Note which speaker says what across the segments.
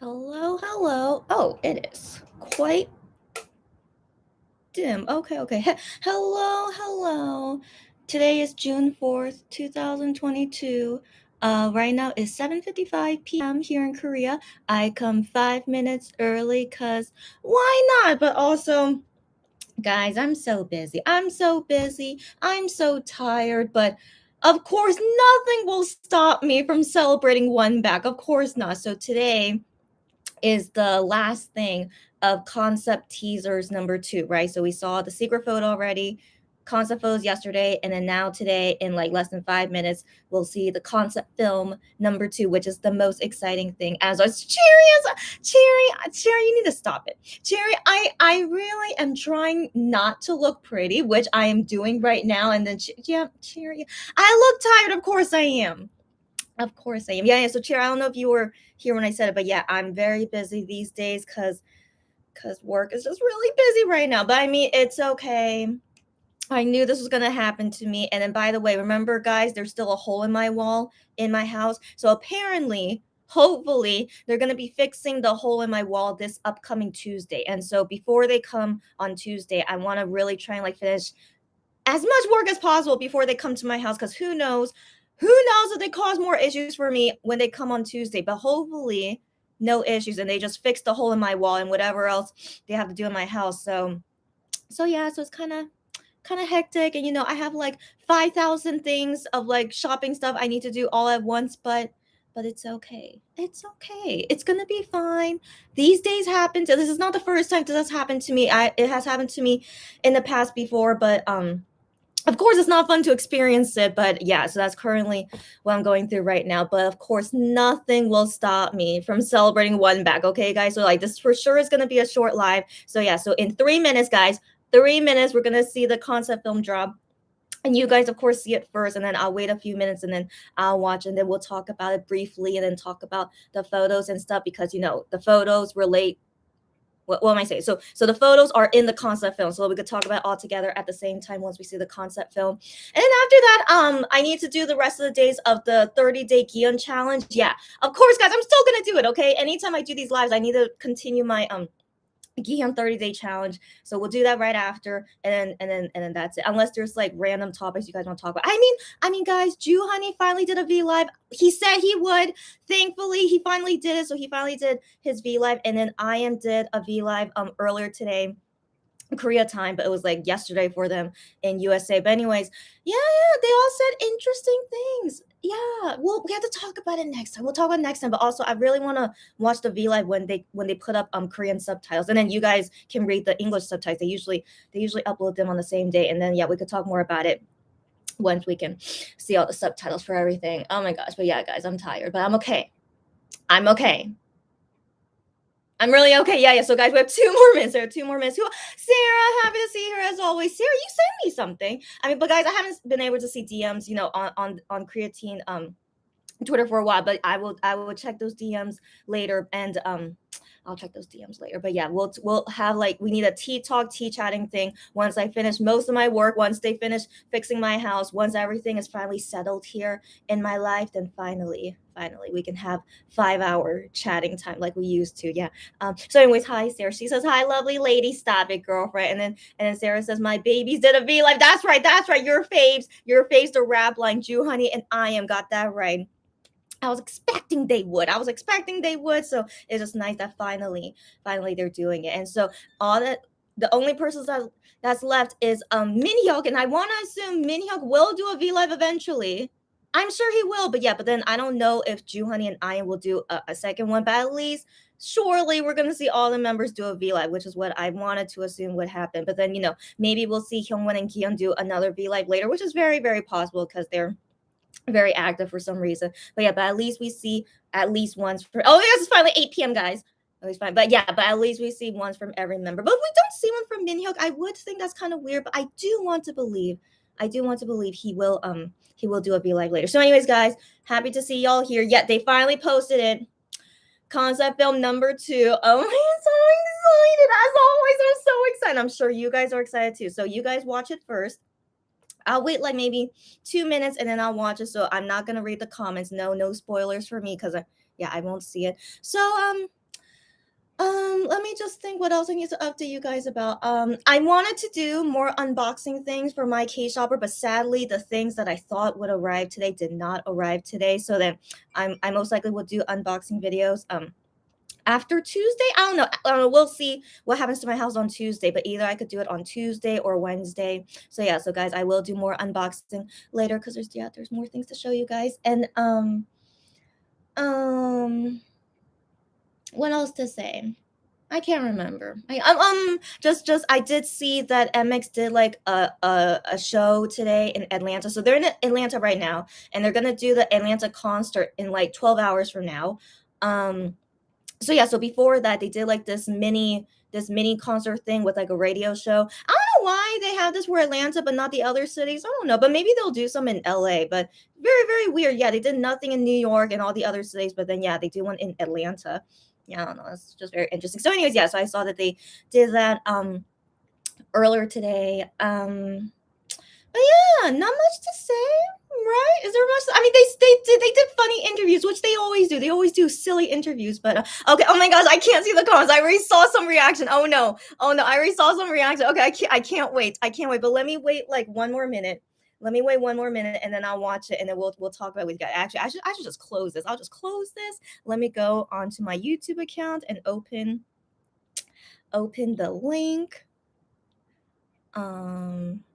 Speaker 1: Hello, hello. Oh, it is quite dim. Okay. Hello, hello. Today is June 4th, 2022. Right now it's 7:55 p.m. here in Korea. I come 5 minutes early because why not? But also, guys, I'm so busy. I'm so tired, but of course, nothing will stop me from celebrating one back. Of course not. So today, is the last thing of concept teasers number 2, right? So we saw the secret photo already, concept photos yesterday, and then now today in like less than 5 minutes, we'll see the concept film number 2, which is the most exciting thing. As always, Cherry, you need to stop it. Cherry, I really am trying not to look pretty, which I am doing right now. And then yeah, Cherry, I look tired. Of course I am. Of course I am. Yeah. So, Chair, I don't know if you were here when I said it, but yeah, I'm very busy these days because work is just really busy right now. But I mean, it's okay. I knew this was gonna happen to me. And then, by the way, remember, guys, there's still a hole in my wall in my house. So apparently, hopefully, they're gonna be fixing the hole in my wall this upcoming Tuesday. And so before they come on Tuesday, I want to really try and like finish as much work as possible before they come to my house because who knows if they cause more issues for me when they come on Tuesday. But hopefully no issues and they just fix the hole in my wall and whatever else they have to do in my house. So yeah, so it's kind of hectic. And I have like 5,000 things of like shopping stuff I need to do all at once, but it's okay. It's okay. It's gonna be fine. These days happen. So this is not the first time this has happened to me. It has happened to me in the past before, but of course it's not fun to experience it, but yeah, so that's currently what I'm going through right now. But of course nothing will stop me from celebrating one back. Okay, guys, so like this for sure is going to be a short live. So yeah, so in 3 minutes, guys, 3 minutes, we're going to see the concept film drop, and you guys of course see it first, and then I'll wait a few minutes and then I'll watch, and then we'll talk about it briefly and then talk about the photos and stuff because the photos relate. What am I saying? So the photos are in the concept film, so we could talk about it all together at the same time once we see the concept film. And then after that, I need to do the rest of the days of the 30-day Gion challenge. Yeah, of course, guys, I'm still gonna do it. Okay, anytime I do these lives, I need to continue my Gion 30-day challenge. So we'll do that right after, and then that's it. Unless there's like random topics you guys want to talk about. I mean, guys, Jew Honey finally did a V live. He said he would. Thankfully, he finally did it. So he finally did his V live, and then I am did a V live earlier today, Korea time, but it was like yesterday for them in USA. But anyways, yeah, they all said interesting things. Yeah, well, we have to talk about it next time. We'll talk about it next time. But also, I really want to watch the V Live when they put up Korean subtitles, and then you guys can read the English subtitles. They usually upload them on the same day, and then yeah, we could talk more about it once we can see all the subtitles for everything. Oh my gosh, but yeah, guys, I'm tired, but I'm okay. I'm okay. I'm really okay. Yeah. So guys, we have 2 more minutes. There are 2 more minutes. Sarah, happy to see her as always. Sarah, you sent me something. I mean, but guys, I haven't been able to see DMs, on creatine Twitter for a while, but I will check those DMs later, and I'll check those DMs later. But yeah, we'll have like we need a tea talk, tea chatting thing once I finish most of my work, once they finish fixing my house, once everything is finally settled here in my life, then finally we can have 5 hour chatting time like we used to. Yeah. So anyways, hi Sarah. She says, hi, lovely lady, stop it, girlfriend. And then Sarah says, my babies did a V live. That's right. Your faves the rap line, Jew Honey, and I am got that right. I was expecting they would. So it's just nice that finally they're doing it. And so all that the only person that's left is Minhyuk, and I want to assume Minhyuk will do a V live eventually. I'm sure he will, but yeah, but then I don't know if Juhani and Ian will do a second one, but at least surely we're gonna see all the members do a V live, which is what I wanted to assume would happen. But then maybe we'll see Hyungwon and Kihyun do another V live later, which is very very possible because they're very active for some reason. But yeah, but at least we see at least once for yes, it's finally 8 p.m. guys. Oh, it's fine. But yeah, but at least we see once from every member. But we don't see one from Minhyuk. I would think that's kind of weird, but I do want to believe he will do a V live later. So, anyways, guys, happy to see y'all here. Yeah, they finally posted it. Concept film number 2. Oh my god, so excited. As always, I'm so excited. I'm sure you guys are excited too. So you guys watch it first. I'll wait like maybe 2 minutes and then I'll watch it. So I'm not gonna read the comments. No spoilers for me because I won't see it. So Let me just think what else I need to update you guys about. I wanted to do more unboxing things for my K-shopper, but sadly, the things that I thought would arrive today did not arrive today. So then, I most likely will do unboxing videos. After Tuesday, I don't know. I don't know. We'll see what happens to my house on Tuesday. But either I could do it on Tuesday or Wednesday. So yeah. So guys, I will do more unboxing later because there's more things to show you guys. And um, what else to say? I can't remember. Just I did see that MX did like a show today in Atlanta. So they're in Atlanta right now, and they're gonna do the Atlanta concert in like 12 hours from now. Um, so yeah, so before that, they did like this mini concert thing with like a radio show. I don't know why they have this for Atlanta, but not the other cities. I don't know, but maybe they'll do some in LA. But very very weird. Yeah, they did nothing in New York and all the other cities, but then yeah, they do one in Atlanta. Yeah, I don't know. It's just very interesting. So, anyways, yeah, so I saw that they did that earlier today. But yeah, not much to say, right? Is there much? I mean, they did funny interviews, which they always do. They always do silly interviews. But okay, oh my gosh, I can't see the comments. I already saw some reaction. Oh no, I already saw some reaction. Okay, I can't wait. I can't wait. But let me wait like one more minute. Let me wait one more minute, and then I'll watch it, and then we'll talk about it with you guys. Actually, I should just close this. I'll just close this. Let me go onto my YouTube account and open the link. Um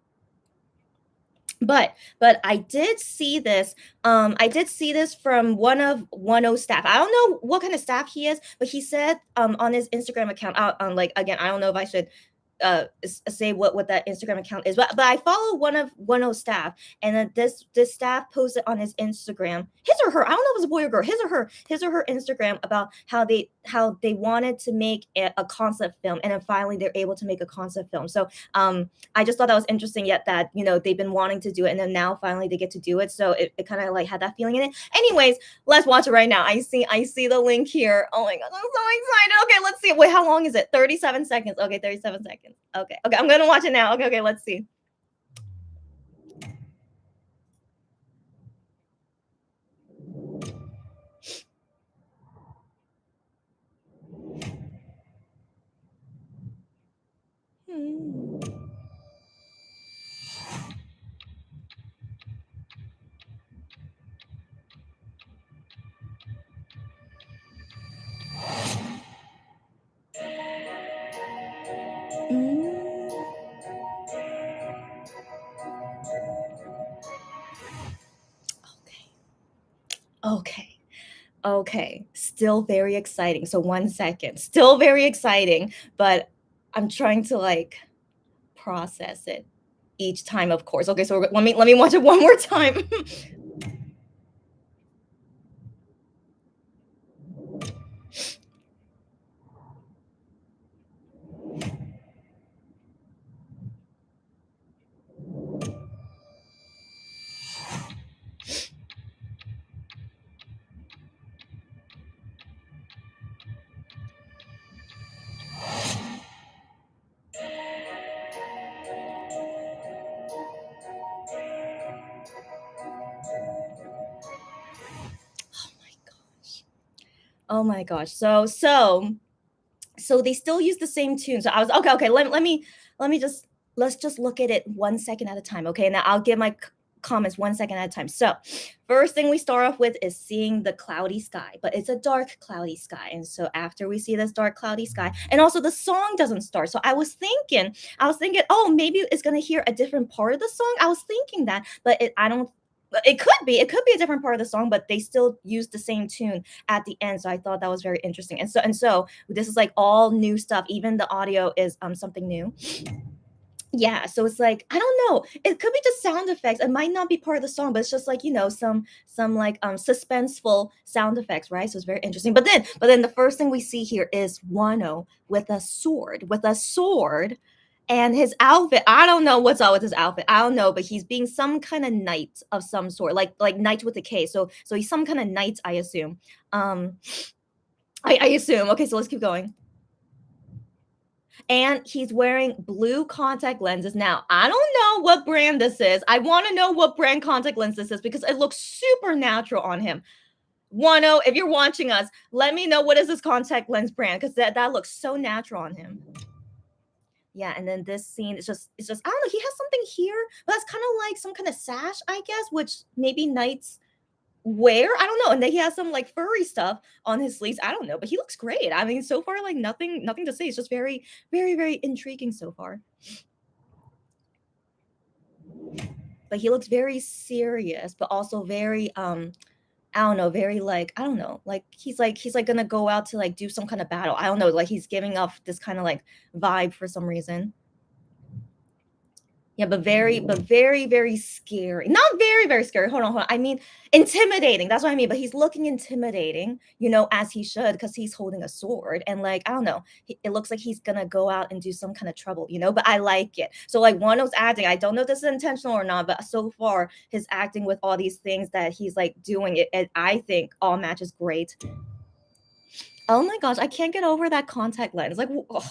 Speaker 1: but I did see this. I did see this from one of Wonho staff. I don't know what kind of staff he is, but he said on his Instagram account. Like again, I don't know if I should say what that Instagram account is, but I follow one of Wonho's staff, and then this staff posted on his Instagram, his or her, I don't know if it's a boy or girl, his or her Instagram about how they wanted to make a concept film, and then finally they're able to make a concept film. So I just thought that was interesting, yet that they've been wanting to do it, and then now finally they get to do it. So it kind of like had that feeling in it. Anyways, let's watch it right now. I see the link here. Oh my god, I'm so excited. Okay, let's see. Wait, how long is it? 37 seconds. Okay, 37 seconds. Okay, I'm gonna watch it now. Okay, let's see. Hmm. Mm. Okay. Okay. Okay. Still very exciting. So 1 second. Still very exciting, but I'm trying to like process it each time, of course. Okay, so let me watch it one more time. Oh my gosh. Oh my gosh. So they still use the same tune. So I was okay. Let me let's just look at it 1 second at a time. Okay, now I'll give my comments 1 second at a time. So first thing we start off with is seeing the cloudy sky, but it's a dark cloudy sky. And so after we see this dark cloudy sky, and also the song doesn't start. So I was thinking, oh, maybe it's gonna hear a different part of the song. I was thinking that, but I don't. It could be a different part of the song, but they still use the same tune at the end. So I thought that was very interesting. And so this is like all new stuff. Even the audio is something new. Yeah, so it's like I don't know. It could be just sound effects. It might not be part of the song, but it's just like some like suspenseful sound effects, right? So it's very interesting. But then the first thing we see here is Wano with a sword, and his outfit. I don't know what's up with his outfit. I don't know, but he's being some kind of knight of some sort, like knight with a K. So he's some kind of knight, I assume. Um, I assume. Okay, so let's keep going. And he's wearing blue contact lenses. Now, I don't know what brand this is. I want to know what brand contact lens this is because it looks super natural on him. Wonho, if you're watching us, let me know what is this contact lens brand, because that looks so natural on him. Yeah, and then this scene is just I don't know, he has something here, but that's kind of like some kind of sash, I guess, which maybe knights wear. I don't know. And then he has some like furry stuff on his sleeves. I don't know, but he looks great. I mean, so far, like nothing to say. It's just very, very, very intriguing so far. But he looks very serious, but also very I don't know, very like I don't know, like he's like gonna go out to like do some kind of battle. I don't know, like he's giving off this kind of like vibe for some reason. Yeah, but very, very scary. Not very, very scary. Hold on. I mean, intimidating. That's what I mean. But he's looking intimidating, as he should, because he's holding a sword. And like, I don't know, it looks like he's gonna go out and do some kind of trouble. But I like it. So like Wano's acting, I don't know if this is intentional or not, but so far his acting with all these things that he's like doing it, I think all matches great. Oh my gosh, I can't get over that contact lens. Like, ugh.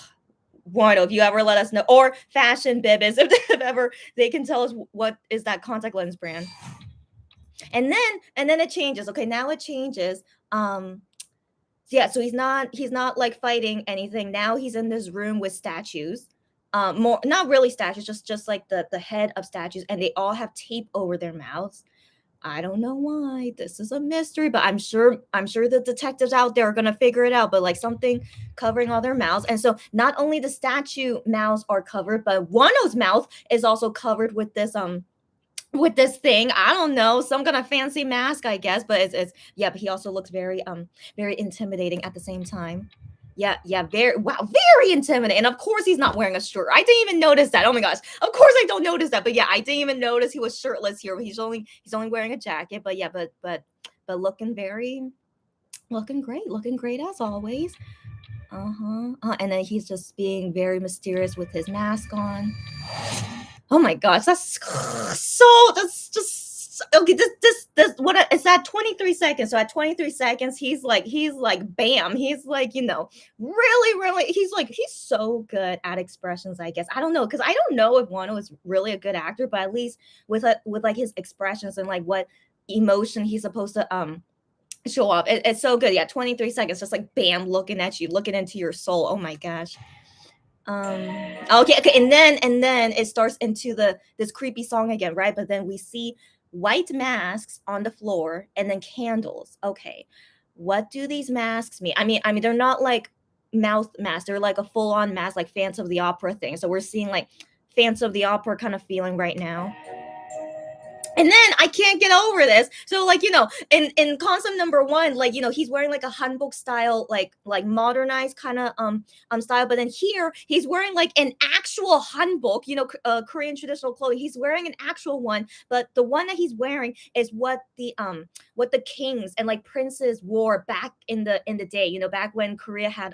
Speaker 1: Wonho, if you ever let us know, or Fashion Bibbis, if ever they can tell us what is that contact lens brand. And then it changes. Okay, now it changes. Yeah, so he's not like fighting anything. Now he's in this room with statues. More not really statues, just like the head of statues, and they all have tape over their mouths. I don't know why. This is a mystery, but I'm sure the detectives out there are gonna figure it out. But like something covering all their mouths, and so not only the statue mouths are covered, but Wano's mouth is also covered with this thing. I don't know, some kind of fancy mask, I guess. But it's yeah. But he also looks very intimidating at the same time. Yeah, very wow, very intimidating. And of course he's not wearing a shirt. I didn't even notice that. Oh my gosh. Of course I don't notice that. But yeah, I didn't even notice he was shirtless here. But he's only wearing a jacket. But yeah, but looking great as always. And then he's just being very mysterious with his mask on. Oh my gosh, that's just okay. This what it's at 23 seconds. So at 23 seconds, he's like bam. He's like, really, really, he's so good at expressions, I guess. I don't know, because I don't know if Wano is really a good actor, but at least with like his expressions and like what emotion he's supposed to show off. It's so good. Yeah, 23 seconds, just like bam, looking at you, looking into your soul. Oh my gosh. Okay, and then it starts into this creepy song again, right? But then we see white masks on the floor and then candles. Okay, what do these masks mean? I mean they're not like mouth masks, they're like a full-on mask, like Phantom of the Opera thing. So we're seeing like Phantom of the Opera kind of feeling right now. And then I can't get over this. So like, in concept number one, like, he's wearing like a hanbok style, like modernized kind of style. But then here he's wearing like an actual hanbok, Korean traditional clothing. He's wearing an actual one, but the one that he's wearing is what the kings and like princes wore back in the day, back when Korea had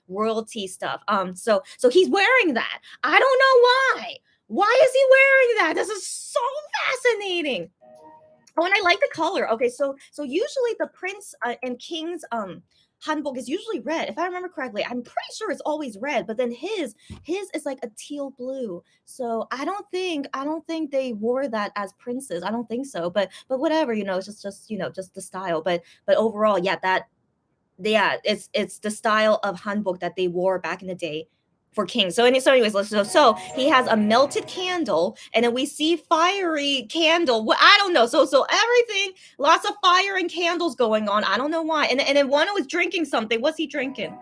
Speaker 1: royalty stuff. So he's wearing that. I don't know why. Why is he wearing that? This is so fascinating. Oh, and I like the color. Okay, so usually the prince and king's hanbok is usually red. If I remember correctly, I'm pretty sure it's always red. But then his is like a teal blue. So I don't think they wore that as princes. I don't think so. But whatever. It's just the style. But overall, yeah, it's the style of hanbok that they wore back in the day for kings. So anyways, so he has a melted candle, and then we see fiery candle. I don't know. So everything, lots of fire and candles going on. I don't know why. And then one was drinking something. What's he drinking?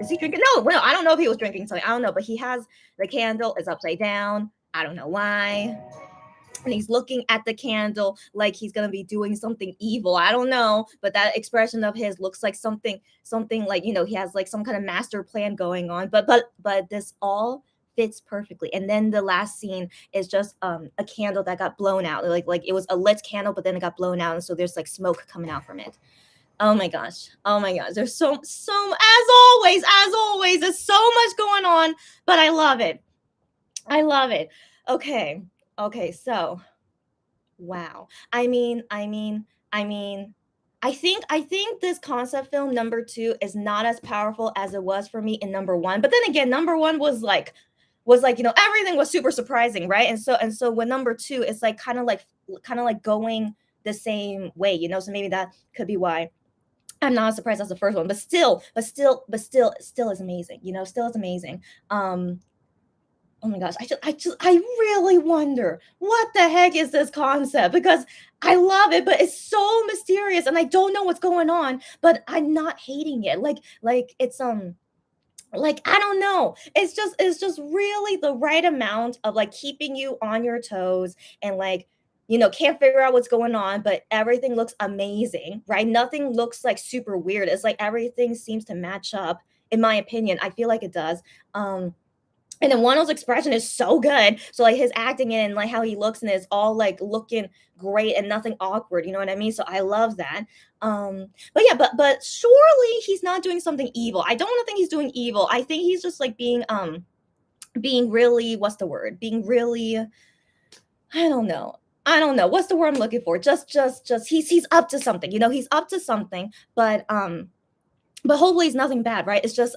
Speaker 1: Is he drinking? No, well, I don't know if he was drinking something. I don't know, but he has the candle is upside down. I don't know why. And he's looking at the candle like he's gonna be doing something evil. I don't know, but that expression of his looks like something like he has like some kind of master plan going on. But this all fits perfectly. And then the last scene is just a candle that got blown out. Like it was a lit candle, but then it got blown out, and so there's like smoke coming out from it. Oh my gosh. Oh my gosh. There's so as always, there's so much going on, but I love it. I love it. Okay. Okay, so wow. I think this concept film number 2 is not as powerful as it was for me in number 1. But then again, number 1 was like, everything was super surprising, right? And so with number 2, it's like kind of like going the same way, you know. So maybe that could be why I'm not surprised that's the first one, but still is amazing, you know, still is amazing. Um, oh my gosh, I really wonder what the heck is this concept, because I love it, but it's so mysterious and I don't know what's going on, but I'm not hating it. Like it's like I don't know, it's just really the right amount of like keeping you on your toes, and like, you know, can't figure out what's going on, but everything looks amazing, right? Nothing looks like super weird. It's like everything seems to match up, in my opinion. I feel like it does. And then Wano's expression is so good. So like his acting and like how he looks and is all like looking great and nothing awkward. You know what I mean? So I love that. But yeah, but surely he's not doing something evil. I don't think he's doing evil. I think he's just like being really, what's the word? Being really, I don't know. I don't know. What's the word I'm looking for? Just he's up to something. You know, he's up to something, but hopefully it's nothing bad, right? It's just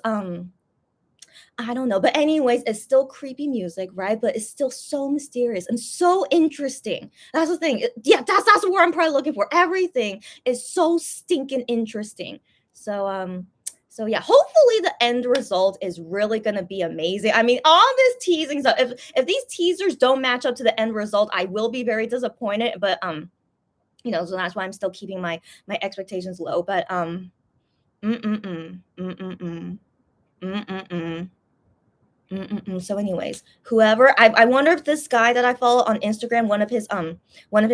Speaker 1: I don't know. But anyways, it's still creepy music, right? But it's still so mysterious and so interesting. That's the thing. Yeah, that's the word I'm probably looking for. Everything is so stinking interesting. So yeah, hopefully the end result is really gonna be amazing. I mean, all this teasing stuff. If these teasers don't match up to the end result, I will be very disappointed. But you know, so that's why I'm still keeping my expectations low. But mm mm mm mm mm mm mm mm mm. Mm-mm-mm. So, anyways, whoever I wonder if this guy that I follow on Instagram, one of his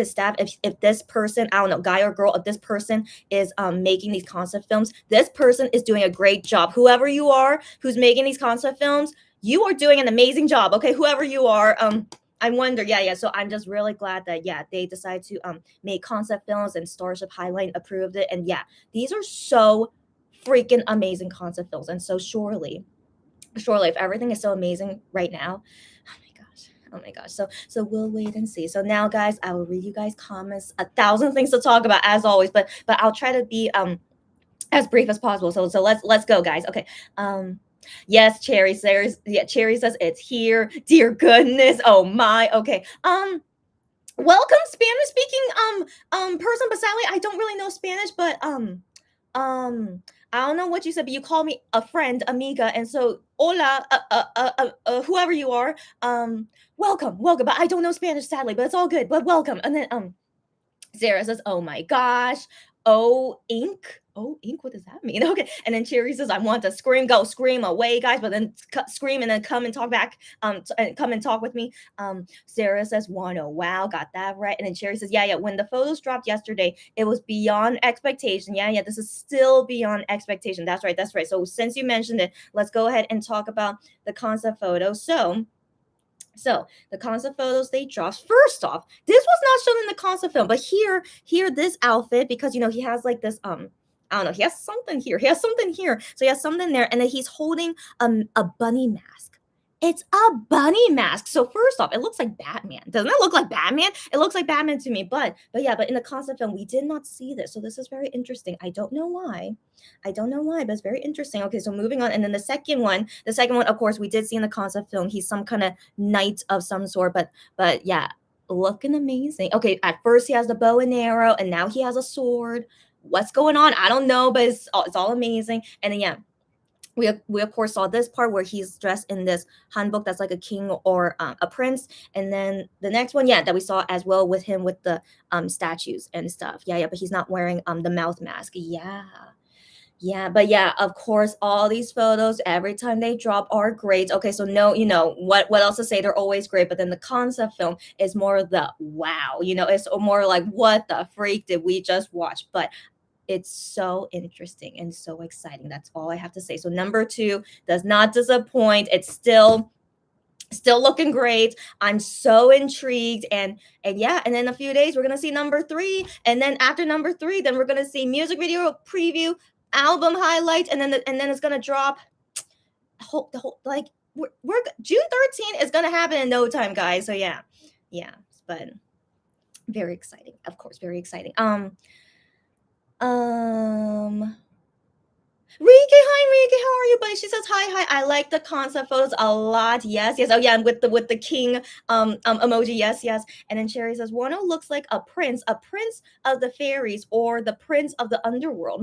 Speaker 1: staff, if this person, I don't know, guy or girl, if this person is making these concept films, this person is doing a great job. Whoever you are who's making these concept films, you are doing an amazing job. Okay, whoever you are, I wonder, yeah. So I'm just really glad that they decided to make concept films, and Starship Highline approved it, and yeah, these are so freaking amazing concept films, and so surely if everything is so amazing right now, oh my gosh, so we'll wait and see. So now guys, I will read you guys comments, a thousand things to talk about as always, but I'll try to be as brief as possible. So let's go, guys. Okay. Yes, Cherry says, yeah, Cherry says it's here, dear goodness, oh my. Okay. Welcome, Spanish speaking person, but sadly I don't really know Spanish, but I don't know what you said, but you call me a friend, amiga, and so hola, whoever you are, welcome. But I don't know Spanish, sadly, but it's all good. But welcome, and then Sarah says, "Oh my gosh, oh ink." Oh, ink, what does that mean? Okay. And then Cherry says, I want to scream, go scream away, guys, but then scream and then come and talk back, and come and talk with me. Sarah says, Wano, wow, got that right. And then Cherry says, yeah, when the photos dropped yesterday, it was beyond expectation. Yeah, this is still beyond expectation. That's right. So since you mentioned it, let's go ahead and talk about the concept photo. So the concept photos they dropped. First off, this was not shown in the concept film, but here this outfit, because you know he has like this I don't know, he has something here. So he has something there, and then he's holding a bunny mask. It's a bunny mask. So first off, it looks like Batman. Doesn't it look like Batman? It looks like Batman to me. But in the concept film, we did not see this. So this is very interesting. I don't know why. But it's very interesting. Okay, so moving on. And then the second one, of course, we did see in the concept film. He's some kind of knight of some sort, but yeah, looking amazing. Okay, at first he has the bow and arrow, and now he has a sword. What's going on? I don't know, but it's all amazing. And then yeah, we of course saw this part where he's dressed in this hanbok that's like a king or a prince, and then the next one, that we saw as well with him with the statues and stuff. But he's not wearing the mouth mask. But yeah, of course, all these photos every time they drop are great. Okay, so no, you know what else to say? They're always great. But then the concept film is more the wow. You know, it's more like what the freak did we just watch? But it's so interesting and so exciting. That's all I have to say. So number 2 does not disappoint. It's still looking great. I'm so intrigued, and yeah, and in a few days we're gonna see number 3, and then after number 3, then we're gonna see music video preview, album highlights, and then it's gonna drop. The whole like we're June 13th is gonna happen in no time, guys. So yeah, but very exciting, of course, very exciting. Um, Riki, hi Riki, how are you, buddy? She says hi. I like the concept photos a lot. Yes, yes. Oh yeah, and with the king emoji. Yes, yes. And then Cherry says Wano looks like a prince of the fairies or the prince of the underworld.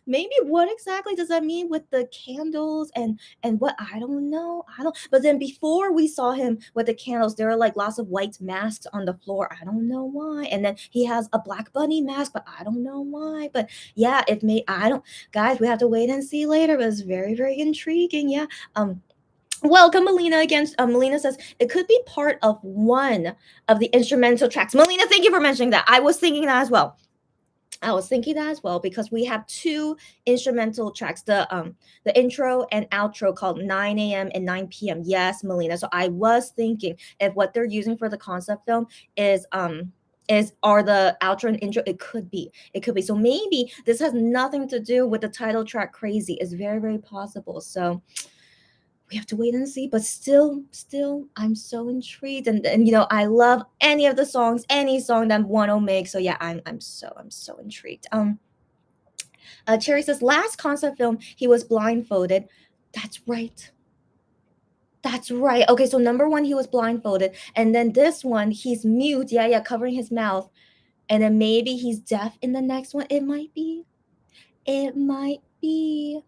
Speaker 1: Maybe what exactly does that mean with the candles and what, I don't know. I don't, but then before we saw him with the candles, there are like lots of white masks on the floor. I don't know why. And then he has a black bunny mask, but I don't know why. But yeah, it may, I don't, guys, we have to wait and see later, but it's very, very intriguing. Yeah. Welcome, Melina. Again, Melina says it could be part of one of the instrumental tracks. Melina, thank you for mentioning that. I was thinking that as well. I was thinking that as well because we have two instrumental tracks, the intro and outro called 9 a.m. and 9 p.m. Yes, Melina. So I was thinking if what they're using for the concept film is are the outro and intro, it could be. It could be. So maybe this has nothing to do with the title track Crazy. It's very, very possible. So we have to wait and see, but still I'm so intrigued, and you know, I love any of the songs, any song that Wano makes. So yeah, I'm so intrigued. Cherry says last concept film he was blindfolded. That's right. That's right. Okay, so number one he was blindfolded, and then this one he's mute. Yeah, yeah, covering his mouth, and then maybe he's deaf in the next one. It might be. It might be.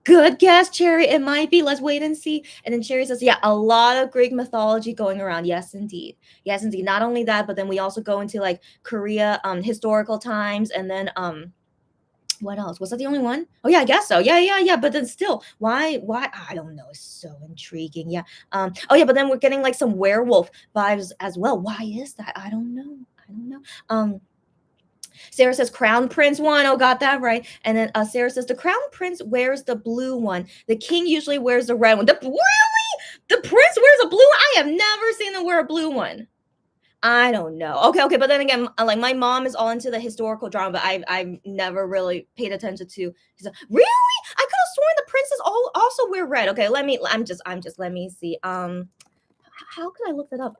Speaker 1: Good guess, Cherry. It might be. Let's wait and see. And then Cherry says, yeah, a lot of Greek mythology going around. Yes, indeed. Yes, indeed. Not only that, but then we also go into like Korea, historical times, and then what else? Was that the only one? Oh yeah, I guess so. Yeah. But then still, why? I don't know. It's so intriguing. Yeah. Oh yeah, but then we're getting like some werewolf vibes as well. Why is that? I don't know. I don't know. Sarah says Crown Prince one. Oh, got that right. And then Sarah says the Crown Prince wears the blue one. The king usually wears the red one. Really? The prince wears a blue one? I have never seen him wear a blue one. I don't know. Okay. But then again, like my mom is all into the historical drama, but I've never really paid attention to. Really? I could have sworn the princes all also wear red. Okay, I'm just let me see. How could I look that up?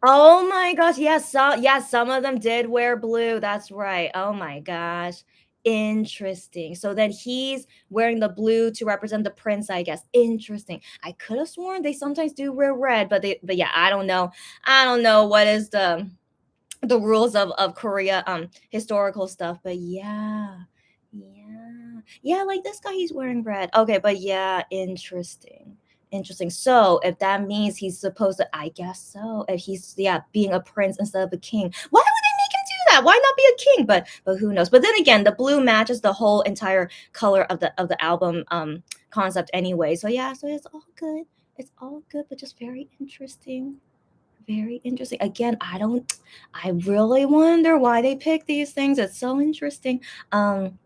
Speaker 1: Oh my gosh, yes, some of them did wear blue, that's right. Oh my gosh. Interesting. So then he's wearing the blue to represent the prince, I guess. Interesting. I could have sworn they sometimes do wear red, but yeah, I don't know. I don't know what is the rules of Korea historical stuff, but yeah. Yeah, like this guy he's wearing red. Okay, but yeah, interesting. Interesting. So if that means he's supposed to, I guess so. If he's, yeah, being a prince instead of a king, why would they make him do that? Why not be a king? But who knows? But then again, the blue matches the whole entire color of the album concept anyway. So yeah, so it's all good. It's all good, but just very interesting. Very interesting. Again, I really wonder why they pick these things. It's so interesting. Um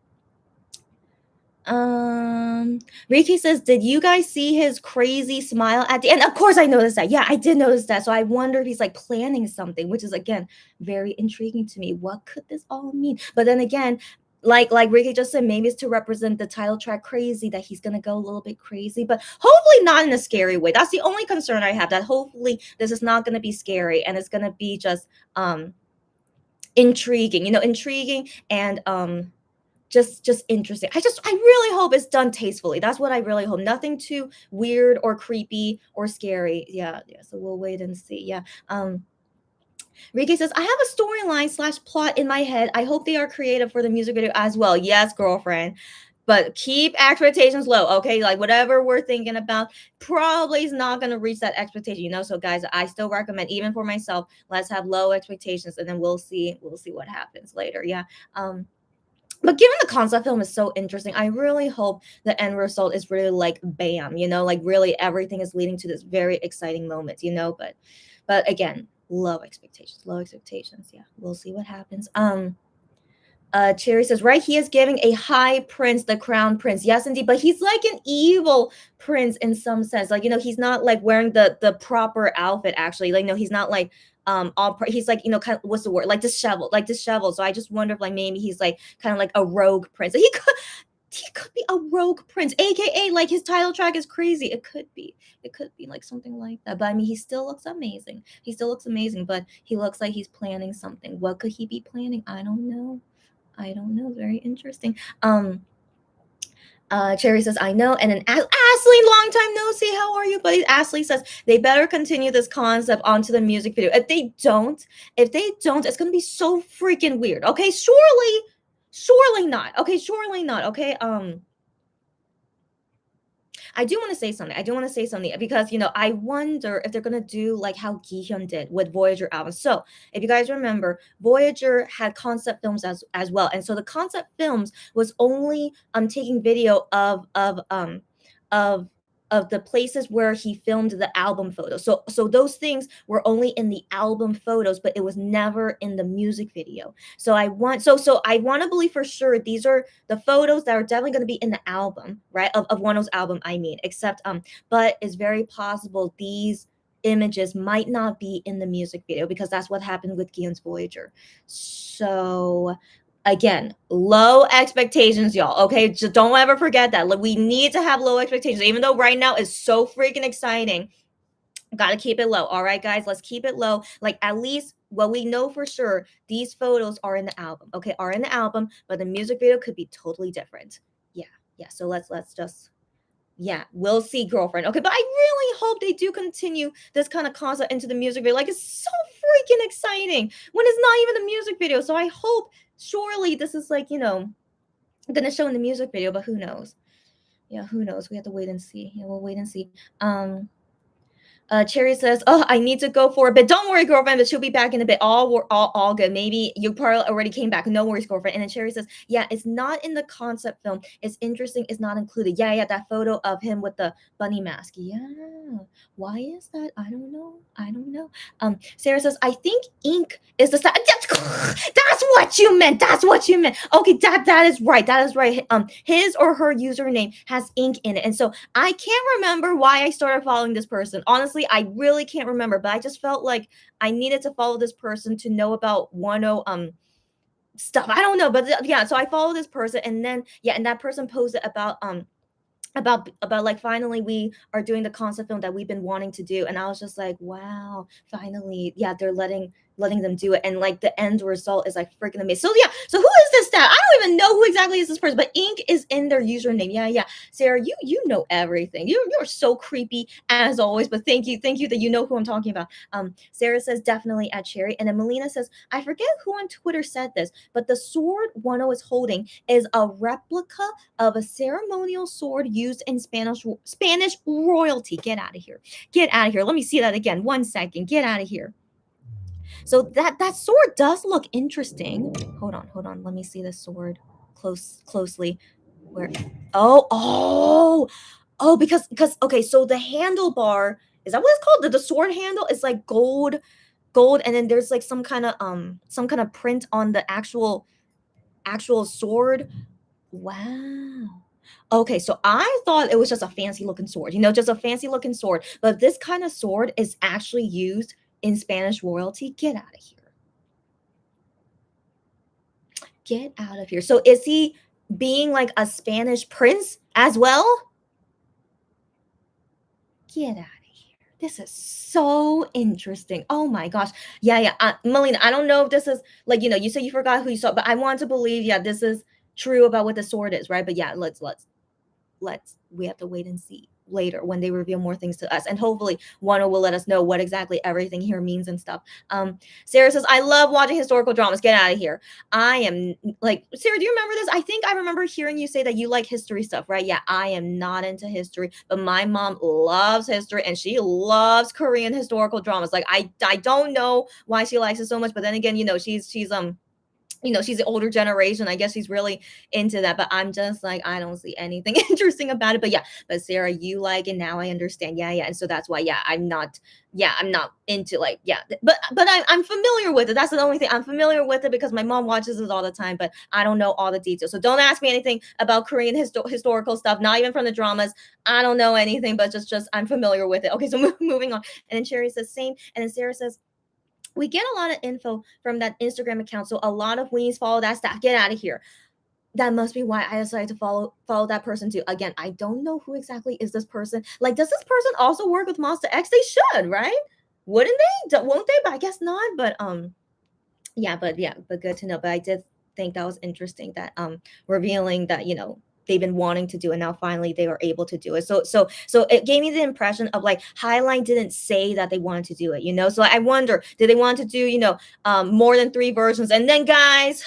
Speaker 1: Ricky says, did you guys see his crazy smile at the end? Of course I noticed that. Yeah, I did notice that. So I wonder if he's like planning something, which is again very intriguing to me. What could this all mean? But then again, like Ricky just said, maybe it's to represent the title track Crazy, that he's gonna go a little bit crazy, but hopefully not in a scary way. That's the only concern I have, that hopefully this is not gonna be scary and it's gonna be just intriguing, intriguing and just interesting. I really hope it's done tastefully. That's what I really hope. Nothing too weird or creepy or scary. Yeah. So we'll wait and see. Yeah. Rike says, I have a storyline slash plot in my head. I hope they are creative for the music video as well. Yes, girlfriend. But keep expectations low, okay? Like whatever we're thinking about probably is not going to reach that expectation. So guys, I still recommend, even for myself, let's have low expectations and then we'll see what happens later. Yeah. But given the concept film is so interesting, I really hope the end result is really like bam, like really everything is leading to this very exciting moment. But again, low expectations, low expectations. Yeah, we'll see what happens. Cherry says, right, he is giving a high prince, the crown prince. Yes, indeed, but he's like an evil prince in some sense. Like, he's not like wearing the proper outfit, actually. Like, no, he's not like he's like, kind of, what's the word? Like disheveled. So I just wonder if like maybe he's like kind of like a rogue prince. He could he could be a rogue prince, aka like his title track is crazy. It could be like something like that. But I mean, he still looks amazing. He still looks amazing, but he looks like he's planning something. What could he be planning? I don't know. I don't know. Very interesting. Cherry says, I know. And then Ashley, long time no see. How are you, buddy? Ashley says, they better continue this concept onto the music video. If they don't, it's going to be so freaking weird. Okay. Surely not. Okay. Surely not. Okay. I do want to say something because I wonder if they're gonna do like how Gihyun did with Voyager album. So if you guys remember, Voyager had concept films as well, and so the concept films was only taking video of of the places where he filmed the album photos. So those things were only in the album photos, but it was never in the music video. So I want to believe for sure these are the photos that are definitely going to be in the album, right? Of Wonho's album, I mean, except but it's very possible these images might not be in the music video because that's what happened with Gihyun's Voyager. So again, low expectations, y'all. Okay, just don't ever forget that. Like, we need to have low expectations, even though right now is so freaking exciting. Gotta keep it low. All right, guys, let's keep it low. Like, at least, well, we know for sure these photos are in the album. Okay, are in the album, but the music video could be totally different. Yeah. So let's just, yeah, we'll see, girlfriend. Okay, but I really hope they do continue this kind of concept into the music video. Like, it's so freaking exciting when it's not even the music video. So I hope, surely this is like, gonna show in the music video, but who knows? Yeah, who knows? We have to wait and see. Yeah, we'll wait and see. Cherry says, "Oh, I need to go for a bit. Don't worry, girlfriend, but she'll be back in a bit. All good. Maybe you probably already came back. No worries, girlfriend." And then Cherry says, "Yeah, it's not in the concept film. It's interesting. It's not included. Yeah, that photo of him with the bunny mask. Yeah, why is that? I don't know. Sarah says, I think ink is the that's what you meant. That's what you meant. Okay, that is right. That is right. His or her username has ink in it, and so I can't remember why I started following this person. Honestly, I really can't remember, but I just felt like I needed to follow this person to know about Wonho stuff. I don't know, but yeah, so I follow this person, and then and that person posted about like, finally we are doing the concept film that we've been wanting to do, and I was just like, wow, finally, yeah, they're letting them do it, and like the end result is like freaking amazing. So yeah, so who is this stat? I don't even know who exactly is this person, but ink is in their username. Yeah, Sarah, you know everything. You're so creepy as always, but thank you that you know who I'm talking about. Sarah says definitely at Cherry, and then Melina says, I forget who on Twitter said this, but the sword Wonho is holding is a replica of a ceremonial sword used in Spanish royalty. Get out of here. Let me see that again. 1 second. Get out of here. So that sword does look interesting. Hold on. Let me see the sword closely. Where? Oh, because okay. So the handlebar, is that what it's called? The sword handle is like gold, and then there's like some kind of print on the actual sword. Wow. Okay, so I thought it was just a fancy looking sword, just a fancy looking sword. But this kind of sword is actually used in Spanish royalty. Get out of here. Get out of here. So is he being like a Spanish prince as well? Get out of here. This is so interesting. Oh my gosh. Yeah. Melina, I don't know if this is like, you say you forgot who you saw, but I want to believe, yeah, this is true about what the sword is, right? But yeah, we have to wait and see later when they reveal more things to us, and hopefully Wano will let us know what exactly everything here means and stuff. Sarah says, I love watching historical dramas. Get out of here. I am like, Sarah, do you remember this? I think I remember hearing you say that you like history stuff, right? Yeah, I am not into history, but my mom loves history and she loves Korean historical dramas. Like, I don't know why she likes it so much, but then again, she's she's the older generation. I guess she's really into that, but I'm just like, I don't see anything interesting about it. But Sarah, you like it now. I understand. Yeah. And so that's why, I'm not into like, but I'm familiar with it. That's the only thing. I'm familiar with it because my mom watches it all the time, but I don't know all the details. So don't ask me anything about Korean historical stuff, not even from the dramas. I don't know anything, but just I'm familiar with it. Okay, so moving on. And then Sherry says same. And then Sarah says, we get a lot of info from that Instagram account, so a lot of weenies follow that stuff. Get out of here. that must be why I decided to follow that person too. Again, I don't know who exactly is this person. Like, does this person also work with Monster X? They should, right? Wouldn't they? Won't they? But I guess not. But good to know. But I did think that was interesting that revealing that they've been wanting to do and now finally they were able to do it. So it gave me the impression of like Highline didn't say that they wanted to do it. So I wonder, did they want to do more than 3 versions? And then guys,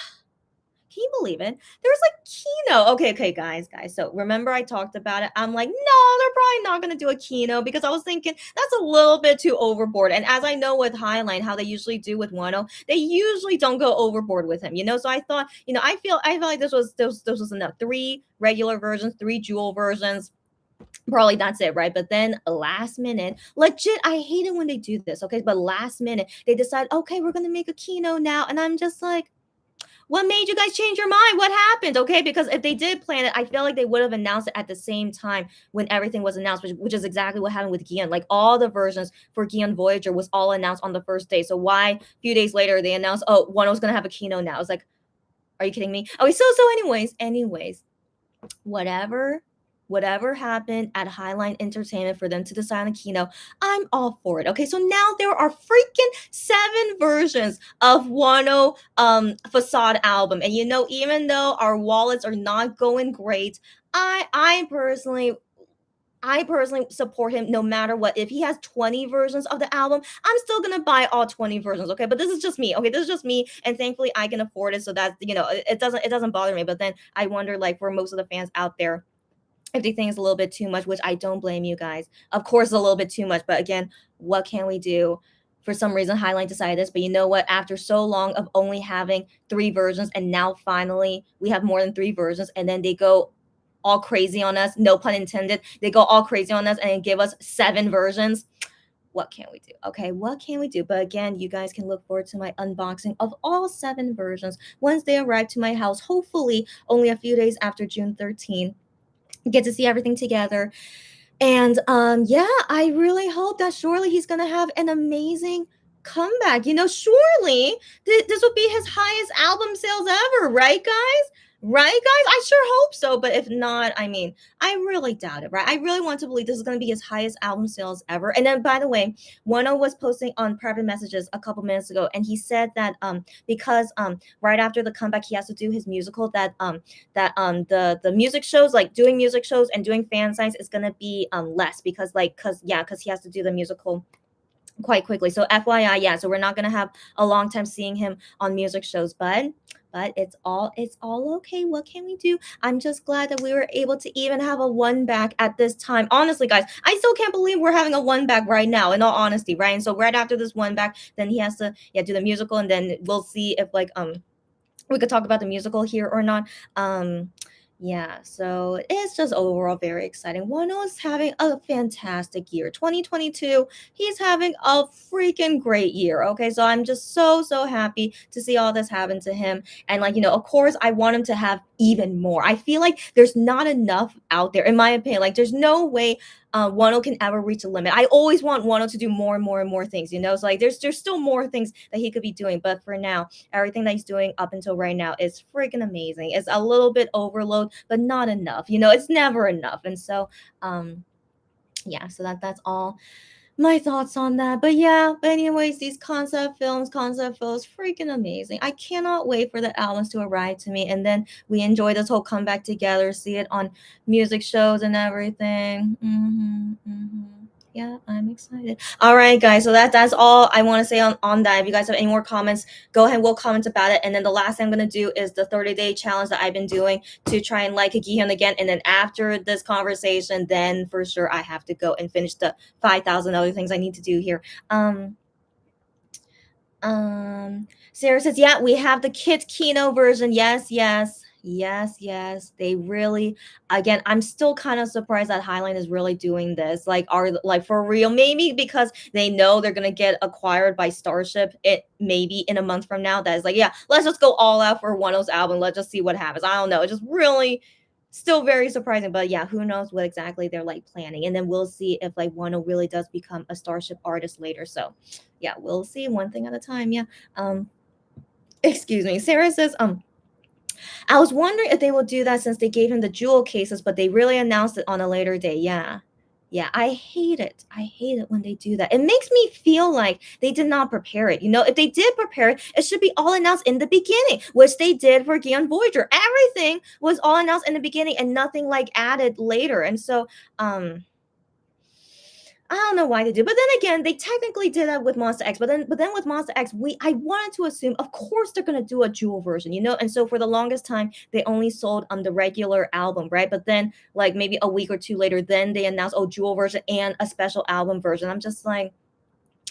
Speaker 1: can you believe it? There's like Kino. Okay, guys. So remember I talked about it. I'm like, no, they're probably not gonna do a Kino because I was thinking that's a little bit too overboard. And as I know with Highline, how they usually do with Wonho, they usually don't go overboard with him. So I thought, I feel like this was enough. 3 regular versions, 3 jewel versions. Probably that's it, right? But then last minute, legit, I hate it when they do this, okay? But last minute, they decide, okay, we're gonna make a Kino now, and I'm just like, what made you guys change your mind? What happened? Okay, because if they did plan it, I feel like they would have announced it at the same time when everything was announced, which is exactly what happened with Gian. Like all the versions for Gian Voyager was all announced on the first day. So why a few days later they announced, oh, one was gonna have a Kino now? It's like, are you kidding me? Okay, so anyways, whatever happened at Highline Entertainment for them to decide on Kino, I'm all for it. Okay, so now there are freaking 7 versions of Wano Facade album, and even though our wallets are not going great, I personally support him no matter what. If he has 20 versions of the album, I'm still gonna buy all 20 versions. Okay, but this is just me. Okay, this is just me, and thankfully I can afford it, so that it doesn't bother me. But then I wonder, like, for most of the fans out there, if they think it's a little bit too much, which I don't blame you guys. Of course, it's a little bit too much, but again, what can we do? For some reason, Highline decided this, but you know what? After so long of only having 3 versions, and now finally we have more than 3 versions, and then they go all crazy on us. No pun intended. They go all crazy on us and give us 7 versions. What can we do? Okay, what can we do? But again, you guys can look forward to my unboxing of all 7 versions once they arrive to my house, hopefully only a few days after June 13th. Get to see everything together. And yeah, I really hope that surely he's gonna have an amazing comeback. Surely this will be his highest album sales ever, right, guys? Right, guys? I sure hope so. But if not, I mean, I really doubt it, right? I really want to believe this is gonna be his highest album sales ever. And then, by the way, Wano was posting on private messages a couple minutes ago, and he said that because right after the comeback, he has to do his musical. The music shows, like doing music shows and doing fan signs, is gonna be less because he has to do the musical quite quickly. So FYI, yeah, so we're not gonna have a long time seeing him on music shows, but it's all okay. What can we do? I'm just glad that we were able to even have a one back at this time. Honestly, guys, I still can't believe we're having a one back right now, in all honesty, right? And so right after this one back, then he has to do the musical, and then we'll see if we could talk about the musical here or not. Yeah, so it's just overall very exciting. Wano is having a fantastic year. 2022, he's having a freaking great year. Okay, so I'm just so happy to see all this happen to him. And of course, I want him to have even more. I feel like there's not enough out there, in my opinion. Like, there's no way Wano can ever reach a limit. I always want Wano to do more and more and more things. So like there's still more things that he could be doing. But for now, everything that he's doing up until right now is freaking amazing. It's a little bit overload, but not enough. It's never enough. And so yeah, so that's all my thoughts on that. But yeah, but anyways, these concept films, freaking amazing. I cannot wait for the albums to arrive to me, and then we enjoy this whole comeback together, see it on music shows and everything. Yeah, I'm excited. All right, guys. So that's all I want to say on that. If you guys have any more comments, go ahead and we'll comment about it. And then the last thing I'm gonna do is the 30-day challenge that I've been doing to try and like Gihyun again. And then after this conversation, then for sure I have to go and finish the 5,000 other things I need to do here. Sarah says, yeah, we have the Kit Kino version. Yes. They really, again, I'm still kind of surprised that Highline is really doing this. Like for real, maybe because they know they're gonna get acquired by Starship maybe in a month from now. That is like, yeah, let's just go all out for Wano's album. Let's just see what happens. I don't know. It's just really still very surprising, but yeah, who knows what exactly they're like planning. And then we'll see if like Wano really does become a Starship artist later. So yeah, we'll see, one thing at a time. Yeah. Excuse me. Sarah says, I was wondering if they will do that since they gave him the jewel cases, but they really announced it on a later day. Yeah. Yeah, I hate it. I hate it when they do that. It makes me feel like they did not prepare it. You know, if they did prepare it, it should be all announced in the beginning, which they did for Gion Voyager. Everything was all announced in the beginning and nothing like added later. And so, I don't know why they do, but then again, they technically did that with Monster X. But then with Monster X, I wanted to assume, of course, they're gonna do a jewel version, you know. And so for the longest time, they only sold the regular album, right? But then, like maybe a week or two later, then they announced, oh, jewel version and a special album version. I'm just like,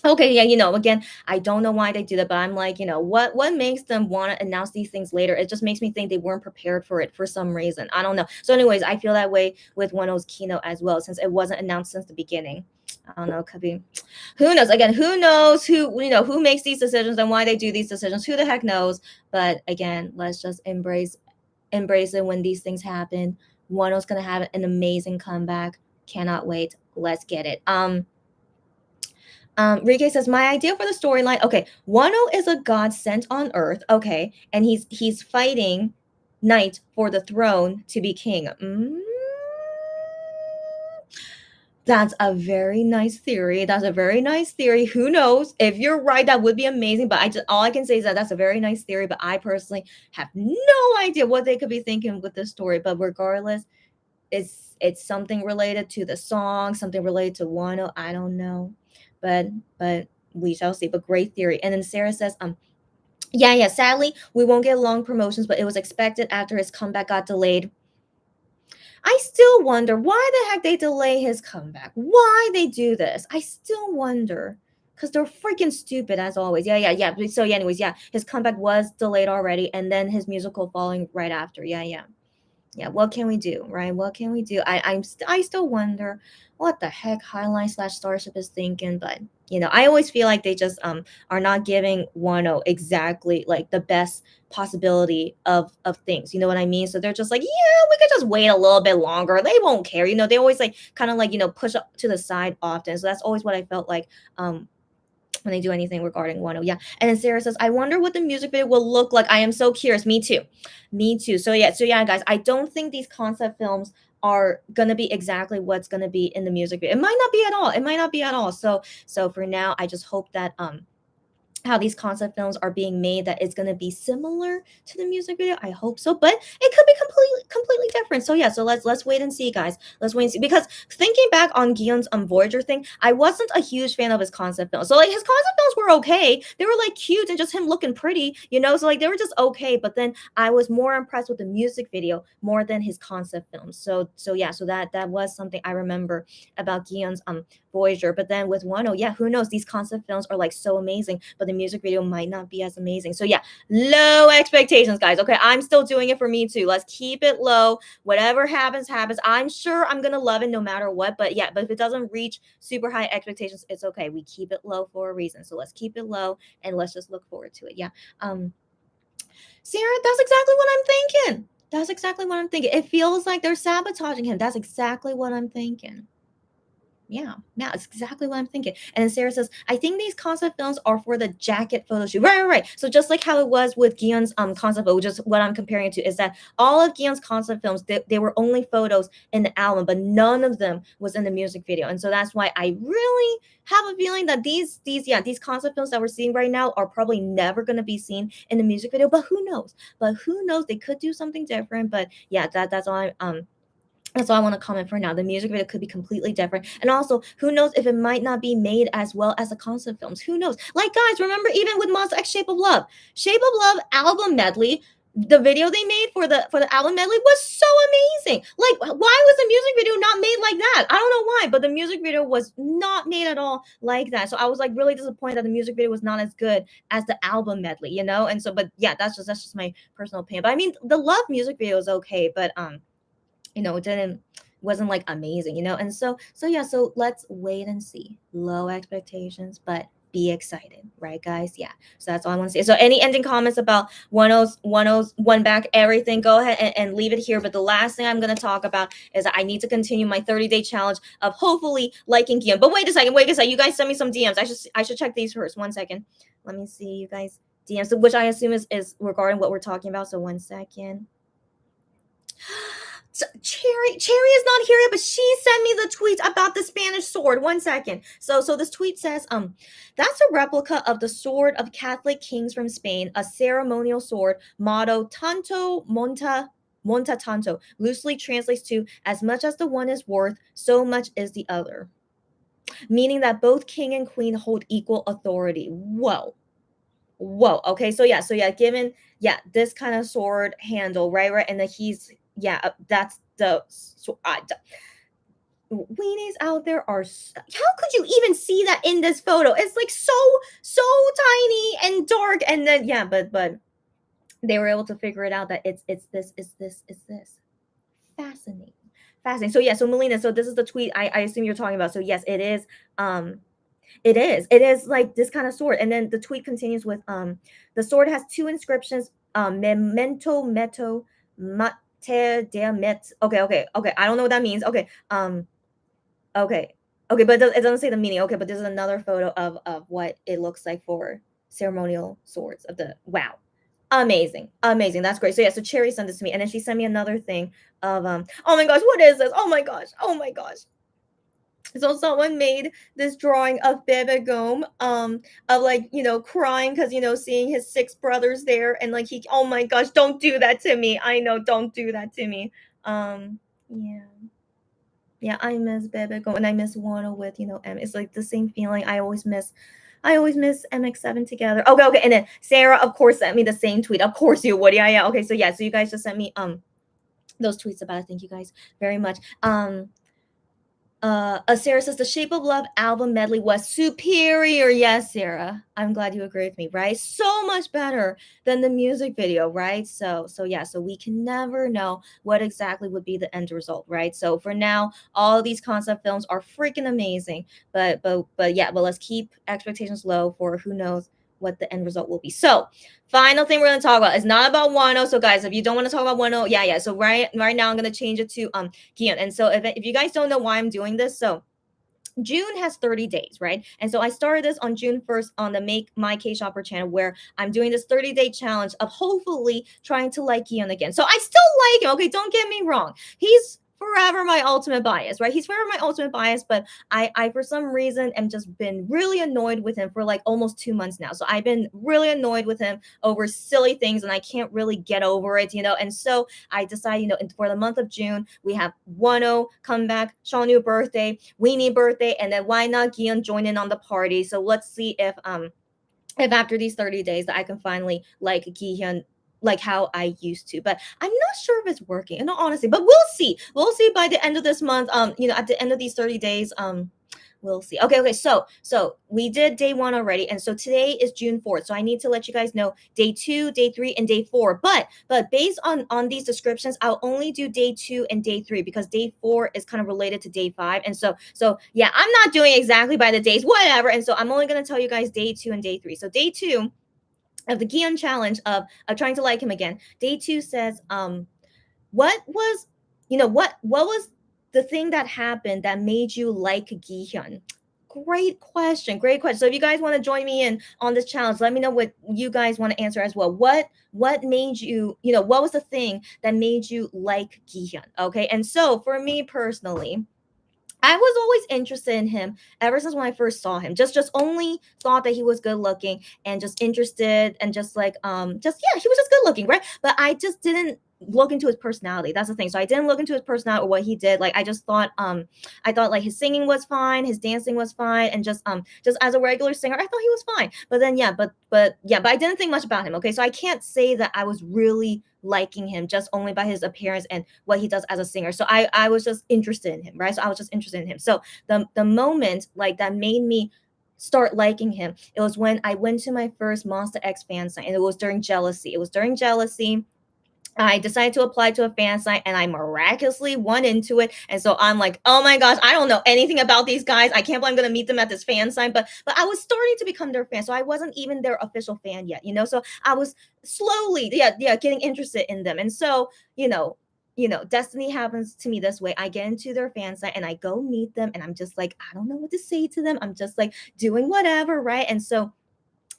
Speaker 1: okay, yeah, again, I don't know why they do that, but I'm like, what makes them want to announce these things later? It just makes me think they weren't prepared for it for some reason. I don't know. So, anyways, I feel that way with Wonho's keynote as well, since it wasn't announced since the beginning. I don't know. Could be. Who knows? Again, who knows who makes these decisions and why they do these decisions? Who the heck knows? But again, let's just embrace it when these things happen. Wonho's gonna have an amazing comeback. Cannot wait. Let's get it. Rike says, my idea for the storyline. Okay, Wano is a god sent on Earth. Okay, and he's fighting Night for the throne to be king. That's a very nice theory. That's a very nice theory. Who knows? If you're right, that would be amazing. But all I can say is that that's a very nice theory. But I personally have no idea what they could be thinking with this story. But regardless, it's something related to the song, something related to Wano. I don't know, but we shall see. But great theory. And then Sarah says, yeah. Sadly, we won't get long promotions, but it was expected after his comeback got delayed. I still wonder why the heck they delay his comeback. Why they do this? I still wonder. Because they're freaking stupid as always. Yeah. So yeah, anyways, yeah, his comeback was delayed already, and then his musical following right after. Yeah. What can we do, right? What can we do? I still wonder what the heck Highline/Starship is thinking, but I always feel like they just are not giving Wano exactly like the best possibility of things. You know what I mean? So they're just like, yeah, we could just wait a little bit longer. They won't care. They always like kind of like push up to the side often. So that's always what I felt like when they do anything regarding Wano. Yeah. And then Sarah says, I wonder what the music video will look like. I am so curious. Me too. So yeah, guys, I don't think these concept films are gonna be exactly what's gonna be in the music video. It might not be at all. So for now, I just hope that how these concept films are being made, that it's going to be similar to the music video. I hope so, but it could be completely different. So yeah, so let's wait and see, guys. Let's wait and see, because thinking back on Gion's Voyager thing, I wasn't a huge fan of his concept films. So like his concept films were okay. They were like cute and just him looking pretty, so like they were just okay, but then I was more impressed with the music video more than his concept films. So yeah, so that was something I remember about Gion's Voyager. But then with Wano, yeah, who knows? These concept films are like so amazing, but the music video might not be as amazing. So yeah, low expectations, guys. Okay, I'm still doing it for me too. Let's keep it low. Whatever happens. I'm sure I'm gonna love it no matter what. But yeah, but if it doesn't reach super high expectations, it's okay. We keep it low for a reason. So let's keep it low and let's just look forward to it. Yeah. Sarah, that's exactly what I'm thinking. That's exactly what I'm thinking. It feels like they're sabotaging him. That's exactly what I'm thinking. Yeah, it's exactly what I'm thinking. And then Sarah says, I think these concept films are for the jacket photo shoot. Right. So just like how it was with Gion's concept photo, which is what I'm comparing it to, is that all of Gion's concept films, they were only photos in the album, but none of them was in the music video. And so that's why I really have a feeling that these concept films that we're seeing right now are probably never going to be seen in the music video. But who knows? They could do something different. But yeah, that's all that's all I want to comment for now. The music video could be completely different. And also, who knows if it might not be made as well as the concept films. Who knows? Like, guys, remember even with Monster X Shape of Love album medley, the video they made for the album medley was so amazing. Like, why was the music video not made like that? I don't know why, but the music video was not made at all like that. So I was like really disappointed that the music video was not as good as the album medley, And so, but yeah, that's just my personal opinion. But I mean, the Love music video is okay, but it wasn't like amazing, and so yeah, so let's wait and see. Low expectations, but be excited, right, guys? Yeah, so that's all I want to say. So any ending comments about Wano's one back everything, go ahead and leave it here. But the last thing I'm going to talk about is that I need to continue my 30-day challenge of hopefully liking Gion. But wait a second, you guys send me some DMs. I should check these first. 1 second, let me see, you guys DM, so which I assume is regarding what we're talking about. So 1 second. So Cherry is not here yet, but she sent me the tweet about the Spanish sword. 1 second. So this tweet says, that's a replica of the sword of Catholic kings from Spain, a ceremonial sword, motto tanto monta tanto, loosely translates to as much as the one is worth, so much is the other. Meaning that both king and queen hold equal authority. Whoa. Okay, so yeah, given this kind of sword handle, right, and then that's the so weenies out there are how could you even see that in this photo? It's like so tiny and dark, and then but they were able to figure it out that it's this fascinating. So Melina, so this is the tweet I assume you're talking about. So yes, it is like this kind of sword. And then the tweet continues with the sword has 2 inscriptions, memento meto mater de met. Okay, I don't know what that means. Okay, but it doesn't say the meaning. Okay, but there's another photo of what it looks like for ceremonial swords of the wow. Amazing. That's great. So Cherry sent this to me, and then she sent me another thing of oh my gosh, what is this? Oh my gosh. So someone made this drawing of Bebe Gome, of like, crying because, seeing his 6 brothers there, and like oh my gosh, don't do that to me. I know, don't do that to me. Yeah, I miss Bebe Gome, and I miss Wonho with, M. It's like the same feeling. I always miss MX7 together. Okay, and then Sarah, of course, sent me the same tweet. Of course you would. Yeah. Okay, so you guys just sent me those tweets about it. Thank you guys very much. Sarah says the Shape of Love album medley was superior. Yes, Sarah, I'm glad you agree with me, right? So much better than the music video, right? So we can never know what exactly would be the end result, right? So for now, all these concept films are freaking amazing, but let's keep expectations low for who knows what the end result will be. So final thing we're going to talk about is not about Wonho. So guys, if you don't want to talk about Wonho, so right now I'm going to change it to Gion. And so if you guys don't know why I'm doing this, so June has 30 days, right? And so I started this on June 1st on the Make My K-Shopper channel, where I'm doing this 30-day challenge of hopefully trying to like Gion again. So I still like him, okay? Don't get me wrong. He's forever my ultimate bias, right? He's forever my ultimate bias, but I for some reason am just been really annoyed with him for like almost 2 months now. So I've been really annoyed with him over silly things, and I can't really get over it, and so I decided, for the month of June, we have Wonho come back, Shawnu birthday, Weenie birthday, and then why not Gion join in on the party? So let's see if after these 30 days that I can finally like Gihyun like how I used to. But I'm not sure if it's working, in all honesty, but we'll see. We'll see by the end of this month. At the end of these 30 days, we'll see. Okay, so we did day 1 already, and so today is June 4th. So I need to let you guys know day 2, day 3, and day 4. But based on these descriptions, I'll only do day 2 and day 3 because day 4 is kind of related to day 5. And so I'm not doing exactly by the days, whatever. And so I'm only going to tell you guys day 2 and day 3. So day 2 of the Gion challenge of trying to like him again. Day 2 says, what was the thing that happened that made you like Gihyun? Great question. So if you guys want to join me in on this challenge, let me know what you guys want to answer as well. What made you, what was the thing that made you like Gihyun? Okay, and so for me personally, I was always interested in him ever since when I first saw him. Just only thought that he was good looking and just interested and just like he was just good looking, right? But I just didn't look into his personality. That's the thing. So I didn't look into his personality or what he did. Like I just thought I thought like his singing was fine, his dancing was fine, and just as a regular singer, I thought he was fine. But then but I didn't think much about him. Okay, so I can't say that I was really liking him just only by his appearance and what he does as a singer. So I was just interested in him, right? So I was just interested in him. So the moment like that made me start liking him, it was when I went to my first Monster X fan sign, and it was during Jealousy. I decided to apply to a fan site, and I miraculously won into it. And so I'm like, oh my gosh, I don't know anything about these guys. I can't believe I'm going to meet them at this fan site. But I was starting to become their fan. So I wasn't even their official fan yet, So I was slowly, getting interested in them. And so, destiny happens to me this way. I get into their fan site and I go meet them, and I'm just like, I don't know what to say to them. I'm just like doing whatever, right? And so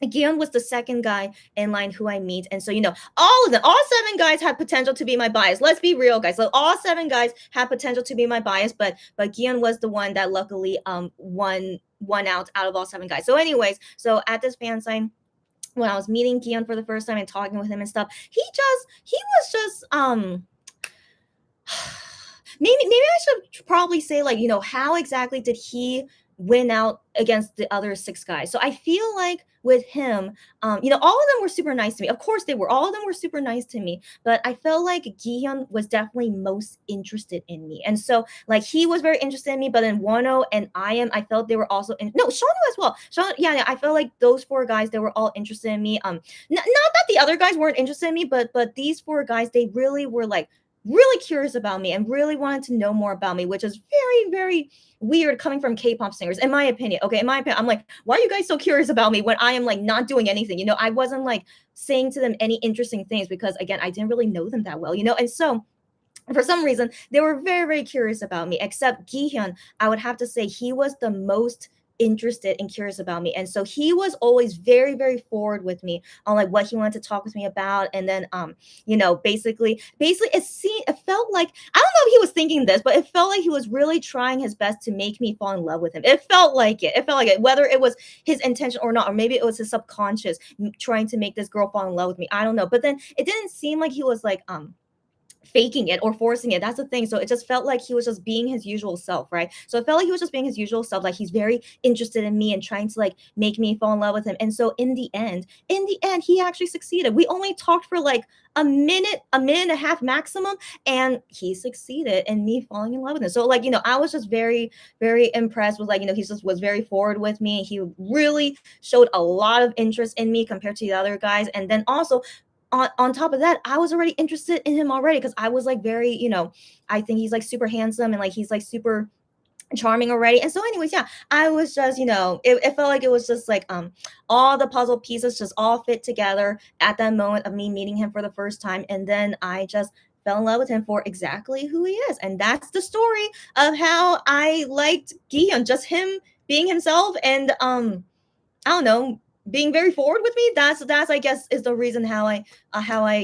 Speaker 1: Guillaume was the second guy in line who I meet. And so, all of them, all seven guys had potential to be my bias. Let's be real, guys. So all seven guys had potential to be my bias, but Guillaume was the one that luckily won out of all seven guys. So anyways, so at this fan sign, when I was meeting Guillaume for the first time and talking with him and stuff, he was just maybe I should probably say, like, how exactly did he win out against the other six guys? So I feel like with him, all of them were super nice to me. Of course they were. All of them were super nice to me. But I felt like Gihyun was definitely most interested in me. And so, like, he was very interested in me, but then Wonho and I felt they were also no, Shonu as well. Shonu, yeah, I felt like those four guys, they were all interested in me. Not that the other guys weren't interested in me, but these four guys, they really were, like, really curious about me and really wanted to know more about me, which is very, very weird coming from K-pop singers, in my opinion. Okay, in my opinion, I'm like, why are you guys so curious about me when I am, like, not doing anything? I wasn't, like, saying to them any interesting things because, again, I didn't really know them that well, and so for some reason they were very, very curious about me. Except Gihyun, I would have to say he was the most interested and curious about me, and so he was always very, very forward with me on, like, what he wanted to talk with me about. And then basically it felt like, I don't know if he was thinking this, but it felt like he was really trying his best to make me fall in love with him. It felt like it, whether it was his intention or not, or maybe it was his subconscious trying to make this girl fall in love with me. I don't know, but then it didn't seem like he was, like, faking it or forcing it. That's the thing. So it just felt like he was just being his usual self, right? So it felt like he was just being his usual self. Like, he's very interested in me and trying to, like, make me fall in love with him. And so in the end, he actually succeeded. We only talked for like a minute and a half maximum, and he succeeded in me falling in love with him. So, like, I was just very, very impressed with, like, he just was very forward with me. He really showed a lot of interest in me compared to the other guys. And then also, on top of that, I was already interested in him already because I was, like, very, I think he's, like, super handsome and, like, he's, like, super charming already. And so anyways, yeah, I was just, it felt like it was just like all the puzzle pieces just all fit together at that moment of me meeting him for the first time. And then I just fell in love with him for exactly who he is. And that's the story of how I liked Gion, just him being himself. And I don't know, being very forward with me. That's I guess is the reason how I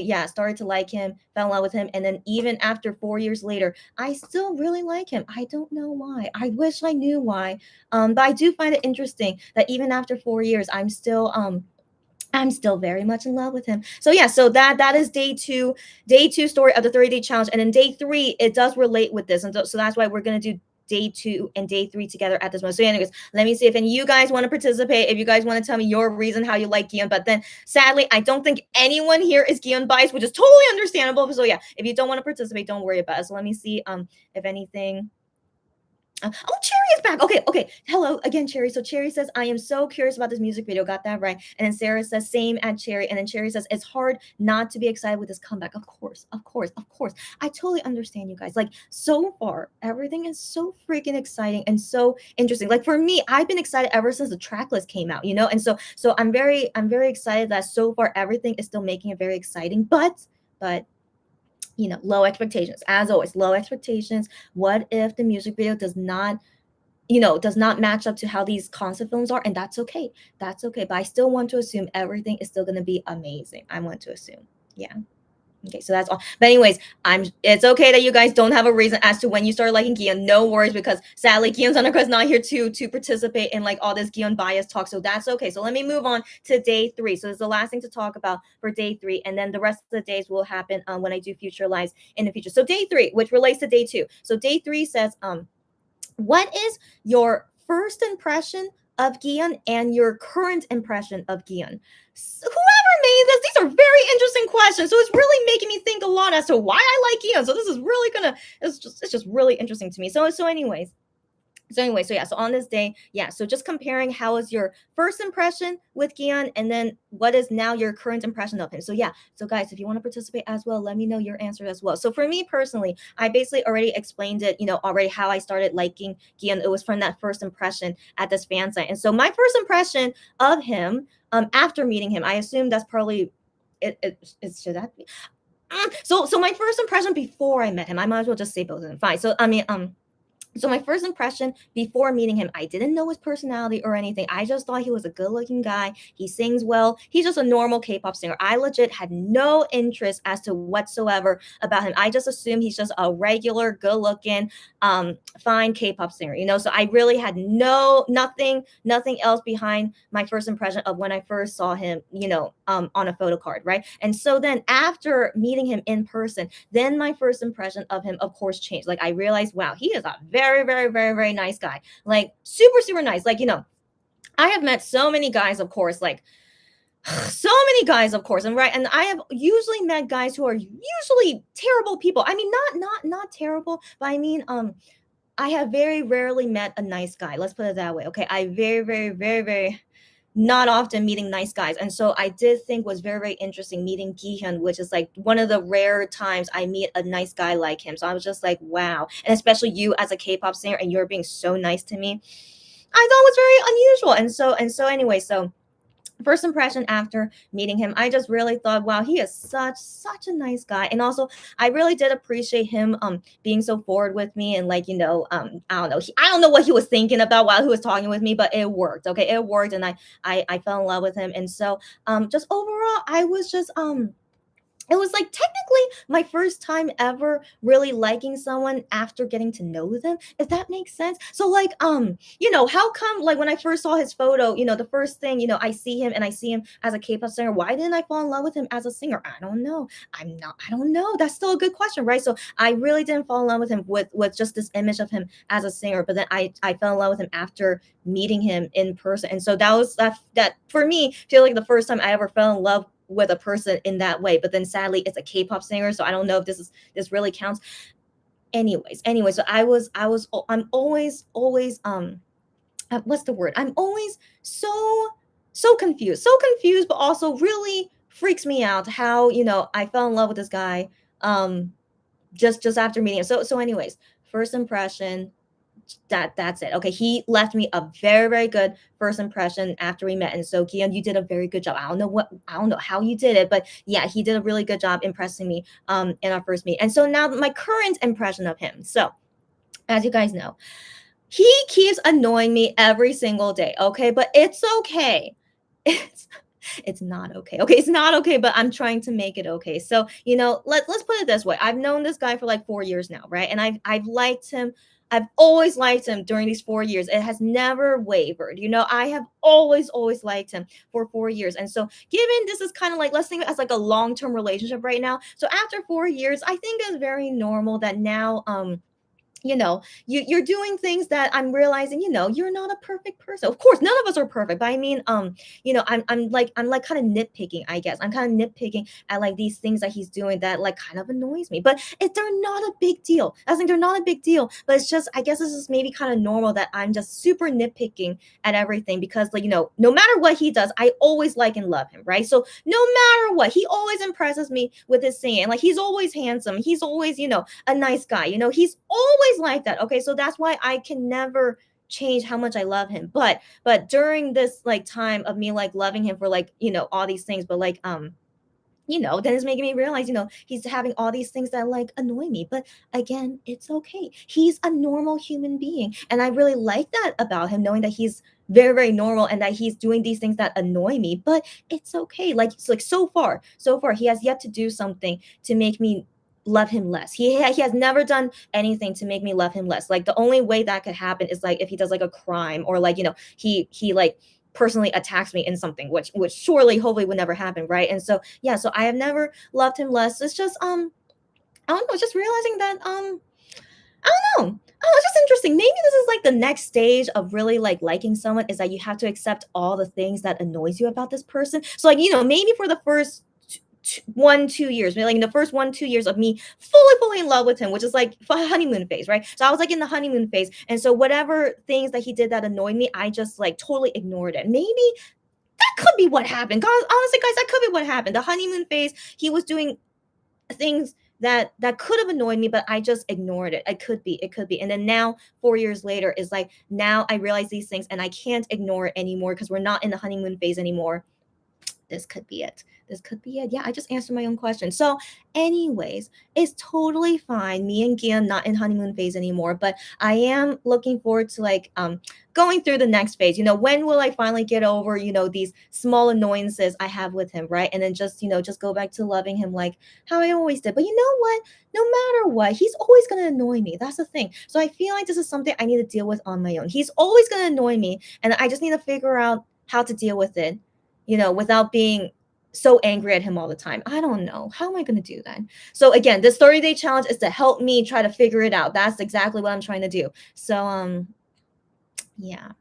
Speaker 1: yeah, started to like him, fell in love with him. And then even after 4 years later, I still really like him. I don't know why. I wish I knew why. But I do find it interesting that even after 4 years, I'm still very much in love with him. So yeah, so that is day two story of the 30-day challenge. And then day three, it does relate with this. And so that's why we're gonna do day two and day three together at this moment. So anyways, let me see if any of you guys want to participate, if you guys want to tell me your reason how you like Gion. But then sadly, I don't think anyone here is Gion biased, which is totally understandable. So yeah, if you don't want to participate, don't worry about it. So let me see if anything. Oh, Cherry is back. Okay. Hello again, Cherry. So Cherry says, I am so curious about this music video. Got that right. And then Sarah says, same at Cherry. And then Cherry says, it's hard not to be excited with this comeback. Of course. I totally understand you guys. Like, so far, everything is so freaking exciting and so interesting. Like, for me, I've been excited ever since the track list came out, And so I'm very excited that so far everything is still making it very exciting. But low expectations. As always, low expectations. What if the music video does not match up to how these concept films are? And that's okay. But I still want to assume everything is still going to be amazing. I want to assume. Yeah. Okay, so that's all. But anyways, it's okay that you guys don't have a reason as to when you started liking Gion. No worries, because sadly, Gion's Undercut is not here to participate in, like, all this Gion bias talk. So that's okay. So let me move on to day three. So it's the last thing to talk about for day three, and then the rest of the days will happen when I do future lives in the future. So day three, which relates to day two. So day three says, what is your first impression of Gion and your current impression of Gion? So whoever made this, these are very interesting questions. So it's really making me think a lot as to why I like Gion. So this is really it's just really interesting to me. So anyways, so on this day, so just comparing how is your first impression with Gion, and then what is now your current impression of him. So guys, if you want to participate as well, let me know your answer as well. So for me personally, I basically already explained it, already how I started liking Gion. It was from that first impression at this fan site. And so my first impression of him, after meeting him, I assume that's probably it should that be? So my first impression before I met him, I might as well just say both of them. Fine. So I mean, So my first impression before meeting him, I didn't know his personality or anything. I just thought he was a good-looking guy. He sings well. He's just a normal K-pop singer. I legit had no interest as to whatsoever about him. I just assumed he's just a regular, good-looking, fine K-pop singer. So I really had nothing else behind my first impression of when I first saw him. On a photo card, right? And so then after meeting him in person, then my first impression of him, of course, changed. Like I realized, wow, he is a very, very, very, very nice guy. Like super, super nice. Like, I have met so many guys, of course, like so many guys, of course, and right, and I have usually met guys who are usually terrible people. I mean, not terrible, but I mean, I have very rarely met a nice guy. Let's put it that way. Okay. I very, very, very, very not often meeting nice guys. And so I did think was very, very interesting meeting Gihyun, which is like one of the rare times I meet a nice guy like him. So I was just like, wow. And especially you as a K-pop singer and you're being so nice to me. I thought was very unusual. And so anyway, so first impression after meeting him, I just really thought, wow, he is such a nice guy. And also I really did appreciate him being so forward with me. And like, I don't know, I don't know what he was thinking about while he was talking with me, but it worked. Okay, it worked. And I fell in love with him. And so just overall, I was just it was like technically my first time ever really liking someone after getting to know them, if that makes sense. So like how come like when I first saw his photo, the first thing, I see him and I see him as a K-pop singer. Why didn't I fall in love with him as a singer? I don't know. I don't know. That's still a good question, right? So I really didn't fall in love with him with just this image of him as a singer, but then I fell in love with him after meeting him in person. And so that was that for me, feel like the first time I ever fell in love with a person in that way. But then sadly it's a K-pop singer, so I don't know if this really counts. Anyways, so I'm always what's the word, I'm always so confused, but also really freaks me out how I fell in love with this guy just after meeting him. So anyways, first impression, that's it. Okay, he left me a very, very good first impression after we met. And so Kian, you did a very good job. I don't know how you did it, but yeah, he did a really good job impressing me in our first meet. And so now my current impression of him. So as you guys know, he keeps annoying me every single day. Okay, but it's okay. It's it's not okay. Okay, it's not okay, but I'm trying to make it okay. So, let's put it this way. I've known this guy for like 4 years now, right? And I've liked him. I've always liked him during these 4 years. It has never wavered. I have always liked him for 4 years. And so, given this is kind of like, let's think of it as like a long-term relationship right now. So after 4 years, I think it's very normal that now you're doing things that I'm realizing, you're not a perfect person. Of course, none of us are perfect, but I mean, I'm like kind of nitpicking, I guess. I'm kind of nitpicking at like these things that he's doing that like kind of annoys me. But they're not a big deal. I think they're not a big deal, but it's just, I guess it's just maybe kind of normal that I'm just super nitpicking at everything because like, no matter what he does, I always like and love him, right? So no matter what, he always impresses me with his singing. Like he's always handsome. He's always, a nice guy. He's always like that. Okay, so that's why I can never change how much I love him. But during this like time of me like loving him for like all these things, but like then it's making me realize, he's having all these things that like annoy me. But again, it's okay. He's a normal human being. And I really like that about him, knowing that he's very, very normal and that he's doing these things that annoy me. But it's okay. Like, so far, he has yet to do something to make me love him less. He has never done anything to make me love him less. Like the only way that could happen is like if he does like a crime or like, he like personally attacks me in something, which surely hopefully would never happen, right? And so yeah, so I have never loved him less. It's just I don't know, just realizing that I don't know. Oh, it's just interesting. Maybe this is like the next stage of really like liking someone is that you have to accept all the things that annoys you about this person. So like, maybe for the first 1 2 years, maybe like in the first 1 2 years of me fully in love with him, which is like honeymoon phase, right? So I was like in the honeymoon phase, and so whatever things that he did that annoyed me, I just like totally ignored it. Maybe that could be what happened. Guys, honestly, guys, that could be what happened. The honeymoon phase, he was doing things that could have annoyed me, but I just ignored it. It could be. And then now 4 years later is like now I realize these things and I can't ignore it anymore because we're not in the honeymoon phase anymore. this could be it. This could be it. Yeah, I just answered my own question. So, anyways, it's totally fine. Me and Gian not in honeymoon phase anymore, but I am looking forward to like going through the next phase. When will I finally get over, these small annoyances I have with him, right? And then just go back to loving him like how I always did. But you know what? No matter what, he's always going to annoy me. That's the thing. So I feel like this is something I need to deal with on my own. He's always going to annoy me, and I just need to figure out how to deal with it, without being so angry at him all the time. I don't know. How am I going to do that? So again, this 30-day challenge is to help me try to figure it out. That's exactly what I'm trying to do. So yeah.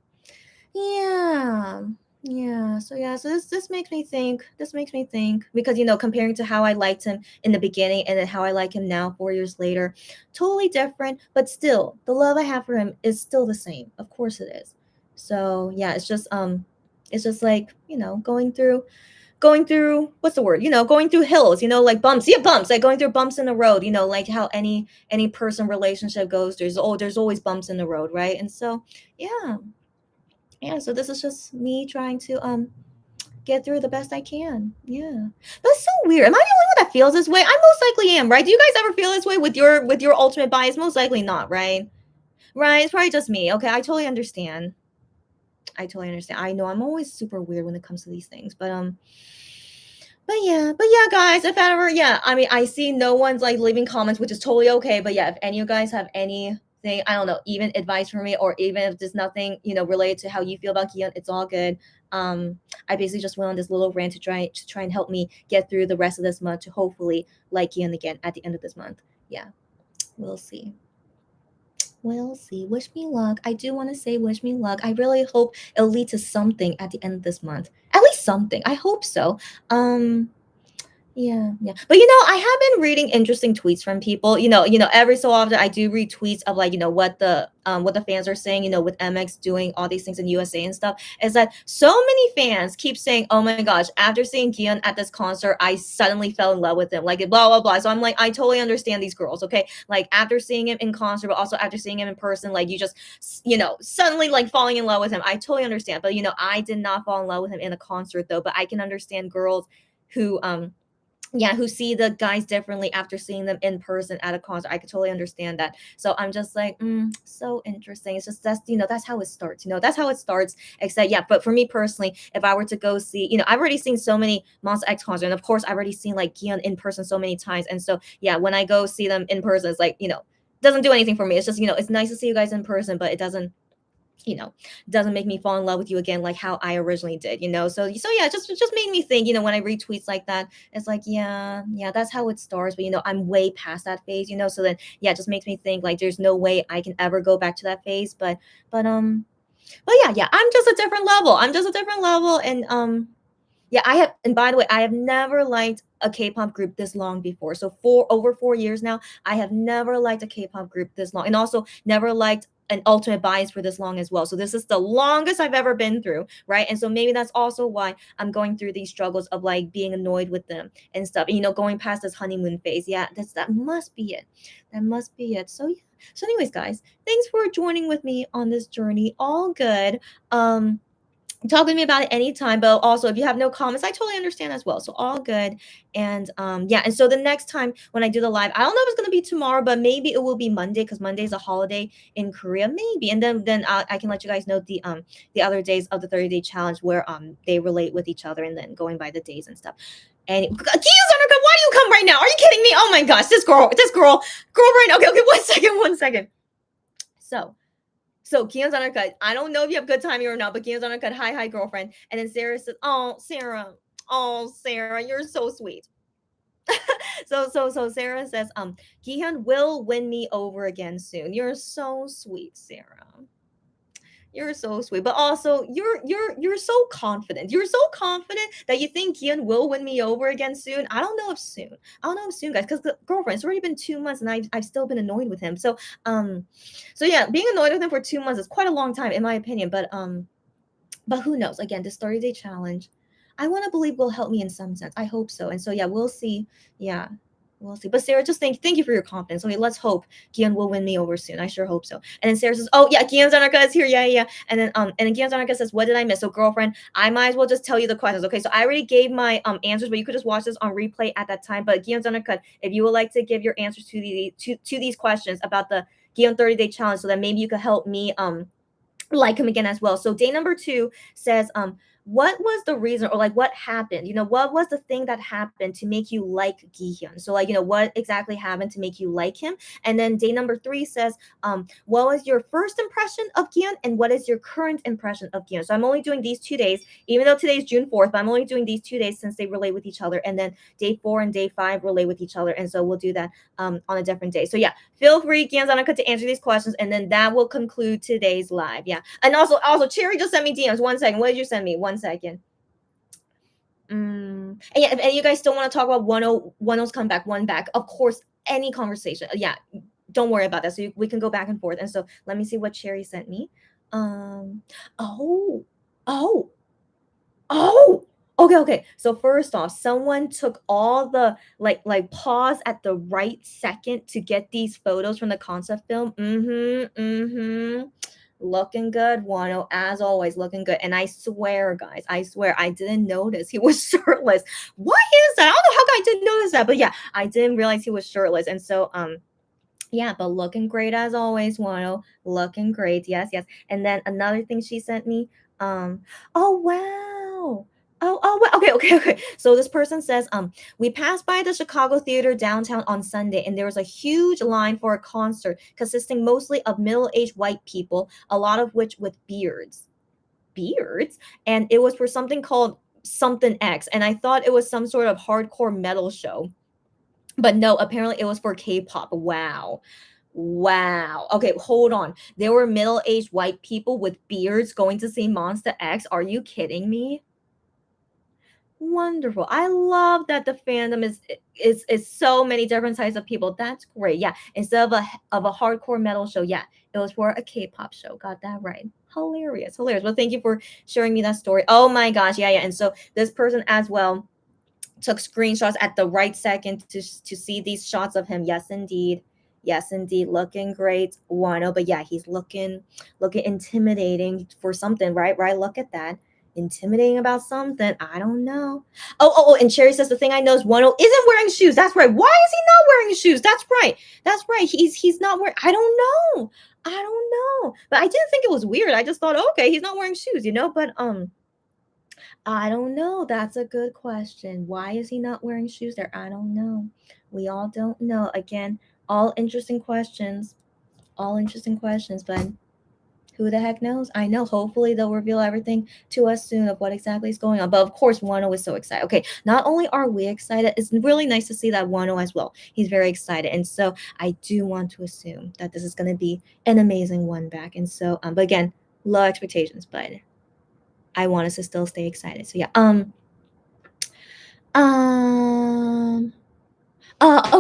Speaker 1: Yeah. Yeah. So this makes me think. This makes me think because comparing to how I liked him in the beginning and then how I like him now 4 years later, totally different, but still the love I have for him is still the same. Of course it is. So, yeah, it's just like, going through what's the word? Going through hills, like bumps. Yeah, bumps, like going through bumps in the road, like how any person relationship goes. There's always bumps in the road, right? And so, yeah. Yeah, so this is just me trying to get through the best I can. Yeah. But it's so weird. Am I the only one that feels this way? I most likely am, right? Do you guys ever feel this way with your ultimate bias? Most likely not, right? Right. It's probably just me. Okay, I totally understand. I totally understand. I know I'm always super weird when it comes to these things, but yeah, guys, if ever, yeah, I mean, I see no one's like leaving comments, which is totally okay. But yeah, if any of you guys have anything, I don't know, even advice for me, or even if there's nothing, related to how you feel about Kian, it's all good. I basically just went on this little rant to try and help me get through the rest of this month to hopefully like Kian again at the end of this month. Yeah, we'll see. We'll see. Wish me luck. I do want to say wish me luck. I really hope it'll lead to something at the end of this month. At least something. I hope so. Um, yeah, yeah. But I have been reading interesting tweets from people. Every so often I do read tweets of like, what the fans are saying, with MX doing all these things in USA and stuff. Is that so many fans keep saying, "Oh my gosh, after seeing Gian at this concert, I suddenly fell in love with him." Like blah blah blah. So I'm like, I totally understand these girls, okay? Like after seeing him in concert, but also after seeing him in person, like you just suddenly like falling in love with him. I totally understand. But I did not fall in love with him in a concert though. But I can understand girls who yeah, who see the guys differently after seeing them in person at a concert. I could totally understand that. So I'm just like, so interesting. It's just that's how it starts. That's how it starts. Except yeah, but for me personally, if I were to go see, I've already seen so many Monster X concerts, and of course I've already seen like Gion in person so many times. And so yeah, when I go see them in person, it's like, doesn't do anything for me. It's just, it's nice to see you guys in person, but it doesn't make me fall in love with you again like how I originally did, so yeah, just made me think, when I read tweets like that, it's like, yeah, that's how it starts, but I'm way past that phase, so then yeah, it just makes me think like there's no way I can ever go back to that phase, but yeah, I'm just a different level, and yeah, and by the way, I have never liked a K-pop group this long before. So for over 4 years now, I have never liked a K-pop group this long, and also never liked an Ultimate Bias for this long as well. So this is the longest I've ever been through, right? And so maybe that's also why I'm going through these struggles of like being annoyed with them and stuff. And, going past this honeymoon phase. Yeah, that must be it. That must be it. So yeah. So, anyways, guys, thanks for joining with me on this journey. All good. Talk with me about it anytime, but also if you have no comments, I totally understand as well, so all good. And yeah, and so the next time when I do the live, I don't know if it's going to be tomorrow, but maybe it will be Monday, because Monday is a holiday in Korea, maybe. And then I can let you guys know the other days of the 30-day challenge where they relate with each other, and then going by the days and stuff. And Kiyo's Undercut, why do you come right now? Are you kidding me? Oh my gosh, this girl right now. Okay, 1 second. So Kian's undercut. I don't know if you have good timing or not, but Kian's undercut. Hi, girlfriend. And then Sarah says, "Oh, Sarah, you're so sweet." So Sarah says, Gihan will win me over again soon. You're so sweet, Sarah. You're so sweet, but also you're so confident. You're so confident that you think Kian will win me over again soon. I don't know if soon. I don't know if soon, guys, because the girlfriend, it's already been 2 months, and I've still been annoyed with him. So yeah, being annoyed with him for 2 months is quite a long time in my opinion. But who knows? Again, this 30-day challenge, I want to believe will help me in some sense. I hope so. And so yeah, we'll see. Yeah. We'll see. But Sarah, just thank you for your confidence. Okay, let's hope Gian will win me over soon. I sure hope so. And then Sarah says, "Oh yeah, Gian Zanarka is here. Yeah, yeah." And then Gian Zanarka says, "What did I miss?" So girlfriend, I might as well just tell you the questions. Okay, so I already gave my answers, but you could just watch this on replay at that time. But Gian Zanarka, if you would like to give your answers to these questions about the Gian 30-day challenge, so that maybe you could help me like him again as well. So day number 2 says, what was the reason, or like what happened? What was the thing that happened to make you like Gihyun? So like, what exactly happened to make you like him? And then day number 3 says, what was your first impression of Gihyun and what is your current impression of Gihyun? So I'm only doing these 2 days, even though today's June 4th, but I'm only doing these 2 days since they relate with each other. And then day 4 and day 5 relate with each other. And so we'll do that on a different day. So yeah, feel free, Gian Zanaka, to answer these questions, and then that will conclude today's live. Yeah. And also, Cherry just sent me DMs. 1 second. What did you send me? 1 second. And yeah, and you guys still want to talk about Wonho's comeback, one back. Of course, any conversation. Yeah, don't worry about that. So we can go back and forth. And so let me see what Cherry sent me. Oh, oh, oh. Okay. So first off, someone took all the like pause at the right second to get these photos from the concept film. Looking good, Wano, as always, looking good. And I swear, guys, I swear, I didn't notice he was shirtless. What is that? I don't know how I didn't notice that, but yeah, I didn't realize he was shirtless. And so, yeah, but looking great as always, Wano. Looking great. Yes, yes. And then another thing she sent me, oh wow. Okay. So this person says, we passed by the Chicago Theater downtown on Sunday, and there was a huge line for a concert consisting mostly of middle-aged white people, a lot of which with beards. Beards? And it was for something called Something X, and I thought it was some sort of hardcore metal show. But no, apparently it was for K-pop. Wow. Wow. Okay, hold on. There were middle-aged white people with beards going to see Monster X. Are you kidding me? Wonderful. I love that the fandom is so many different types of people. That's great. Yeah. Instead of a hardcore metal show, yeah, it was for a K-pop show. Got that right. Hilarious. Well, thank you for sharing me that story. Oh my gosh. Yeah. And so this person as well took screenshots at the right second to see these shots of him. Yes, indeed. Yes, indeed. Looking great. Wano, but yeah, he's looking intimidating for something, right? Right. Look at that. Intimidating about something. I don't know. Oh, and Cherry says the thing I know is Wano isn't wearing shoes. That's right. Why is he not wearing shoes? That's right. He's not wearing. I don't know. But I didn't think it was weird. I just thought, okay, he's not wearing shoes, But I don't know. That's a good question. Why is he not wearing shoes there? I don't know. We all don't know. Again, all interesting questions. But who the heck knows? I know. Hopefully, they'll reveal everything to us soon of what exactly is going on. But of course, Wano is so excited. Okay, not only are we excited, it's really nice to see that Wano as well. He's very excited. And so I do want to assume that this is going to be an amazing one back. And so, but again, low expectations, but I want us to still stay excited. So yeah.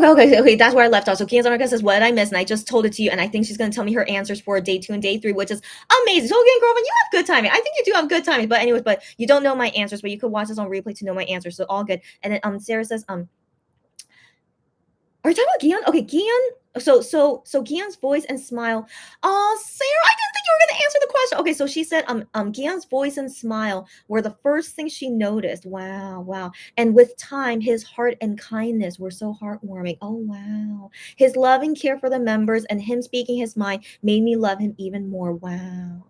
Speaker 1: Okay. That's where I left off. So Kian Zanarka says, "What did I miss?" And I just told it to you, and I think she's gonna tell me her answers for day 2 and day 3, which is amazing. So again, girlfriend, you have good timing. I think you do have good timing. But anyways, but you don't know my answers, but you could watch this on replay to know my answers. So all good. And then Sarah says, are you talking about Gian? Okay, Gian. So Gian's voice and smile. Oh, Sarah, I didn't think you were gonna answer the question. Okay, so she said Gian's voice and smile were the first thing she noticed. Wow. And with time, his heart and kindness were so heartwarming. Oh wow. His loving care for the members and him speaking his mind made me love him even more. Wow.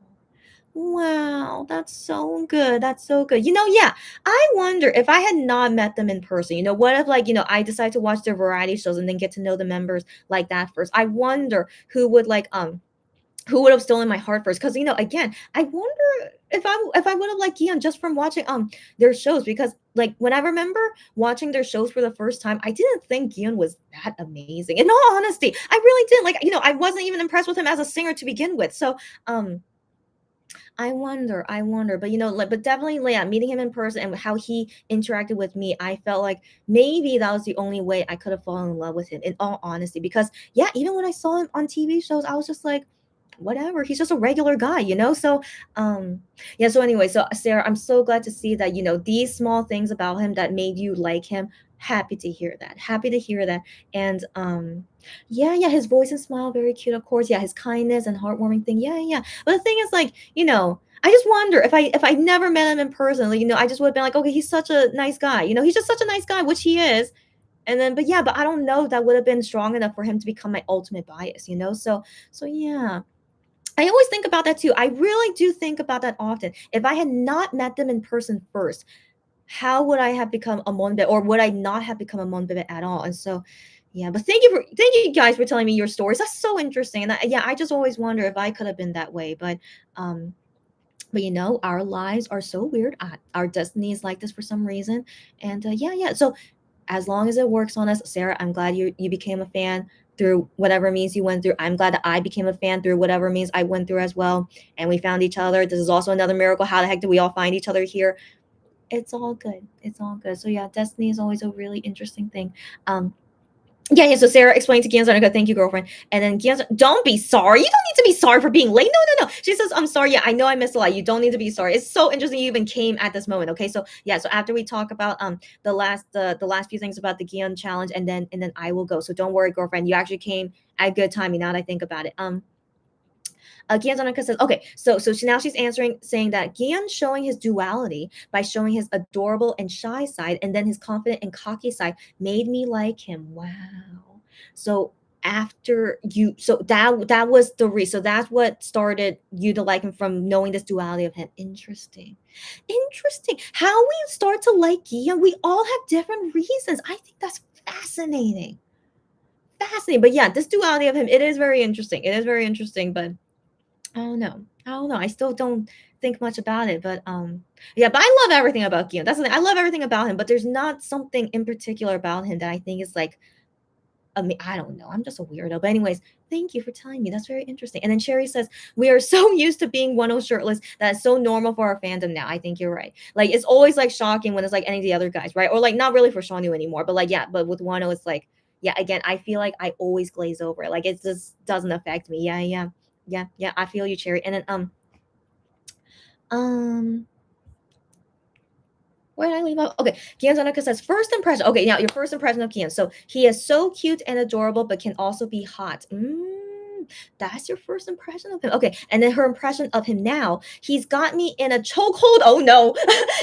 Speaker 1: Wow, that's so good. That's so good. Yeah, I wonder if I had not met them in person, what if I decide to watch their variety shows and then get to know the members like that first. I wonder who would have stolen my heart first. Because again, I wonder if I would have liked Gian just from watching their shows, because like when I remember watching their shows for the first time, I didn't think Gian was that amazing. In all honesty, I really didn't. I wasn't even impressed with him as a singer to begin with. So I wonder, but but definitely, yeah, meeting him in person and how he interacted with me, I felt like maybe that was the only way I could have fallen in love with him, in all honesty. Because yeah, even when I saw him on TV shows, I was just like, whatever, he's just a regular guy. So yeah, so anyway, so Sarah, I'm so glad to see that these small things about him that made you like him happy to hear that. Happy to hear that. And yeah, yeah, his voice and smile very cute, of course. Yeah, his kindness and heartwarming thing. Yeah, yeah. But the thing is, like, I just wonder if I never met him in person, like, I just would have been like, okay, he's such a nice guy. He's just such a nice guy, which he is. And then, but yeah, but I don't know if that would have been strong enough for him to become my ultimate bias. So yeah. I always think about that too. I really do think about that often. If I had not met them in person first, how would I have become a monbebe, or would I not have become a monbebe at all? And so, yeah. But thank you guys for telling me your stories. That's so interesting. And yeah, I just always wonder if I could have been that way. Um, but our lives are so weird. Our destiny is like this for some reason. And yeah, yeah. So as long as it works on us, Sarah, I'm glad you became a fan through whatever means you went through. I'm glad that I became a fan through whatever means I went through as well. And we found each other. This is also another miracle. How the heck did we all find each other here? It's all good. It's all good. So yeah, destiny is always a really interesting thing. Um, yeah, yeah. So Sarah explained to Gianza, "Okay, thank you, girlfriend." And then Gianza, "Don't be sorry. You don't need to be sorry for being late. No, no, no." She says, "I'm sorry. Yeah, I know I missed a lot. You don't need to be sorry." It's so interesting you even came at this moment. Okay, so yeah. So after we talk about the last few things about the Gian challenge, and then I will go. So don't worry, girlfriend. You actually came at good timing. Now that I think about it. Gian Zanaka says, okay, so now she's answering, saying that Gian showing his duality by showing his adorable and shy side, and then his confident and cocky side made me like him. Wow. So after you, so that was the so that's what started you to like him, from knowing this duality of him. Interesting, interesting. How we start to like Gian, we all have different reasons. I think that's fascinating, fascinating. But yeah, this duality of him, it is very interesting. It is very interesting, but I don't know. I don't know. I still don't think much about it, but yeah, but I love everything about Guillaume. That's the thing. I love everything about him, but there's not something in particular about him that I think is like, I mean, I don't know. I'm just a weirdo. But anyways, thank you for telling me. That's very interesting. And then Sherry says, "We are so used to being Wonho shirtless that it's so normal for our fandom now." I think you're right. Like, it's always like shocking when it's like any of the other guys, right? Or like not really for Shanu anymore, but like, yeah, but with Wonho, it's like, yeah, again, I feel like I always glaze over it. Like, it just doesn't affect me. Yeah, yeah. Yeah, yeah, I feel you, Cherry. And then um where did I leave off? Okay, Gian Zanaka says first impression. Okay, now your first impression of Gian. So he is so cute and adorable, but can also be hot. That's your first impression of him. Okay, and then her impression of him now. He's got me in a chokehold. Oh no,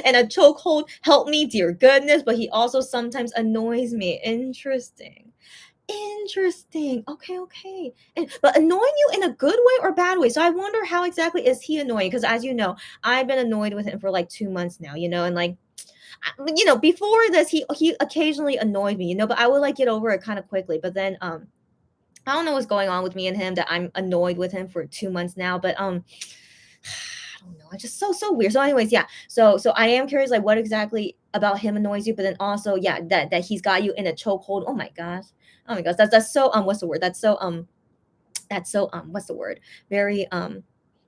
Speaker 1: in a chokehold. Help me, dear goodness. But he also sometimes annoys me. Interesting. Interesting. Okay, okay. But annoying you in a good way or bad way? So I wonder, how exactly is he annoying? Because as you know, I've been annoyed with him for like 2 months now. And like, before this, he occasionally annoyed me. But I would like get over it kind of quickly. But then I don't know what's going on with me and him that I'm annoyed with him for 2 months now. But I don't know. It's just so weird. So, anyways, yeah. So I am curious, like, what exactly about him annoys you? But then also, yeah, that he's got you in a chokehold. Oh my gosh. Oh my gosh. That's so what's the word? That's so what's the word? Very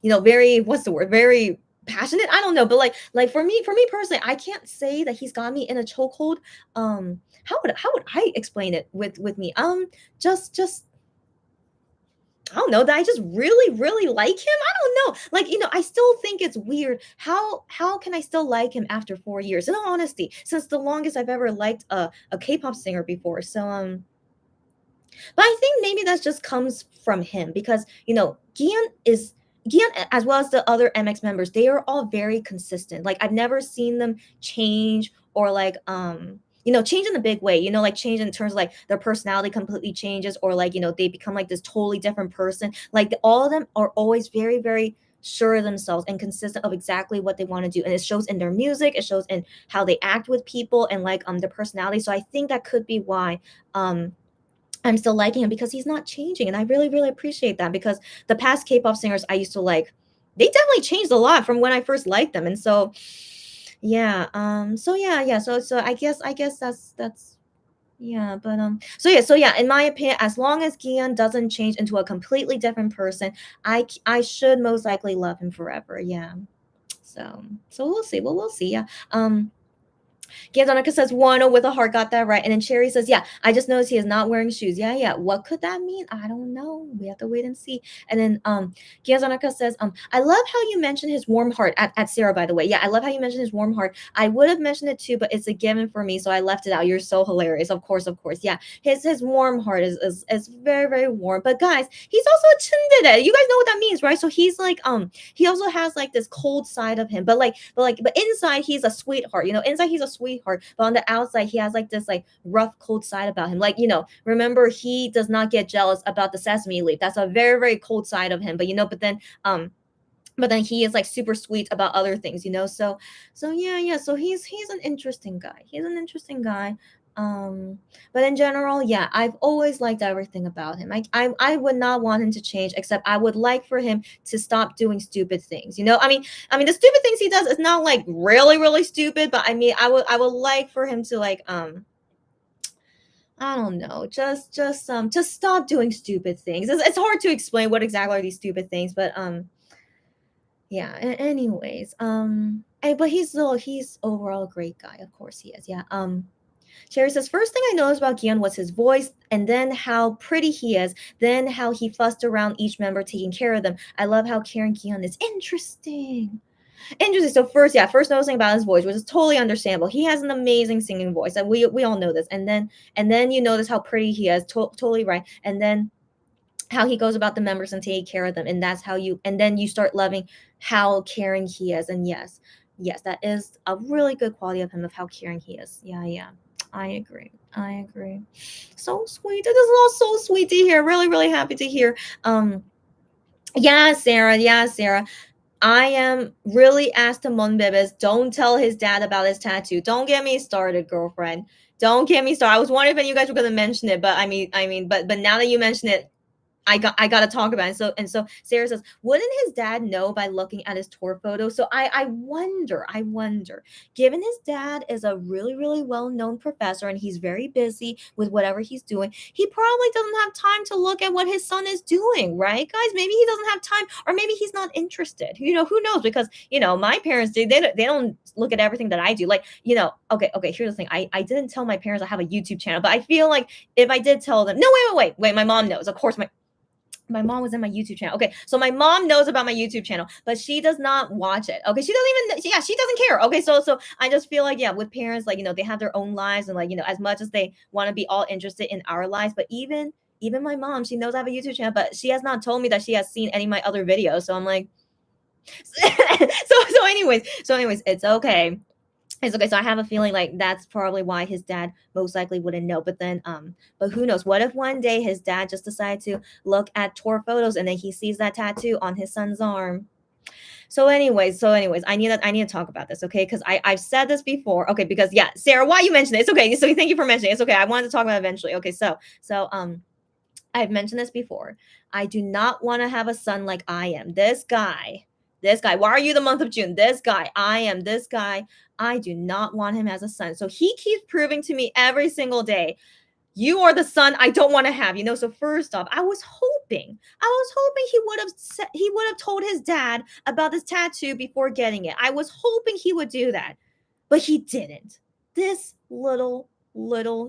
Speaker 1: very, what's the word? Very passionate. I don't know, but like for me personally, I can't say that he's got me in a chokehold. How would I explain it with me? Just I don't know, that I just really, really like him. I don't know. Like, I still think it's weird. How can I still like him after 4 years? In all honesty, since the longest I've ever liked a K-pop singer before. So but I think maybe that just comes from him, because Gian, as well as the other MX members, they are all very consistent. Like, I've never seen them change, or like change in a big way. Like, change in terms of like their personality completely changes, or like they become like this totally different person. Like, all of them are always very, very sure of themselves and consistent of exactly what they want to do, and it shows in their music. It shows in how they act with people, and like their personality. So I think that could be why I'm still liking him, because he's not changing. And I really, really appreciate that, because the past K-pop singers I used to like, they definitely changed a lot from when I first liked them. And so yeah, so yeah, yeah. So I guess that's yeah, but so yeah, in my opinion, as long as Gian doesn't change into a completely different person, I should most likely love him forever. Yeah. So we'll see. Well, we'll see. Yeah. Giandonica says Wano with a heart, got that right. And then Cherry says, yeah, I just noticed he is not wearing shoes. Yeah, yeah. What could that mean? I don't know. We have to wait and see. And then Giandonica says, I love how you mentioned his warm heart at Sarah, by the way. Yeah, I love how you mentioned his warm heart. I would have mentioned it too, but it's a given for me, so I left it out. You're so hilarious. Of course, of course. Yeah. His warm heart is very, very warm. But guys, he's also a tsundere. You guys know what that means, right? So he's like he also has like this cold side of him, but inside he's a sweetheart. Inside he's a sweetheart, but on the outside he has like this like rough, cold side about him. Like, remember, he does not get jealous about the sesame leaf. That's a very, very cold side of him. But then he is like super sweet about other things. So yeah. So he's an interesting guy. He's an interesting guy. But in general, yeah, I've always liked everything about him. I would not want him to change, except I would like for him to stop doing stupid things. I mean the stupid things he does is not like really, really stupid, but I mean I would like for him to like I don't know, just stop doing stupid things. It's hard to explain what exactly are these stupid things, but yeah. Anyways, but he's overall a great guy. Of course he is. Yeah. Sherry says, first thing I noticed about Gian was his voice, and then how pretty he is, then how he fussed around each member taking care of them. I love how caring Gian is. Interesting. So first noticing about his voice, which is totally understandable. He has an amazing singing voice, and we all know this. And then you notice how pretty he is. Totally right. And then how he goes about the members and taking care of them, and then you start loving how caring he is. And yes, that is a really good quality of him, of how caring he is. Yeah. I agree. So sweet. It is all so sweet to hear. Really, really happy to hear. Yeah, Sarah. I am really asked to Monbebes. Don't tell his dad about his tattoo. Don't get me started, girlfriend. Don't get me started. I was wondering if you guys were gonna mention it, but but now that you mention it, I got to talk about it. So Sarah says, wouldn't his dad know by looking at his tour photo? So I wonder, given his dad is a really, really well-known professor and he's very busy with whatever he's doing, he probably doesn't have time to look at what his son is doing, right, guys? Maybe he doesn't have time, or maybe he's not interested. Who knows? Because my parents they don't look at everything that I do. Like, okay, here's the thing. I didn't tell my parents I have a YouTube channel, but I feel like if I did tell them, no, wait, my mom knows. Of course, my mom was in my YouTube channel. Okay, so my mom knows about my YouTube channel, but she does not watch it. Okay, she doesn't care. Okay, so I just feel like, yeah, with parents, like, they have their own lives, and like, as much as they want to be all interested in our lives, but even my mom, she knows I have a YouTube channel, but she has not told me that she has seen any of my other videos. So I'm like, anyways, it's okay. It's okay. So I have a feeling like that's probably why his dad most likely wouldn't know. But then, but who knows? What if one day his dad just decided to look at tour photos and then he sees that tattoo on his son's arm? So anyways, I need to talk about this, okay? Because I've said this before, okay? Because yeah, Sarah, why you mentioned it? It's okay. So thank you for mentioning it. It's okay. I wanted to talk about it eventually. Okay, so I've mentioned this before. I do not want to have a son like I am. This guy. Why are you the month of June? This guy. I am this guy. I do not want him as a son. So he keeps proving to me every single day, you are the son I don't want to have. So first off, I was hoping he would have told his dad about this tattoo before getting it. I was hoping he would do that, but he didn't. This little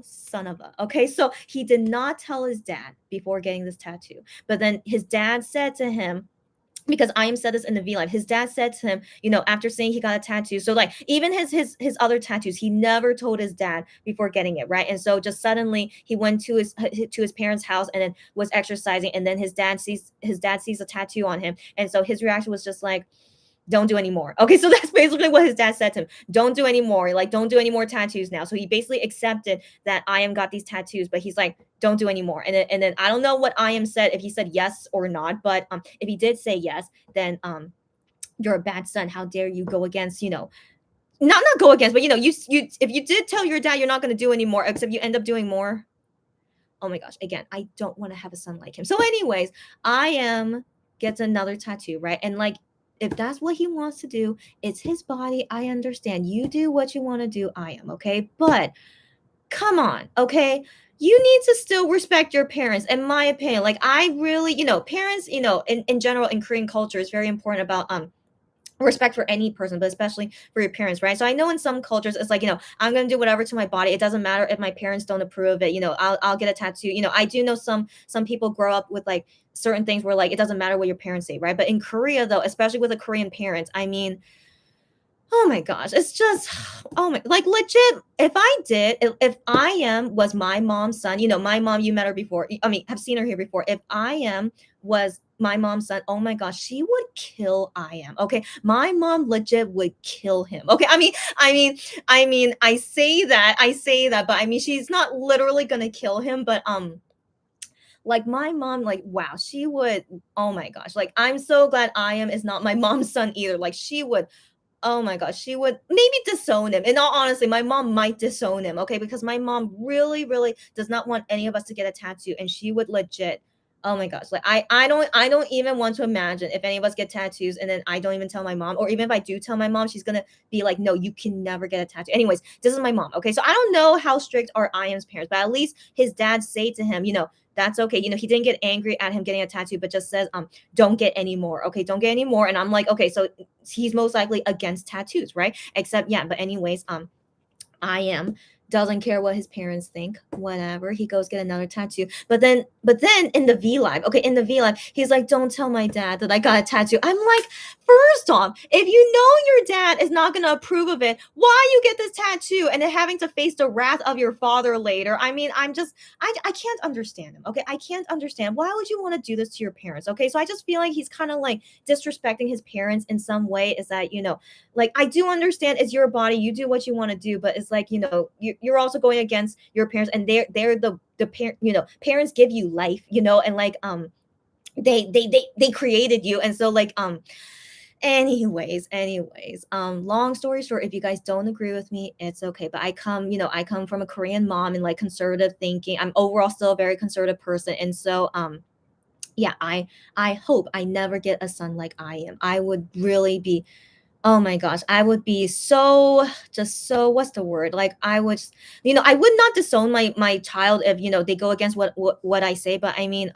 Speaker 1: son of a. Okay, so he did not tell his dad before getting this tattoo, but then his dad said to him, because I am said this in the V Live. His dad said to him, after saying he got a tattoo. So like even his other tattoos, he never told his dad before getting it, right? And so just suddenly he went to his parents' house and then was exercising, and then his dad sees a tattoo on him, and so his reaction was just like, don't do any more. Okay, so that's basically what his dad said to him. Don't do any more. Like, don't do any more tattoos now. So he basically accepted that I am got these tattoos, but he's like, don't do any more. And then I don't know what I am said, if he said yes or not, but if he did say yes, then you're a bad son. How dare you go against, not go against, but you if you did tell your dad you're not going to do anymore, except you end up doing more. Oh my gosh, again, I don't want to have a son like him. So anyways, gets another tattoo, right? And like, if that's what he wants to do, it's his body. I understand. You do what you want to do. I am, okay? But come on, okay? You need to still respect your parents, in my opinion. Like, I really, parents, in general, in Korean culture, is very important about respect for any person, but especially for your parents, right? So I know in some cultures it's like, I'm gonna do whatever to my body. It doesn't matter if my parents don't approve of it. I'll get a tattoo. I do know some people grow up with like certain things where like it doesn't matter what your parents say, right? But in Korea though, especially with a Korean parent, I mean, oh my gosh, it's just oh my, like legit. If I am was my mom's son, my mom, you met her before. I mean, have seen her here before. If I am was my mom's son, oh my gosh, she would kill I am. Okay, my mom legit would kill him. Okay, I say that, but I mean, she's not literally gonna kill him, but like my mom, like wow, she would. Oh my gosh, like I'm so glad I am is not my mom's son either. Like she would. Oh my gosh, she would maybe disown him. In all honesty, my mom might disown him, okay? Because my mom really, really does not want any of us to get a tattoo, and she would legit. Oh my gosh, like I don't even want to imagine if any of us get tattoos and then I don't even tell my mom, or even if I do tell my mom, she's gonna be like, no, you can never get a tattoo. Anyways, this is my mom, okay? So I don't know how strict are Iam's parents, but at least his dad say to him, that's okay. He didn't get angry at him getting a tattoo, but just says, don't get any more. Okay, don't get any more. And I'm like, okay, so he's most likely against tattoos, right? Except, yeah, but anyways, I am doesn't care what his parents think, whatever. He goes get another tattoo. But then in the V Live, okay, in the V Live, he's like, don't tell my dad that I got a tattoo. I'm like, first off, if you know your dad is not gonna approve of it, why you get this tattoo and then having to face the wrath of your father later? I mean, I can't understand him. Okay, I can't understand. Why would you want to do this to your parents? Okay, so I just feel like he's kind of like disrespecting his parents in some way. Is that like I do understand it's your body, you do what you want to do, but it's like you're also going against your parents, and they're the parent. Parents give you life, and like they created you, and so like anyways, long story short, if you guys don't agree with me, it's okay, but I come from a Korean mom and like conservative thinking. I'm overall still a very conservative person, and so yeah, I hope I never get a son like I am. I would really be. Oh my gosh, I would be so just so what's the word? Like I would I would not disown my child if they go against what I say, but I mean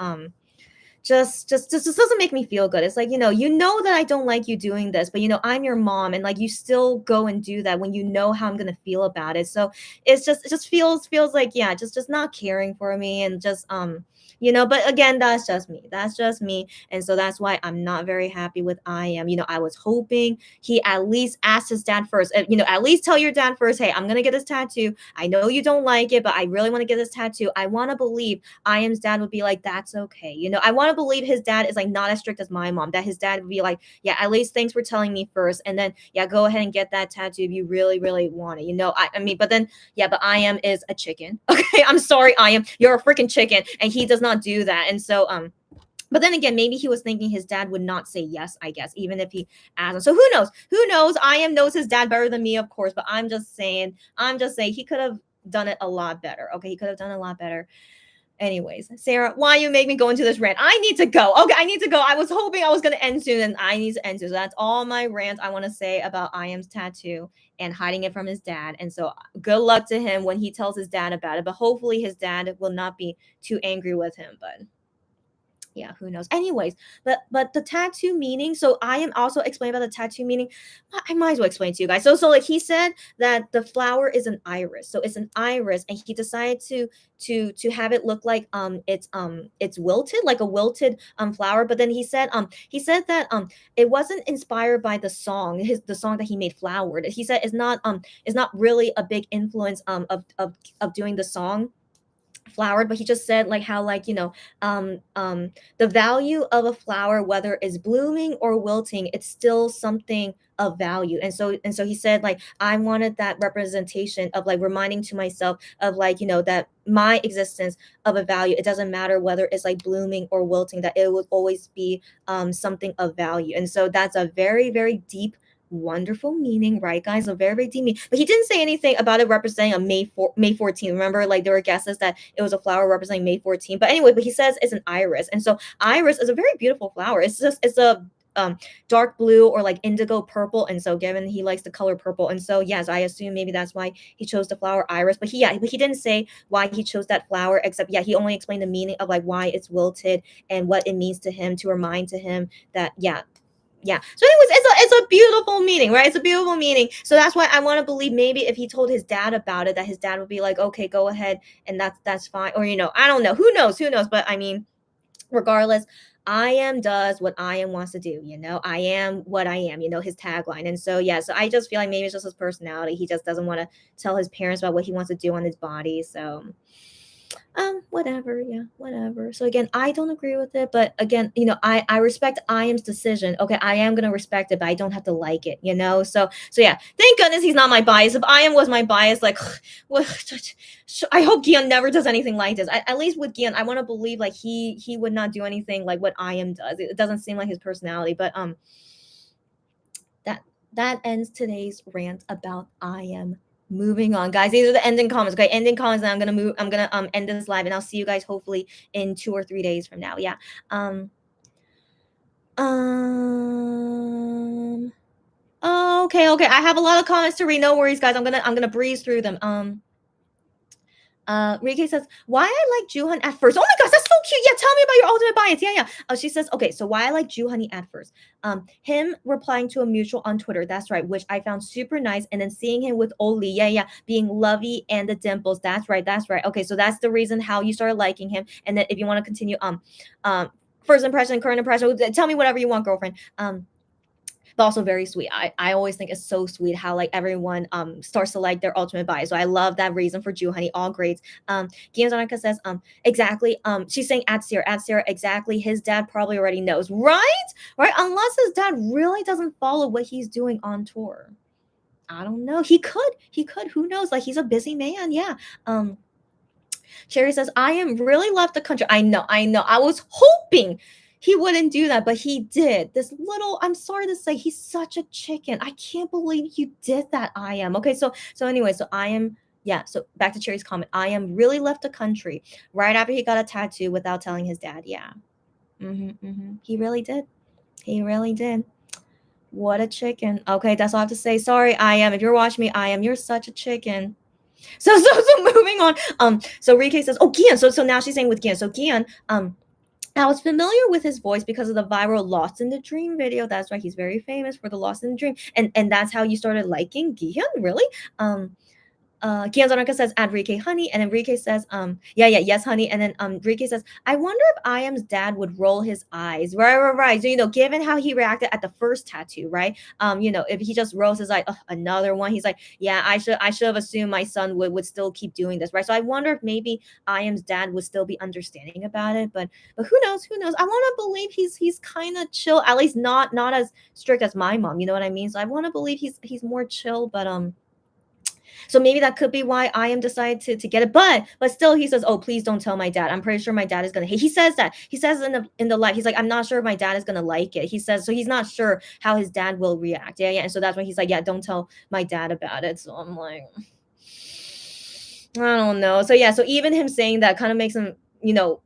Speaker 1: just doesn't make me feel good. It's like, that I don't like you doing this, but I'm your mom, and like you still go and do that when you know how I'm gonna feel about it. So it just feels like, yeah, just not caring for me, and just but again, that's just me. That's just me. And so that's why I'm not very happy with I am. I was hoping he at least asked his dad first. At least tell your dad first, hey, I'm gonna get this tattoo. I know you don't like it, but I really want to get this tattoo. I want to believe I am's dad would be like, that's okay. I want to believe his dad is like not as strict as my mom, that his dad would be like, yeah, at least thanks for telling me first. And then, yeah, go ahead and get that tattoo if you really, really want it. I mean, but then, yeah, but I am is a chicken. Okay. I'm sorry, I am. You're a freaking chicken. And he does not do that. And so, but then again, maybe he was thinking his dad would not say yes, I guess, even if he asked him. So who knows? Who knows? I am knows his dad better than me, of course, but I'm just saying he could have done it a lot better. Okay. He could have done it a lot better. Anyways, Sarah, why you make me go into this rant? I need to go. Okay, I need to go. I was hoping I was going to end soon, and I need to end soon. So that's all my rant I want to say about I am's tattoo and hiding it from his dad. And so good luck to him when he tells his dad about it. But hopefully his dad will not be too angry with him. But yeah, who knows? Anyways, but the tattoo meaning. So I am also explaining about the tattoo meaning. I might as well explain to you guys. So like he said that the flower is an iris. So it's an iris, and he decided to have it look like it's wilted, like a wilted flower. But then he said that it wasn't inspired by the song that he made, Flowered. He said it's not really a big influence of doing the song Flowered, but he just said like how like the value of a flower, whether it's blooming or wilting, it's still something of value. And so he said like I wanted that representation of like reminding to myself of like that my existence of a value, it doesn't matter whether it's like blooming or wilting, that it will always be something of value. And so that's a very, very deep, wonderful meaning, right, guys? A very, very deep meaning. But he didn't say anything about it representing a May 14th. Remember, like there were guesses that it was a flower representing May 14th. But anyway, but he says it's an iris, and so iris is a very beautiful flower. It's a dark blue or like indigo purple, and so given he likes the color purple, and so yes, I assume maybe that's why he chose the flower iris. But he didn't say why he chose that flower, except he only explained the meaning of like why it's wilted and what it means to him, to remind to him that Yeah. So anyways, it's a beautiful meeting, right? It's a beautiful meeting. So that's why I want to believe maybe if he told his dad about it, that his dad would be like, okay, go ahead, and that's fine. Or I don't know. Who knows? Who knows? But I mean, regardless, I am does what I am wants to do. I am what I am. His tagline. And so yeah, so I just feel like maybe it's just his personality. He just doesn't want to tell his parents about what he wants to do on his body. So whatever, yeah, whatever. So again, I don't agree with it, but again, I respect I am's decision. Okay, I am gonna respect it, but I don't have to like it. So yeah, thank goodness he's not my bias. If I am was my bias, like well, I hope Gian never does anything like this. At least with Gian, I want to believe like he would not do anything like what I am does. It doesn't seem like his personality, but that that ends today's rant about I am. Moving on, guys. These are the ending comments. Okay, ending comments. And I'm gonna end this live, and I'll see you guys hopefully in 2 or 3 days from now. Yeah. Okay. I have a lot of comments to read. No worries, guys. I'm gonna breeze through them. Rike says, why I like Juhan at first. Oh my gosh, that's so cute. Yeah, tell me about your ultimate bias. Yeah. She says, okay, so why I like Juhani at first. Him replying to a mutual on Twitter. That's right, which I found super nice. And then seeing him with Oli. Yeah. Being lovey and the dimples. That's right. Okay, so that's the reason how you started liking him. And then if you want to continue, first impression, current impression, tell me whatever you want, girlfriend. But also very sweet. I always think it's so sweet how like everyone starts to like their ultimate bias. So I love that reason for Jew Honey. All great. Gianzanaka says exactly. She's saying at Sierra exactly. His dad probably already knows, right? Unless his dad really doesn't follow what he's doing on tour. I don't know. He could. Who knows? Like he's a busy man. Yeah. Cherry says, I am really left the country. I know. I was hoping he wouldn't do that, but he did. I'm sorry to say, he's such a chicken. I can't believe you did that, I am. Okay, so anyway, so I am, yeah, so back to Cherry's comment. I am really left the country right after he got a tattoo without telling his dad. Yeah. He really did. What a chicken. Okay, that's all I have to say. Sorry, I am. If you're watching me, I am. You're such a chicken. So moving on. So Rike says, oh, Gian. So now she's saying with Gian. So Gian, I was familiar with his voice because of the viral Lost in the Dream video. That's why he's very famous for the Lost in the Dream. And that's how you started liking Gian, really? Kianzanaka says, add Rike honey. And then Rike says, yes, honey. And then Rike says, I wonder if I am's dad would roll his eyes. Right. So, given how he reacted at the first tattoo, right? If he just rolls his eye, another one, he's like, yeah, I should have assumed my son would still keep doing this, right? So I wonder if maybe I am's dad would still be understanding about it, but who knows? I want to believe he's kind of chill, at least not as strict as my mom, you know what I mean? So I want to believe he's more chill, but so maybe that could be why I am decided to get it. But still, he says, "Oh, please don't tell my dad. I'm pretty sure my dad is gonna hate." He says that. He says in the live, he's like, "I'm not sure if my dad is gonna like it." He says so. He's not sure how his dad will react. Yeah. And so that's why he's like, "Yeah, don't tell my dad about it." So I'm like, I don't know. So yeah. So even him saying that kind of makes him,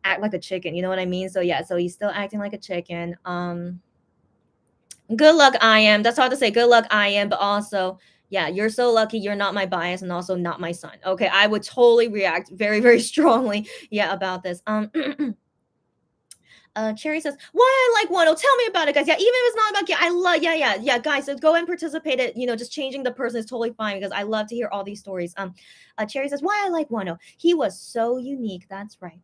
Speaker 1: act like a chicken. You know what I mean? So yeah. So he's still acting like a chicken. Good luck, I am. That's all I have to say. Good luck, I am. But also, yeah, you're so lucky you're not my bias and also not my son. Okay, I would totally react very, very strongly, yeah, about this. Cherry says, "Why I like Wonho? Tell me about it, guys. Yeah, even if it's not about I love. Yeah, guys. So go and participate. Just changing the person is totally fine because I love to hear all these stories. Cherry says, "Why I like Wonho? He was so unique. That's right.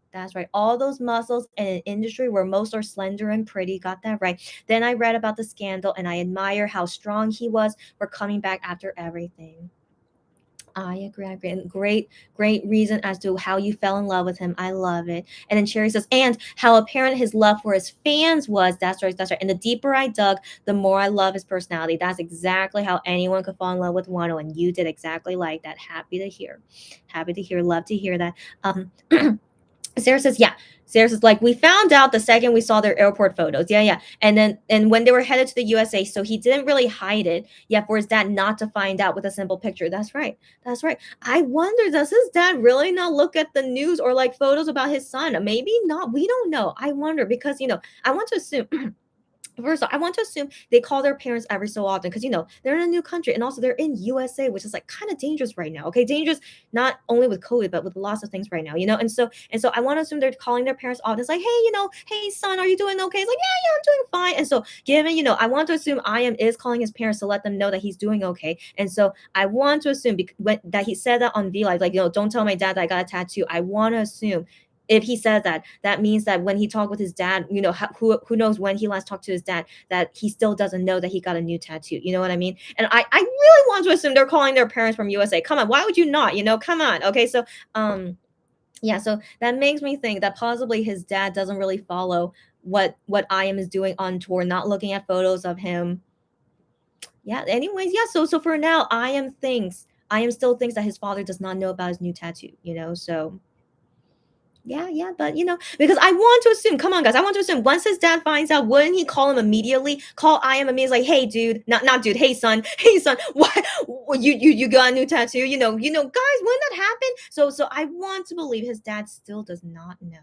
Speaker 1: All those muscles in an industry where most are slender and pretty. Got that right. Then I read about the scandal and I admire how strong he was for coming back after everything." I agree. And great reason as to how you fell in love with him. I love it. And then Cherry says, and how apparent his love for his fans was. That's right. And the deeper I dug, the more I love his personality. That's exactly how anyone could fall in love with Wano. And you did exactly like that. Happy to hear. Love to hear that. Sarah says, yeah. Sarah says, like, we found out the second we saw their airport photos. Yeah. And when they were headed to the USA, so he didn't really hide it. Yeah, for his dad not to find out with a simple picture. That's right. I wonder, does his dad really not look at the news or like photos about his son? Maybe not. We don't know. I wonder because, I want to assume First off, I want to assume they call their parents every so often because they're in a new country and also they're in USA, which is like kind of dangerous right now. Okay, dangerous not only with COVID but with lots of things right now. And so I want to assume they're calling their parents often. It's like, hey, hey son, are you doing okay? It's like, yeah, I'm doing fine. And so given, I want to assume I am is calling his parents to let them know that he's doing okay. And so I want to assume that he said that on V Live, like, don't tell my dad that I got a tattoo. I want to assume if he says that, that means that when he talked with his dad, who knows when he last talked to his dad, that he still doesn't know that he got a new tattoo. You know what I mean? And I really want to assume they're calling their parents from USA. Come on, why would you not? Come on. Okay, so yeah, so that makes me think that possibly his dad doesn't really follow what I am is doing on tour, not looking at photos of him. Yeah. Anyways, yeah. So for now, I am still thinks that his father does not know about his new tattoo. So yeah, but because I want to assume, come on, guys, I want to assume once his dad finds out, wouldn't he call him immediately? Call I am amazed, like, hey, dude, not dude, hey, son, hey, son, what, you got a new tattoo? Guys, wouldn't that happen? So I want to believe his dad still does not know.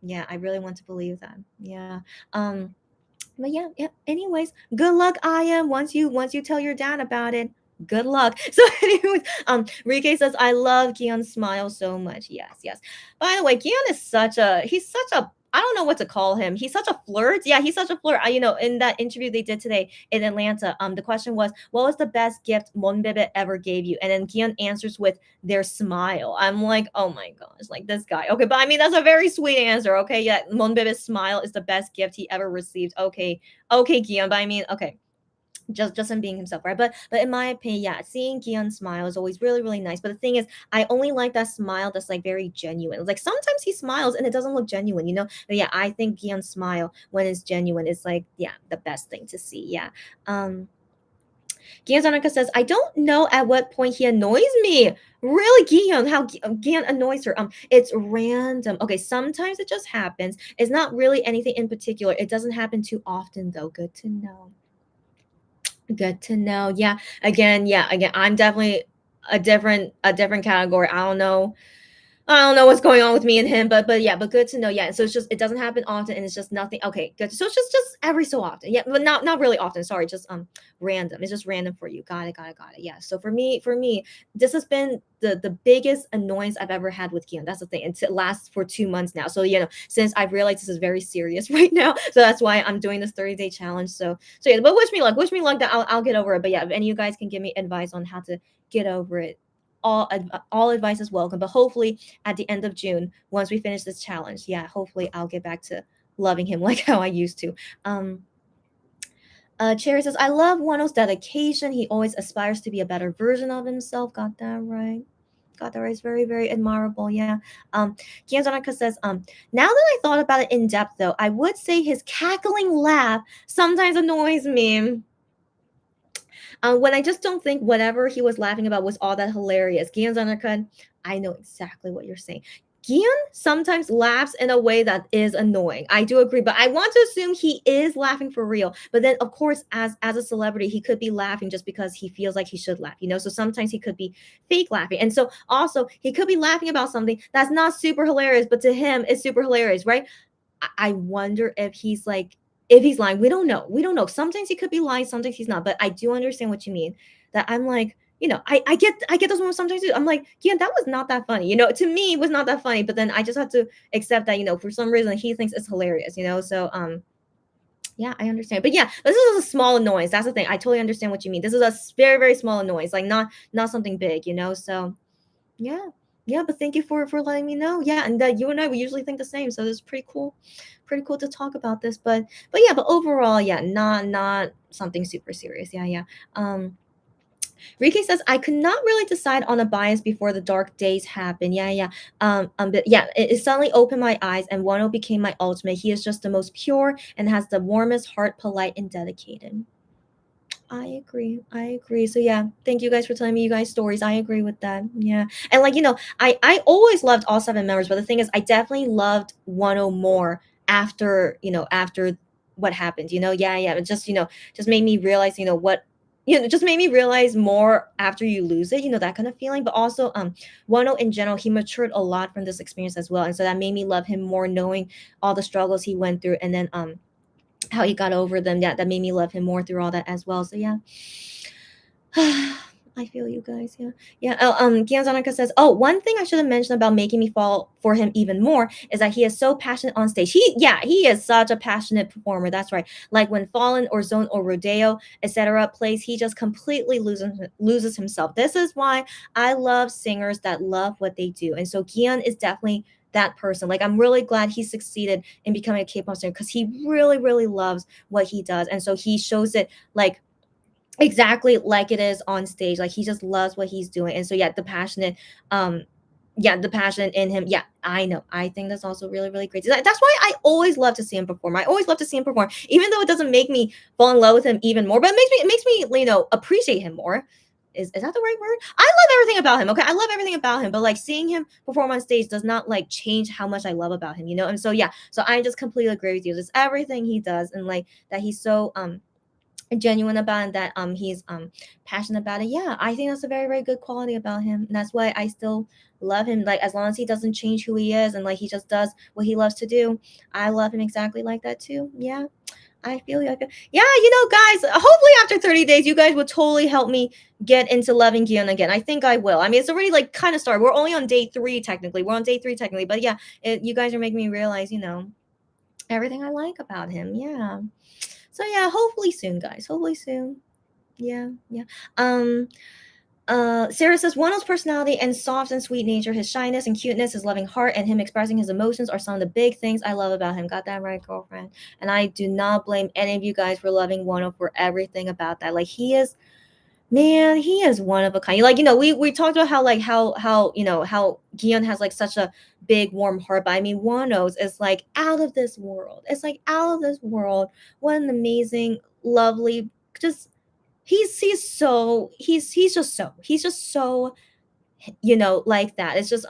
Speaker 1: Yeah, I really want to believe that. Yeah. But yeah. Anyways, good luck, I am. Once you tell your dad about it, good luck. So anyways, Rike says, I love Gion's smile so much. Yes. By the way, Gion is he's such a, I don't know what to call him. He's such a flirt. Yeah, he's such a flirt. In that interview they did today in Atlanta, the question was, what was the best gift Monbebe ever gave you? And then Gion answers with their smile. I'm like, oh my gosh, like this guy. Okay, but I mean that's a very sweet answer. Okay, yeah, Monbebe's smile is the best gift he ever received. Okay, Gion, but I mean, okay, just him being himself, right? But in my opinion, yeah, seeing Gion smile is always really, really nice. But the thing is, I only like that smile that's like very genuine. Like sometimes he smiles and it doesn't look genuine. But yeah, I think Gion's smile when it's genuine is like, yeah, the best thing to see. Yeah. Gian Zanaka says, I don't know at what point he annoys me. Really, Gian, how Gian annoys her. It's random. Okay, sometimes it just happens. It's not really anything in particular. It doesn't happen too often though. Good to know. Good to know. Yeah, again, I'm definitely a different category. I don't know what's going on with me and him, but yeah, but good to know. Yeah, so it's just it doesn't happen often, and it's just nothing. Okay, good. So it's just every so often. Yeah, but not really often. Sorry, just random. It's just random for you. Got it. Yeah. So for me, this has been the biggest annoyance I've ever had with Kian. That's the thing. It lasts for 2 months now. So since I've realized this is very serious right now, so that's why I'm doing this 30-day challenge. So yeah, but wish me luck. Wish me luck that I'll get over it. But yeah, if any of you guys can give me advice on how to get over it, all advice is welcome. But hopefully at the end of June, once we finish this challenge, yeah, hopefully I'll get back to loving him like how I used to. Cherry says, I love Wano's dedication. He always aspires to be a better version of himself. Got that right. It's very, very admirable. Yeah. Kianzanaka says, now that I thought about it in depth, though, I would say his cackling laugh sometimes annoys me. When I just don't think whatever he was laughing about was all that hilarious. Gian, I know exactly what you're saying. Gian sometimes laughs in a way that is annoying. I do agree, but I want to assume he is laughing for real. But then, of course, as a celebrity, he could be laughing just because he feels like he should laugh. So sometimes he could be fake laughing, and so also he could be laughing about something that's not super hilarious, but to him it's super hilarious, right? I wonder if he's lying. We don't know. Sometimes he could be lying, sometimes he's not. But I do understand what you mean. That I'm like, I get those moments sometimes too. I'm like, yeah, that was not that funny. To me, it was not that funny. But then I just have to accept that, for some reason he thinks it's hilarious. So yeah, I understand. But yeah, this is a small annoyance. That's the thing. I totally understand what you mean. This is a very, very small annoyance, like not something big. So yeah. But thank you for letting me know. Yeah, and you and I, we usually think the same, so it's pretty cool to talk about this. But overall, yeah, not something super serious. Yeah. Rike says, I could not really decide on a bias before the dark days happened. Yeah. But yeah, it suddenly opened my eyes, and Wano became my ultimate. He is just the most pure and has the warmest heart, polite and dedicated. I agree. So yeah, thank you guys for telling me you guys' stories. I agree with that. Yeah. And I always loved all 7 members, but the thing is I definitely loved 1 more after what happened. Yeah. It just made me realize, what just made me realize more after you lose it, that kind of feeling. But also 1 in general, he matured a lot from this experience as well. And so that made me love him more, knowing all the struggles he went through. And then how he got over them. Yeah, that made me love him more through all that as well. So yeah. I feel you guys. Yeah, yeah. Gianzanika says, "Oh, one thing I should have mentioned about making me fall for him even more is that he is so passionate on stage. He is such a passionate performer. That's right. Like when Fallen or Zone or Rodeo, etc. plays, he just completely loses himself. This is why I love singers that love what they do, and so Gian is definitely." That person. Like, I'm really glad he succeeded in becoming a K-pop singer because he really, really loves what he does, and so he shows it like exactly like it is on stage. Like, he just loves what he's doing. And so yeah, the passion in him. Yeah, I know. I think that's also really, really great. That's why I always love to see him perform. I always love to see him perform, even though it doesn't make me fall in love with him even more, but it makes me appreciate him more. Is that the right word? I love everything about him. Okay, I love everything about him, but like seeing him perform on stage does not like change how much I love about him, you know. And so yeah, so I just completely agree with you. Just everything he does, and like that he's so genuine about it, that he's passionate about it. Yeah, I think that's a very, very good quality about him, and that's why I still love him. Like, as long as he doesn't change who he is and like he just does what he loves to do, I love him exactly like that too. Yeah, I feel you. Yeah, guys, hopefully after 30 days you guys will totally help me get into loving Gion again. I think I will. I mean, it's already like kind of started. We're only on day 3 technically. We're on day 3 technically, but yeah, you guys are making me realize, everything I like about him. Yeah. So yeah, hopefully soon, guys. Hopefully soon. Yeah, yeah. Um, Sarah says Wano's personality and soft and sweet nature, his shyness and cuteness, his loving heart, and him expressing his emotions are some of the big things I love about him. Got that right, girlfriend? And I do not blame any of you guys for loving Wano for everything about that. Like, he is, man, he is one of a kind. Like, we talked about how Gion has like such a big warm heart, but I mean, Wano's is like out of this world. It's like out of this world. What an amazing, lovely, just he's just so like that. It's just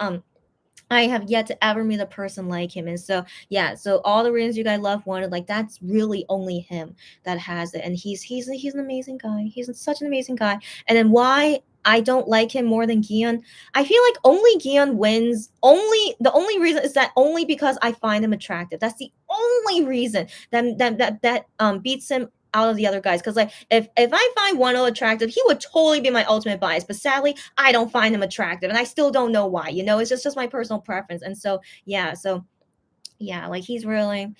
Speaker 1: I have yet to ever meet a person like him. And so, yeah, so all the reasons you guys love Wanted, like, that's really only him that has it. And he's an amazing guy. He's such an amazing guy. And then why I don't like him more than Gion, I feel like only Gion wins. The only reason is that only because I find him attractive. That's the only reason that beats him out of the other guys. Because like if I find Wano attractive, he would totally be my ultimate bias. But sadly, I don't find him attractive, and I still don't know why. It's just my personal preference. And so yeah, like he's really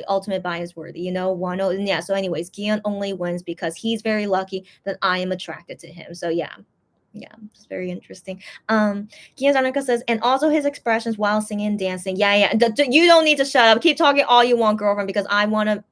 Speaker 1: ultimate bias worthy. Wano. And yeah, so anyways, Gion only wins because he's very lucky that I am attracted to him. So yeah. Yeah, it's very interesting. Gian Danica says, and also his expressions while singing and dancing. Yeah. You don't need to shut up. Keep talking all you want, girlfriend, because I want to,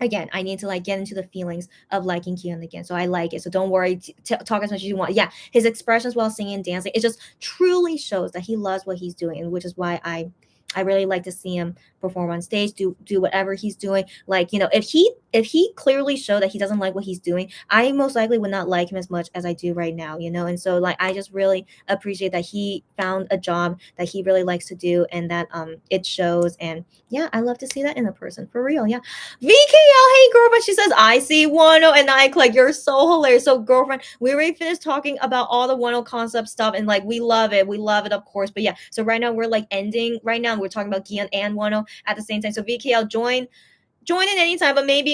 Speaker 1: again, I need to like get into the feelings of liking Kion again. So I like it. So don't worry. Talk as much as you want. Yeah, his expressions while singing and dancing, it just truly shows that he loves what he's doing, and which is why I really like to see him perform on stage, do whatever he's doing. Like, if he clearly showed that he doesn't like what he's doing, I most likely would not like him as much as I do right now. And so like I just really appreciate that he found a job that he really likes to do, and that it shows. And yeah, I love to see that in a person, for real. Yeah. VKL, hey girlfriend, she says, I see Wano and I click. You're so hilarious. So girlfriend, we already finished talking about all the Wano concept stuff, and like we love it. We love it, of course. But yeah, so right now we're like ending right now. We're talking about Gian and Wano at the same time. So VKL, join in anytime, but maybe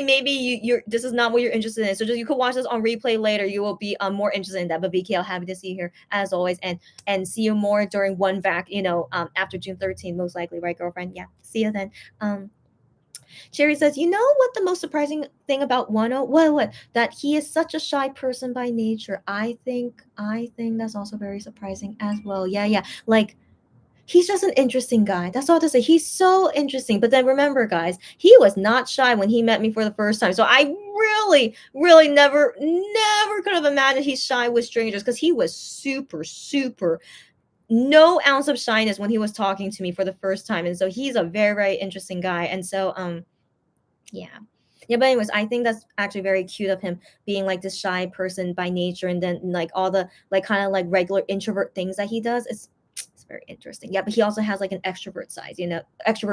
Speaker 1: you're this is not what you're interested in. So just you could watch this on replay later. You will be more interested in that. But VKL, happy to see you here as always, and see you more during one vac, after June 13th, most likely, right, girlfriend? Yeah. See you then. Sherry says, you know what the most surprising thing about Wano? What? That he is such a shy person by nature. I think that's also very surprising as well. Yeah. Like, he's just an interesting guy. That's all to say. He's so interesting. But then remember, guys, he was not shy when he met me for the first time. So I really, really never could have imagined he's shy with strangers, because he was super, super no ounce of shyness when he was talking to me for the first time. And so he's a very, very interesting guy. And so yeah. Yeah, but anyways, I think that's actually very cute of him, being like this shy person by nature, and then like all the like kind of like regular introvert things that he does. It's very interesting. Yeah, but he also has like an extrovert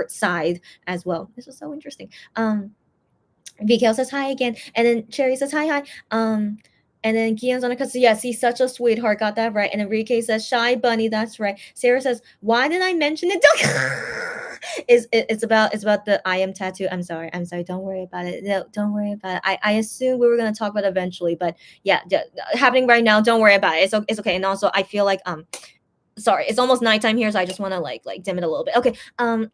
Speaker 1: side as well. This is so interesting. VKL says hi again, and then Cherry says hi. And then Guillaume's on a cuss. Yes, he's such a sweetheart. Got that right. And Enrique says, shy bunny. That's right. Sarah says, why did I mention it? It's about the I am tattoo. I'm sorry, don't worry about it. No, don't worry about it. I assume we were gonna talk about it eventually, but yeah, happening right now. Don't worry about it. It's okay. And also, I feel like sorry, it's almost nighttime here, so I just want to like dim it a little bit. Okay. Um.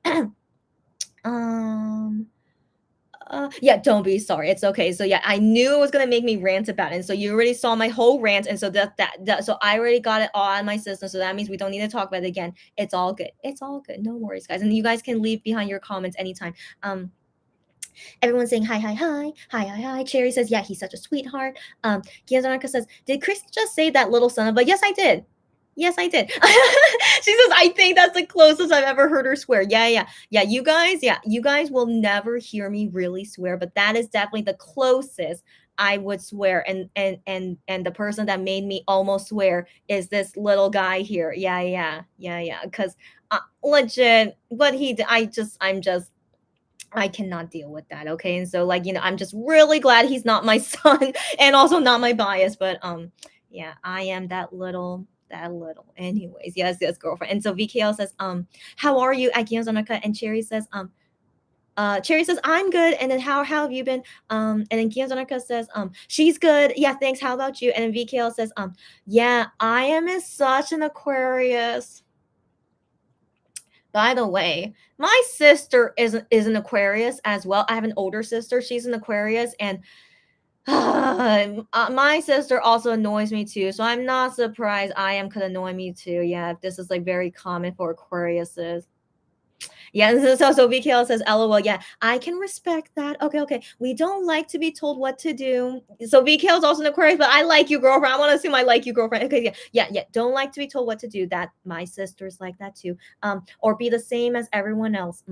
Speaker 1: Yeah, don't be sorry. It's okay. So yeah, I knew it was gonna make me rant about it. And so you already saw my whole rant, and so that so I already got it all on my system. So that means we don't need to talk about it again. It's all good. It's all good. No worries, guys. And you guys can leave behind your comments anytime. Everyone's saying hi, hi, hi, hi, hi, hi. Cherry says, yeah, he's such a sweetheart. Giyazanaka says, did Chris just say that little son of a? Yes, I did. Yes, I did. She says, I think that's the closest I've ever heard her swear. Yeah. You guys will never hear me really swear, but that is definitely the closest I would swear. And the person that made me almost swear is this little guy here. Yeah. Because legit, but I cannot deal with that. Okay. And so, like, I'm just really glad he's not my son and also not my bias. But yeah, I am that little. Anyways, yes, girlfriend. And so VKL says, how are you at Giyazanaka? And Cherry says, I'm good. And then how have you been? And then Giyazanaka says, she's good. Yeah, thanks. How about you? And then VKL says, yeah, I am in such an Aquarius. By the way, my sister is an Aquarius as well. I have an older sister. She's an Aquarius, and my sister also annoys me too. So I'm not surprised I am could annoy me too. Yeah, this is like very common for Aquariuses. Yeah, so VKL says, LOL. Yeah, I can respect that. Okay. We don't like to be told what to do. So VKL is also an Aquarius, but I like you, girlfriend. I want to assume I like you, girlfriend. Okay, yeah. Don't like to be told what to do. That my sister's like that too. Or be the same as everyone else.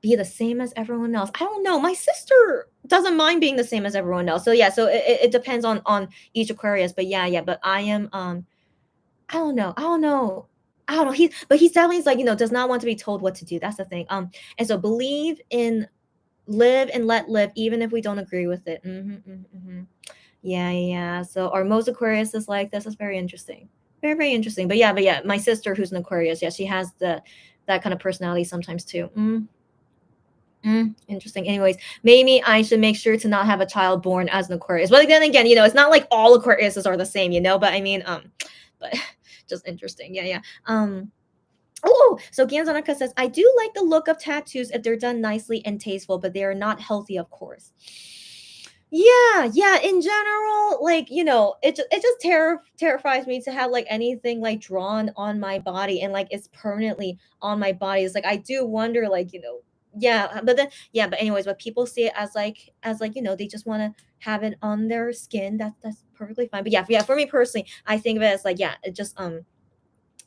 Speaker 1: Be the same as everyone else. I don't know. My sister doesn't mind being the same as everyone else. So yeah, so it depends on each Aquarius. But yeah. But I am I don't know. He's definitely like, does not want to be told what to do. That's the thing. And so believe in live and let live, even if we don't agree with it. Yeah. So are most Aquarius is like this is very interesting. Very, very interesting. But yeah, my sister who's an Aquarius, yeah, she has that kind of personality sometimes too. Interesting. Anyways, maybe I should make sure to not have a child born as an Aquarius. But then again, it's not like all Aquariuses are the same, But I mean, but just interesting. Yeah. So Gianzanaka says, I do like the look of tattoos if they're done nicely and tasteful, but they are not healthy, of course. Yeah. In general, like, it just terrifies me to have like anything like drawn on my body and like it's permanently on my body. It's like I do wonder, like, yeah, but anyways, but people see it as like, they just want to have it on their skin. That's perfectly fine. But yeah, for me personally, I think of it as like, yeah, it just I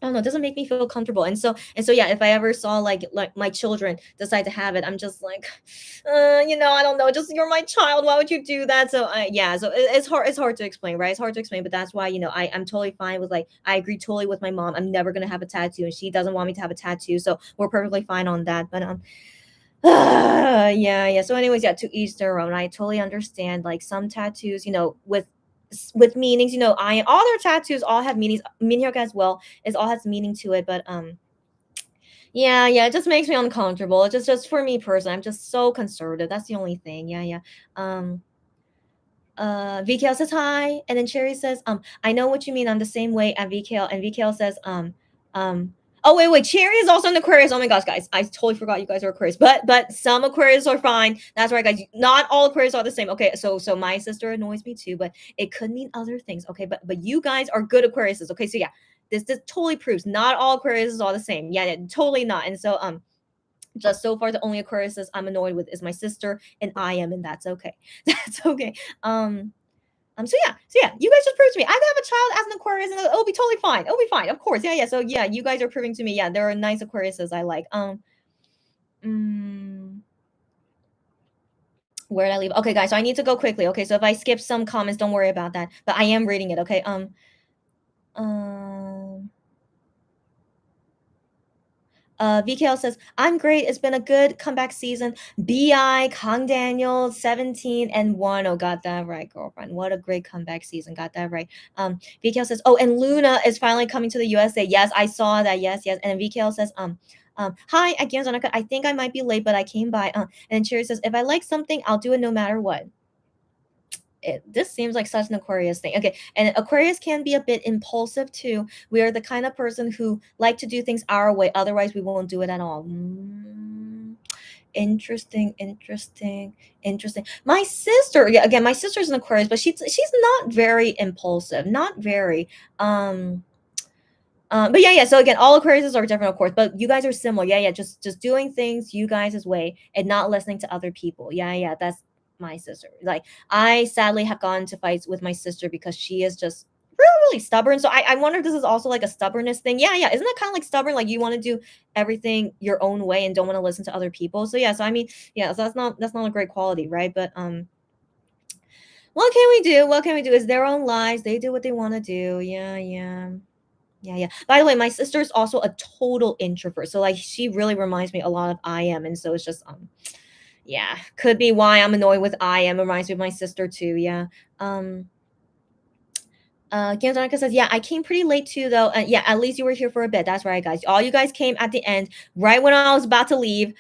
Speaker 1: don't know, it doesn't make me feel comfortable. And so yeah, if I ever saw like my children decide to have it, I'm just like, I don't know, just you're my child. Why would you do that? So yeah, so it's hard to explain, right? It's hard to explain, but that's why, I'm totally fine with like I agree totally with my mom. I'm never gonna have a tattoo, and she doesn't want me to have a tattoo, so we're perfectly fine on that. But yeah. So anyways, yeah, to each their own. I totally understand like some tattoos, with meanings, I all their tattoos all have meanings. Minhyuk as well is all has meaning to it, but yeah, it just makes me uncomfortable. It's just for me personally, I'm just so conservative. That's the only thing. Yeah. Um VKL says hi, and then Cherry says, I know what you mean. I'm the same way at VKL, and VKL says, oh wait, Cherry is also an Aquarius. Oh my gosh, guys, I totally forgot you guys are Aquarius, but some Aquarius are fine. That's right, guys. Not all Aquarius are the same. Okay, so my sister annoys me too, but it could mean other things. Okay, but you guys are good Aquariuses. Okay, so yeah, this totally proves not all Aquariuses are the same. Yeah, totally not. And so just so far the only Aquariuses I'm annoyed with is my sister and I am, and that's okay. That's okay. So yeah, you guys just proved to me I could have a child as an Aquarius and it'll be totally fine. It'll be fine, of course. Yeah. So yeah, you guys are proving to me, yeah, there are nice Aquariuses I like. Mm, where did I leave? Okay, guys, so I need to go quickly. Okay, so if I skip some comments, don't worry about that. But I am reading it. Okay. Um. VKL says, I'm great. It's been a good comeback season. BI, Kang Daniel, 17, and Wonho got that right, girlfriend. What a great comeback season. Got that right. VKL says, oh, and Luna is finally coming to the USA. Yes, I saw that. Yes, yes. And then VKL says, hi, again, Zonica. I think I might be late, but I came by. And Cherry says, if I like something, I'll do it no matter what. This seems like such an Aquarius thing. Okay, and Aquarius can be a bit impulsive too. We are the kind of person who like to do things our way. Otherwise, we won't do it at all. Interesting, interesting, interesting. My sister, yeah, again, my sister's an Aquarius, but she's not very impulsive. Not very. Um, but yeah, yeah. So again, all Aquariuses are different, of course, but you guys are similar. Yeah, yeah. Just doing things you guys' way and not listening to other people. Yeah, yeah. That's my sister. Like I sadly have gone into fights with my sister because she is just really, really stubborn. So I wonder if this is also like a stubbornness thing. Yeah, yeah. Isn't that kind of like stubborn? Like you want to do everything your own way and don't want to listen to other people. So yeah. So I mean, yeah. So that's not a great quality, right? But what can we do? What can we do? It's their own lives. They do what they want to do. Yeah, yeah. Yeah, yeah. By the way, my sister is also a total introvert. So like she really reminds me a lot of I am. And so it's just yeah, could be why I'm annoyed with I am. It reminds me of my sister too. Yeah. Um Ganzanika says, yeah, I came pretty late too though. Yeah, at least you were here for a bit. That's right, guys. All you guys came at the end, right when I was about to leave.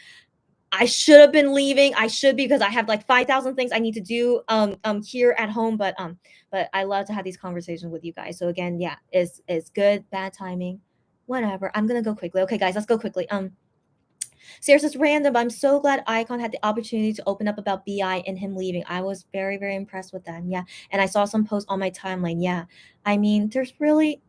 Speaker 1: I should have been leaving. I should be because I have like 5,000 things I need to do here at home. But I love to have these conversations with you guys. So again, yeah, it's good, bad timing, whatever. I'm gonna go quickly. Okay, guys, let's go quickly. Sarah says random. I'm so glad Icon had the opportunity to open up about BI and him leaving. I was very, very impressed with that. Yeah. And I saw some posts on my timeline. Yeah. I mean, there's really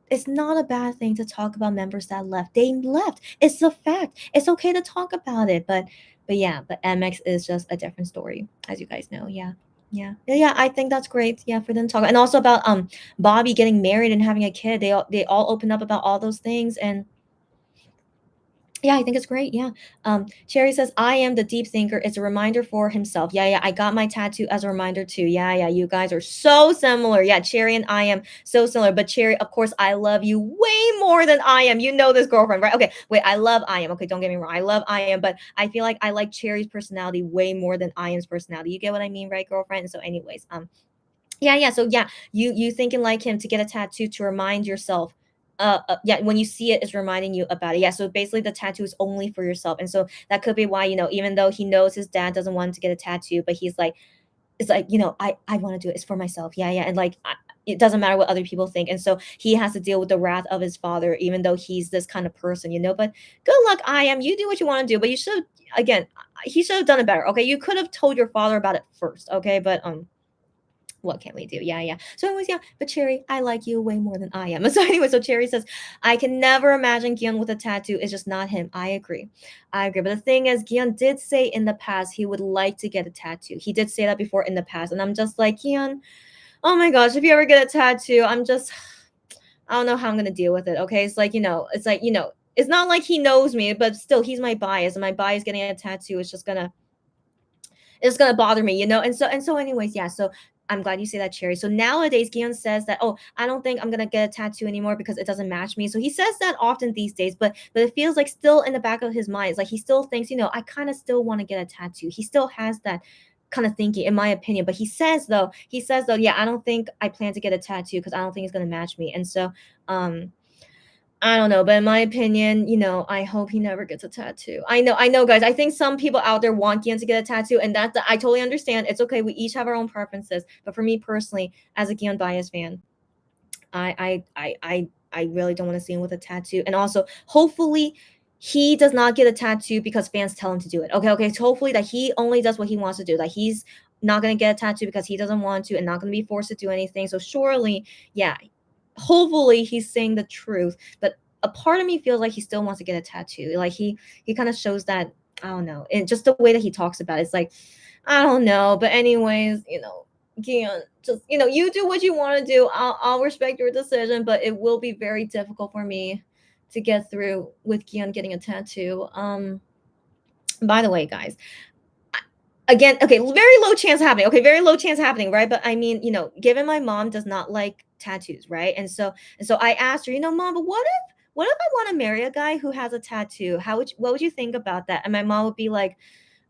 Speaker 1: it's not a bad thing to talk about members that left. They left. It's a fact. It's okay to talk about it. But yeah, but MX is just a different story, as you guys know. Yeah. Yeah. Yeah, yeah, I think that's great. Yeah, for them to talk. And also about Bobby getting married and having a kid. They all open up about all those things and yeah, I think it's great. Yeah. Cherry says, I am the deep thinker. It's a reminder for himself. Yeah, yeah. I got my tattoo as a reminder too. Yeah, yeah. You guys are so similar. Yeah, Cherry and I am so similar. But Cherry, of course, I love you way more than I am. You know this, girlfriend, right? Okay, wait, I love I am. Okay, don't get me wrong. I love I am, but I feel like I like Cherry's personality way more than I am's personality. You get what I mean, right, girlfriend? So, anyways, yeah, yeah. So yeah, you thinking like him to get a tattoo to remind yourself. Yeah, when you see it, it's reminding you about it. Yeah, so basically the tattoo is only for yourself, and so that could be why even though he knows his dad doesn't want him to get a tattoo, but he's like, it's like I want to do it. It's for myself. Yeah, yeah, and like it doesn't matter what other people think, and so he has to deal with the wrath of his father, even though he's this kind of person. But good luck, I am. You do what you want to do, but you should again. He should have done it better. Okay, you could have told your father about it first. Okay, but what can we do? Yeah, yeah. So anyways, yeah, but Cherry, I like you way more than I am. So anyway, so Cherry says, I can never imagine Gion with a tattoo. It's just not him. I agree. I agree. But the thing is, Gion did say in the past he would like to get a tattoo. He did say that before in the past. And I'm just like, Gion, oh my gosh, if you ever get a tattoo, I don't know how I'm gonna deal with it. Okay. It's not like he knows me, but still he's my bias. And my bias getting a tattoo is just gonna it's gonna bother me. And so anyways, yeah. So I'm glad you say that, Cherry. So nowadays, Gion says that, oh, I don't think I'm gonna get a tattoo anymore because it doesn't match me. So he says that often these days, but it feels like still in the back of his mind, it's like he still thinks, I kind of still want to get a tattoo. He still has that kind of thinking, in my opinion. But he says though, yeah, I don't think I plan to get a tattoo because I don't think it's gonna match me. And so I don't know, but in my opinion, I hope he never gets a tattoo. I know, guys. I think some people out there want Gian to get a tattoo, and I totally understand. It's okay. We each have our own preferences. But for me personally, as a Gian bias fan, I really don't want to see him with a tattoo. And also, hopefully, he does not get a tattoo because fans tell him to do it. Okay, okay. So hopefully that he only does what he wants to do. That he's not gonna get a tattoo because he doesn't want to, and not gonna be forced to do anything. So surely, yeah, hopefully he's saying the truth. But a part of me feels like he still wants to get a tattoo. Like he kind of shows that, I don't know, and just the way that he talks about it's like, I don't know. But anyways, Gian, just you do what you want to do. I'll respect your decision, but it will be very difficult for me to get through with Gian getting a tattoo. By the way, guys, again, okay, very low chance happening. Okay, very low chance happening, right? But I mean, given my mom does not like tattoos, right? And so I asked her, Mom, but what if I want to marry a guy who has a tattoo? What would you think about that? And my mom would be like,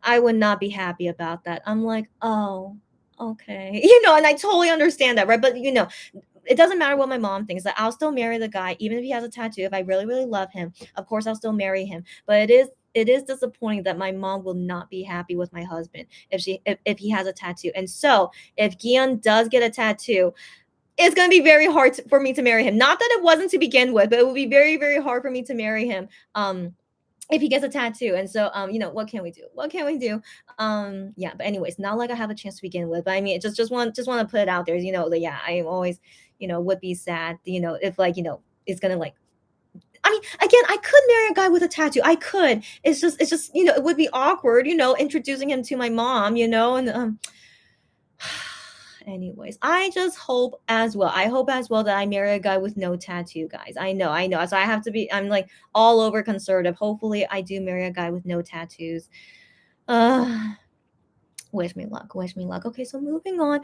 Speaker 1: I would not be happy about that. I'm like, oh, okay. And I totally understand that, right? But it doesn't matter what my mom thinks. That I'll still marry the guy, even if he has a tattoo. If I really, really love him, of course I'll still marry him. But it is disappointing that my mom will not be happy with my husband if he has a tattoo. And so if Gian does get a tattoo, it's going to be very hard for me to marry him. Not that it wasn't to begin with, but it will be very, very hard for me to marry him. If he gets a tattoo. And so what can we do? Yeah, but anyways, not like I have a chance to begin with. But I mean, just want to put it out there, that yeah, I am always, would be sad, if it's gonna like, I mean, again, I could marry a guy with a tattoo. I could. It's just, it would be awkward, introducing him to my mom, and anyways, I just hope as well. I hope as well that I marry a guy with no tattoo, guys. I know. So I'm like all over conservative. Hopefully, I do marry a guy with no tattoos. Uh, Wish me luck. Wish me luck. Okay, so moving on.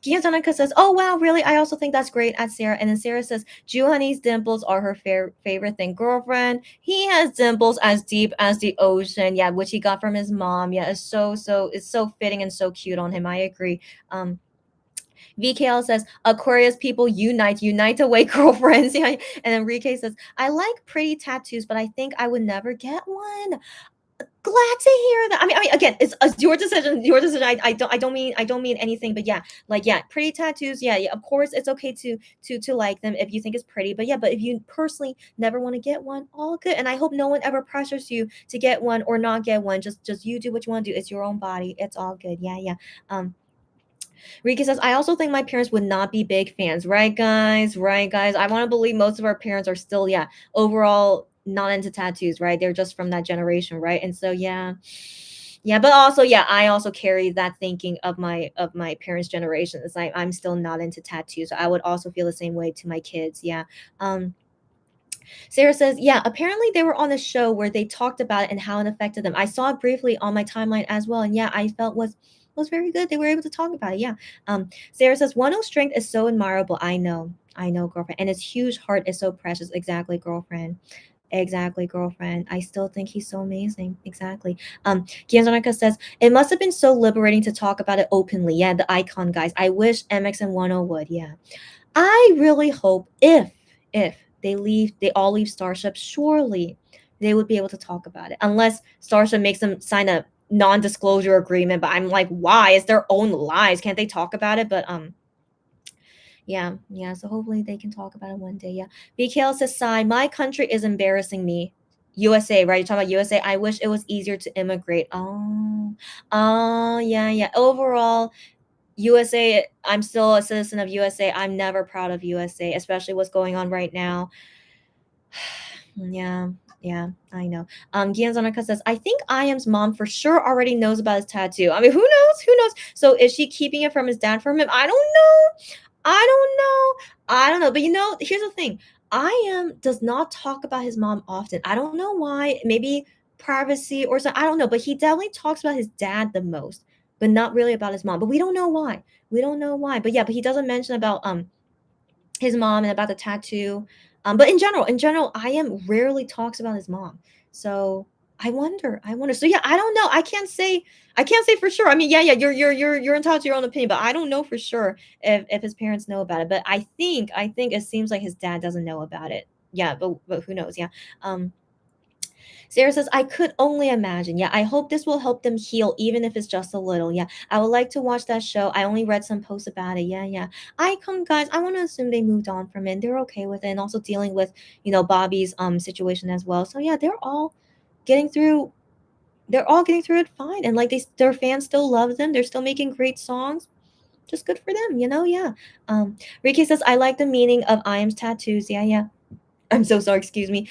Speaker 1: Gia Danica says, "Oh wow, really? I also think that's great." At Sarah, and then Sarah says, "Jew Honey's dimples are her favorite thing." Girlfriend, he has dimples as deep as the ocean. Yeah, which he got from his mom. Yeah, it's so fitting and so cute on him. I agree. VKL says, Aquarius people unite away, girlfriends. Yeah. And then Rike says, I like pretty tattoos, but I think I would never get one. Glad to hear that. I mean, again, it's your decision. Your decision. I don't mean anything, but yeah, like yeah, pretty tattoos. Yeah, yeah. Of course, it's okay to like them if you think it's pretty. But yeah, but if you personally never want to get one, all good. And I hope no one ever pressures you to get one or not get one. Just you do what you want to do. It's your own body. It's all good. Yeah, yeah. Rika says, I also think my parents would not be big fans. Right, guys? Right, guys? I want to believe most of our parents are still, yeah, overall not into tattoos, right? They're just from that generation, right? And so, yeah. Yeah, but also, yeah, I also carry that thinking of my parents' generation. It's like I'm still not into tattoos. So I would also feel the same way to my kids. Yeah. Um, Sarah says, yeah, apparently they were on a show where they talked about it and how it affected them. I saw it briefly on my timeline as well. And yeah, I felt was very good. They were able to talk about it. Yeah. Sarah says, Wonho's strength is so admirable. I know, girlfriend. And his huge heart is so precious. Exactly, girlfriend. Exactly, girlfriend. I still think he's so amazing. Exactly. Gianzonica says, it must have been so liberating to talk about it openly. Yeah, the icon guys. I wish MX and Wonho would. Yeah. I really hope if they all leave Starship, surely they would be able to talk about it. Unless Starship makes them sign a non-disclosure agreement, but I'm like, why? It's their own lives. Can't they talk about it? But yeah, yeah. So hopefully they can talk about it one day. Yeah. BKL says, "Sigh, my country is embarrassing me." USA, right? You're talking about USA. I wish it was easier to immigrate. Oh, yeah, yeah. Overall, USA, I'm still a citizen of USA. I'm never proud of USA, especially what's going on right now. Yeah, yeah, I know. Gian Zanaka says, I think Iam's mom for sure already knows about his tattoo. I mean, who knows? Who knows? So is she keeping it from his dad from him? I don't know. I don't know. But here's the thing. Iam does not talk about his mom often. I don't know why. Maybe privacy or something. I don't know. But he definitely talks about his dad the most, but not really about his mom. But we don't know why. We don't know why. But yeah, but he doesn't mention about his mom and about the tattoo. But in general, I am rarely talks about his mom. So I wonder. So yeah, I don't know. I can't say for sure. I mean, yeah, yeah, you're entitled to your own opinion, but I don't know for sure if his parents know about it. But I think it seems like his dad doesn't know about it. Yeah, but who knows? Yeah. Sarah says, I could only imagine. Yeah, I hope this will help them heal, even if it's just a little. Yeah, I would like to watch that show. I only read some posts about it. Yeah, yeah. Guys, I want to assume they moved on from it. They're okay with it, and also dealing with, Bobby's situation as well. So yeah, getting through. They're all getting through it fine, and like their fans still love them. They're still making great songs. Just good for them, yeah. Ricky says, I like the meaning of I am's tattoos. Yeah, yeah. I'm so sorry. Excuse me.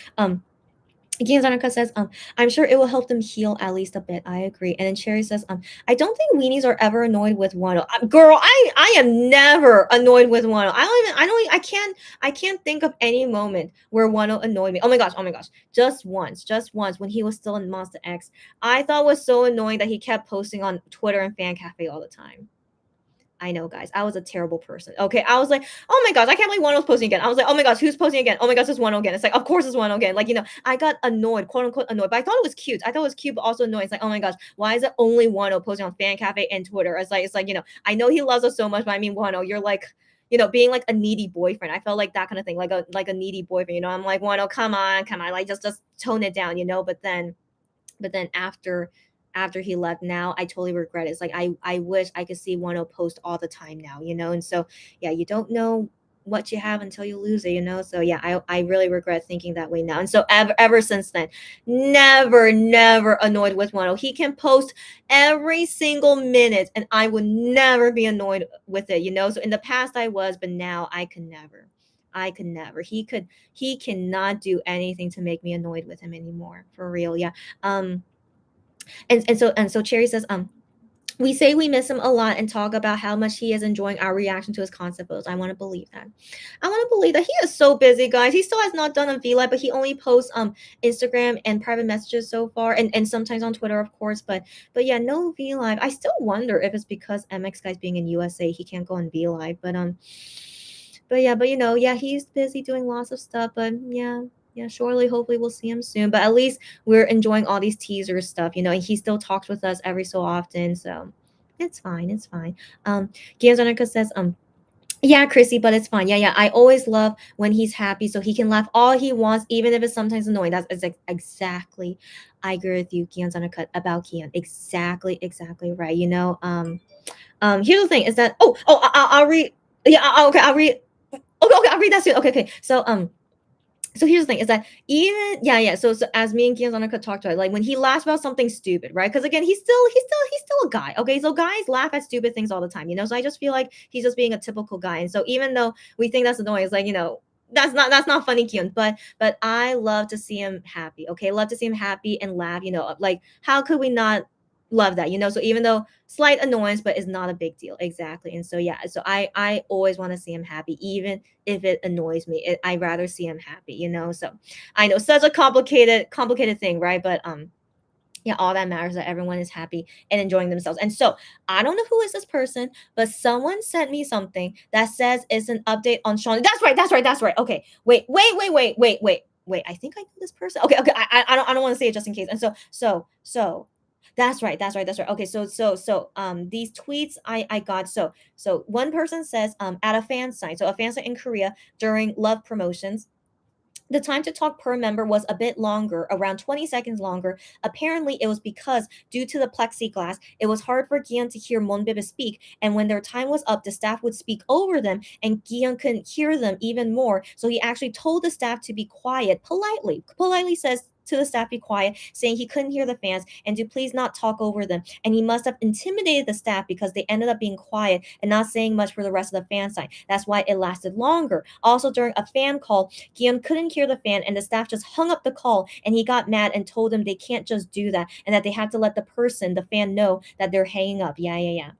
Speaker 1: Gianzanaka says, I'm sure it will help them heal at least a bit. I agree. And then Cherry says, I don't think weenies are ever annoyed with Wano. Girl, I am never annoyed with Wano. I can't think of any moment where Wano annoyed me. Oh my gosh. Just once when he was still in Monster X. I thought it was so annoying that he kept posting on Twitter and Fan Cafe all the time. I know, guys. I was a terrible person. Okay. I was like, oh my gosh, I can't believe Wonho's posting again. I was like, oh my gosh, who's posting again? Oh my gosh, it's Wonho again. It's like, of course it's Wonho again. Like, I got annoyed, quote unquote annoyed, but I thought it was cute. I thought it was cute, but also annoying. It's like, oh my gosh, why is it only Wonho posting on Fan Cafe and Twitter? It's like, I know he loves us so much, but I mean, Wonho, you're like, being like a needy boyfriend. I felt like that kind of thing, like a needy boyfriend. I'm like, Wonho, come on, like just tone it down, but then after he left, now I totally regret it. It's like I wish I could see Wano post all the time now, and so yeah, you don't know what you have until you lose it. So yeah, I really regret thinking that way now. And so ever since then, never annoyed with Wano. He can post every single minute and I would never be annoyed with it. So in the past I was, but now I can never. I could never. He cannot do anything to make me annoyed with him anymore. For real. Yeah. um and so Cherry says, we say we miss him a lot and talk about how much he is enjoying our reaction to his concept photos. I want to believe that. I want to believe that he is so busy, guys. He still has not done a V Live, but he only posts Instagram and private messages so far, and sometimes on Twitter, of course. But yeah, no V Live. I still wonder if it's because MX guys being in USA, he can't go on V Live. But yeah, yeah, he's busy doing lots of stuff. But yeah, surely, hopefully, we'll see him soon. But at least we're enjoying all these teaser stuff, and he still talks with us every so often. So it's fine. It's fine. Gianzanica says, yeah, Chrissy, but it's fine. Yeah. I always love when he's happy, so he can laugh all he wants, even if it's sometimes annoying. That's exactly. I agree with you, Gianzanica, about Kian. Exactly right. Here's the thing: is that I'll read. Yeah, okay, I'll read. Okay, I'll read that soon. Okay. So here's the thing: is that even so as me and Gianzana talked about, like when he laughs about something stupid, right? Because again, he's still a guy. Okay, so guys laugh at stupid things all the time, So I just feel like he's just being a typical guy, and so even though we think that's annoying, it's like that's not funny, Kian. But I love to see him happy. Okay, love to see him happy and laugh. Like how could we not love that? So even though slight annoyance, but it's not a big deal. Exactly. And so yeah, so I always want to see him happy, even if it annoys me. I'd rather see him happy. So I know such a complicated thing, right? But yeah, all that matters is that everyone is happy and enjoying themselves. And so I don't know who is this person, but someone sent me something that says it's an update on Sean. That's right. Okay, wait. I think I know this person. Okay. I don't want to say it just in case. And so that's right. Okay, so these tweets I got. So one person says at a fan sign. So a fan sign in Korea during love promotions, the time to talk per member was a bit longer, around 20 seconds longer. Apparently, it was because, due to the plexiglass, it was hard for Gian to hear Monbebe speak, and when their time was up, the staff would speak over them, and Gian couldn't hear them even more. So he actually told the staff to be quiet, politely says to the staff be quiet, saying he couldn't hear the fans and to please not talk over them. And he must have intimidated the staff because they ended up being quiet and not saying much for the rest of the fan sign. That's why it lasted longer. Also, during a fan call, Guillaume couldn't hear the fan and the staff just hung up the call, and he got mad and told them they can't just do that and that they had to let the fan know that they're hanging up. Yeah.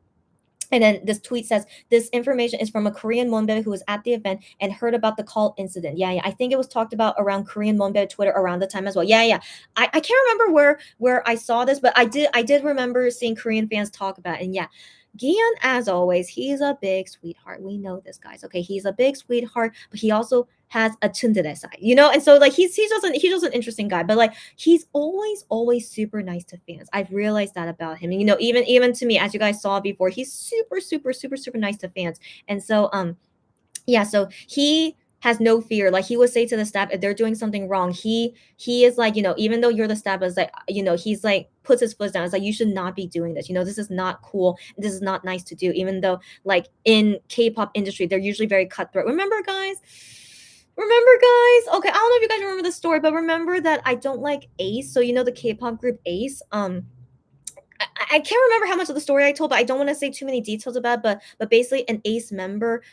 Speaker 1: And then this tweet says, this information is from a Korean Monbebe who was at the event and heard about the call incident. Yeah. I think it was talked about around Korean Monbebe Twitter around the time as well. Yeah. I can't remember where I saw this, but I did remember seeing Korean fans talk about it. And yeah, Gian, as always, he's a big sweetheart. We know this, guys. Okay, he's a big sweetheart, but he also has a tsundere side, And so like he's just an interesting guy, but like he's always super nice to fans. I've realized that about him. And even to me, as you guys saw before, he's super nice to fans. And so yeah, so he has no fear. Like he would say to the staff if they're doing something wrong, he is like, even though you're the staff, is like, he's like puts his foot down. It's like, you should not be doing this. This is not cool. This is not nice to do. Even though like in K-pop industry, they're usually very cutthroat. Remember, guys? Okay, I don't know if you guys remember the story, but remember that I don't like Ace. So the K-pop group Ace. I can't remember how much of the story I told, but I don't want to say too many details about it. But basically, an ACE member,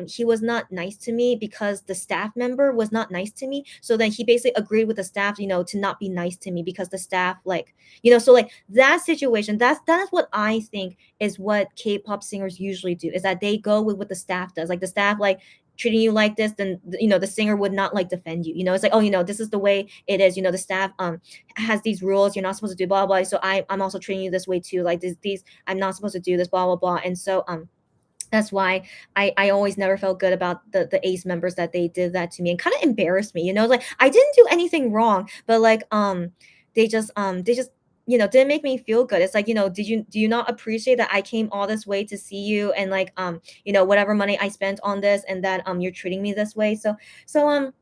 Speaker 1: he was not nice to me because the staff member was not nice to me. So then he basically agreed with the staff, to not be nice to me because the staff, like, so like that situation, that is what I think is what K-pop singers usually do, is that they go with what the staff does. Like the staff, like treating you like this, then the singer would not like defend you. It's like, oh, this is the way it is. The staff has these rules, you're not supposed to do blah blah. So I'm also treating you this way too. Like these I'm not supposed to do this blah blah blah. And so That's why I always never felt good about the Ace members that they did that to me and kind of embarrassed me. Like I didn't do anything wrong, but like they just didn't make me feel good. It's like, do you not appreciate that I came all this way to see you, and like whatever money I spent on this, and that you're treating me this way. So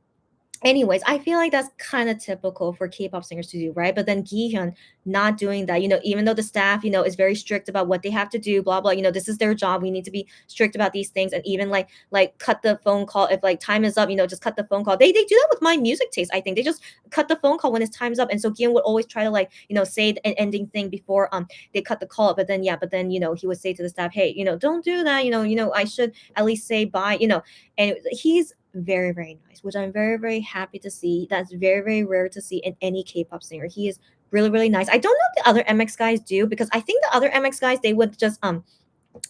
Speaker 1: anyways, I feel like that's kind of typical for K-pop singers to do, right? But then Gihyun not doing that, even though the staff, is very strict about what they have to do, blah blah. This is their job. We need to be strict about these things, and even like cut the phone call if like time is up. Just cut the phone call. They do that with my music taste. I think they just cut the phone call when it's time's up, and so Gihyun would always try to like say an ending thing before they cut the call. But then he would say to the staff, hey, don't do that. I should at least say bye. And he's very, very nice, which I'm very, very happy to see. That's very, very rare to see in any K-pop singer. He is really, really nice. I don't know if the other MX guys do, because I think the other MX guys, they would just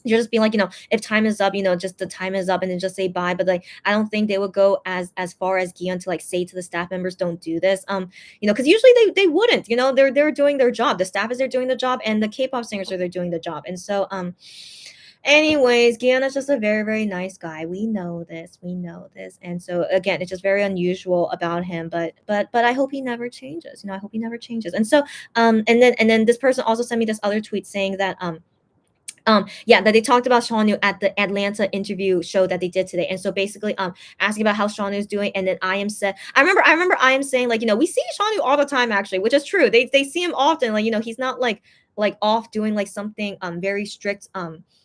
Speaker 1: you're just being like, if time is up, just the time is up, and then just say bye. But like I don't think they would go as far as Gion to like say to the staff members, don't do this. Because usually they wouldn't. They're doing their job. The staff is there doing the job, and the K-pop singers are there doing the job. And so anyways, Gian is just a very, very nice guy. We know this. We know this. And so again, it's just very unusual about him. But I hope he never changes. I hope he never changes. And so and then this person also sent me this other tweet saying that yeah, that they talked about Shaunu at the Atlanta interview show that they did today. And so basically asking about how Shaunu is doing, and then I am said I remember I am saying, like, we see Shaunu all the time, actually, which is true. They see him often, like, he's not like off doing like something very strict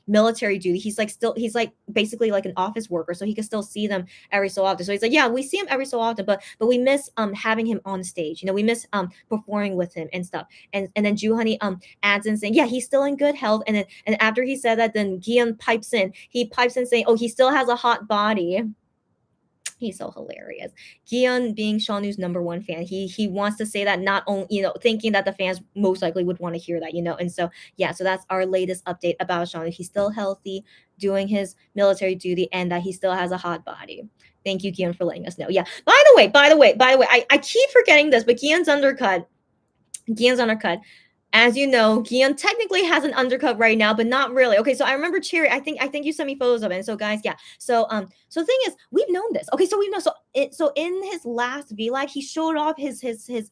Speaker 1: military duty. He's like basically like an office worker, so he can still see them every so often. So he's like, yeah, we see him every so often, but we miss having him on stage. We miss performing with him and stuff. And then Honey adds in saying, yeah, he's still in good health. And after he said that, then Gian pipes in. He pipes in saying, oh, he still has a hot body. He's so hilarious. Gion being Shawnu's number one fan. He wants to say that, not only, thinking that the fans most likely would want to hear that, And so yeah, so that's our latest update about Shawnu. He's still healthy, doing his military duty, and that he still has a hot body. Thank you, Gion, for letting us know. Yeah. By the way, I keep forgetting this, but Gion's undercut. As you know, Gian technically has an undercut right now, but not really. Okay, so I remember Cherry. I think you sent me photos of it. And so guys, yeah. So the thing is, we've known this. Okay, so we know. So in his last V Live, he showed off his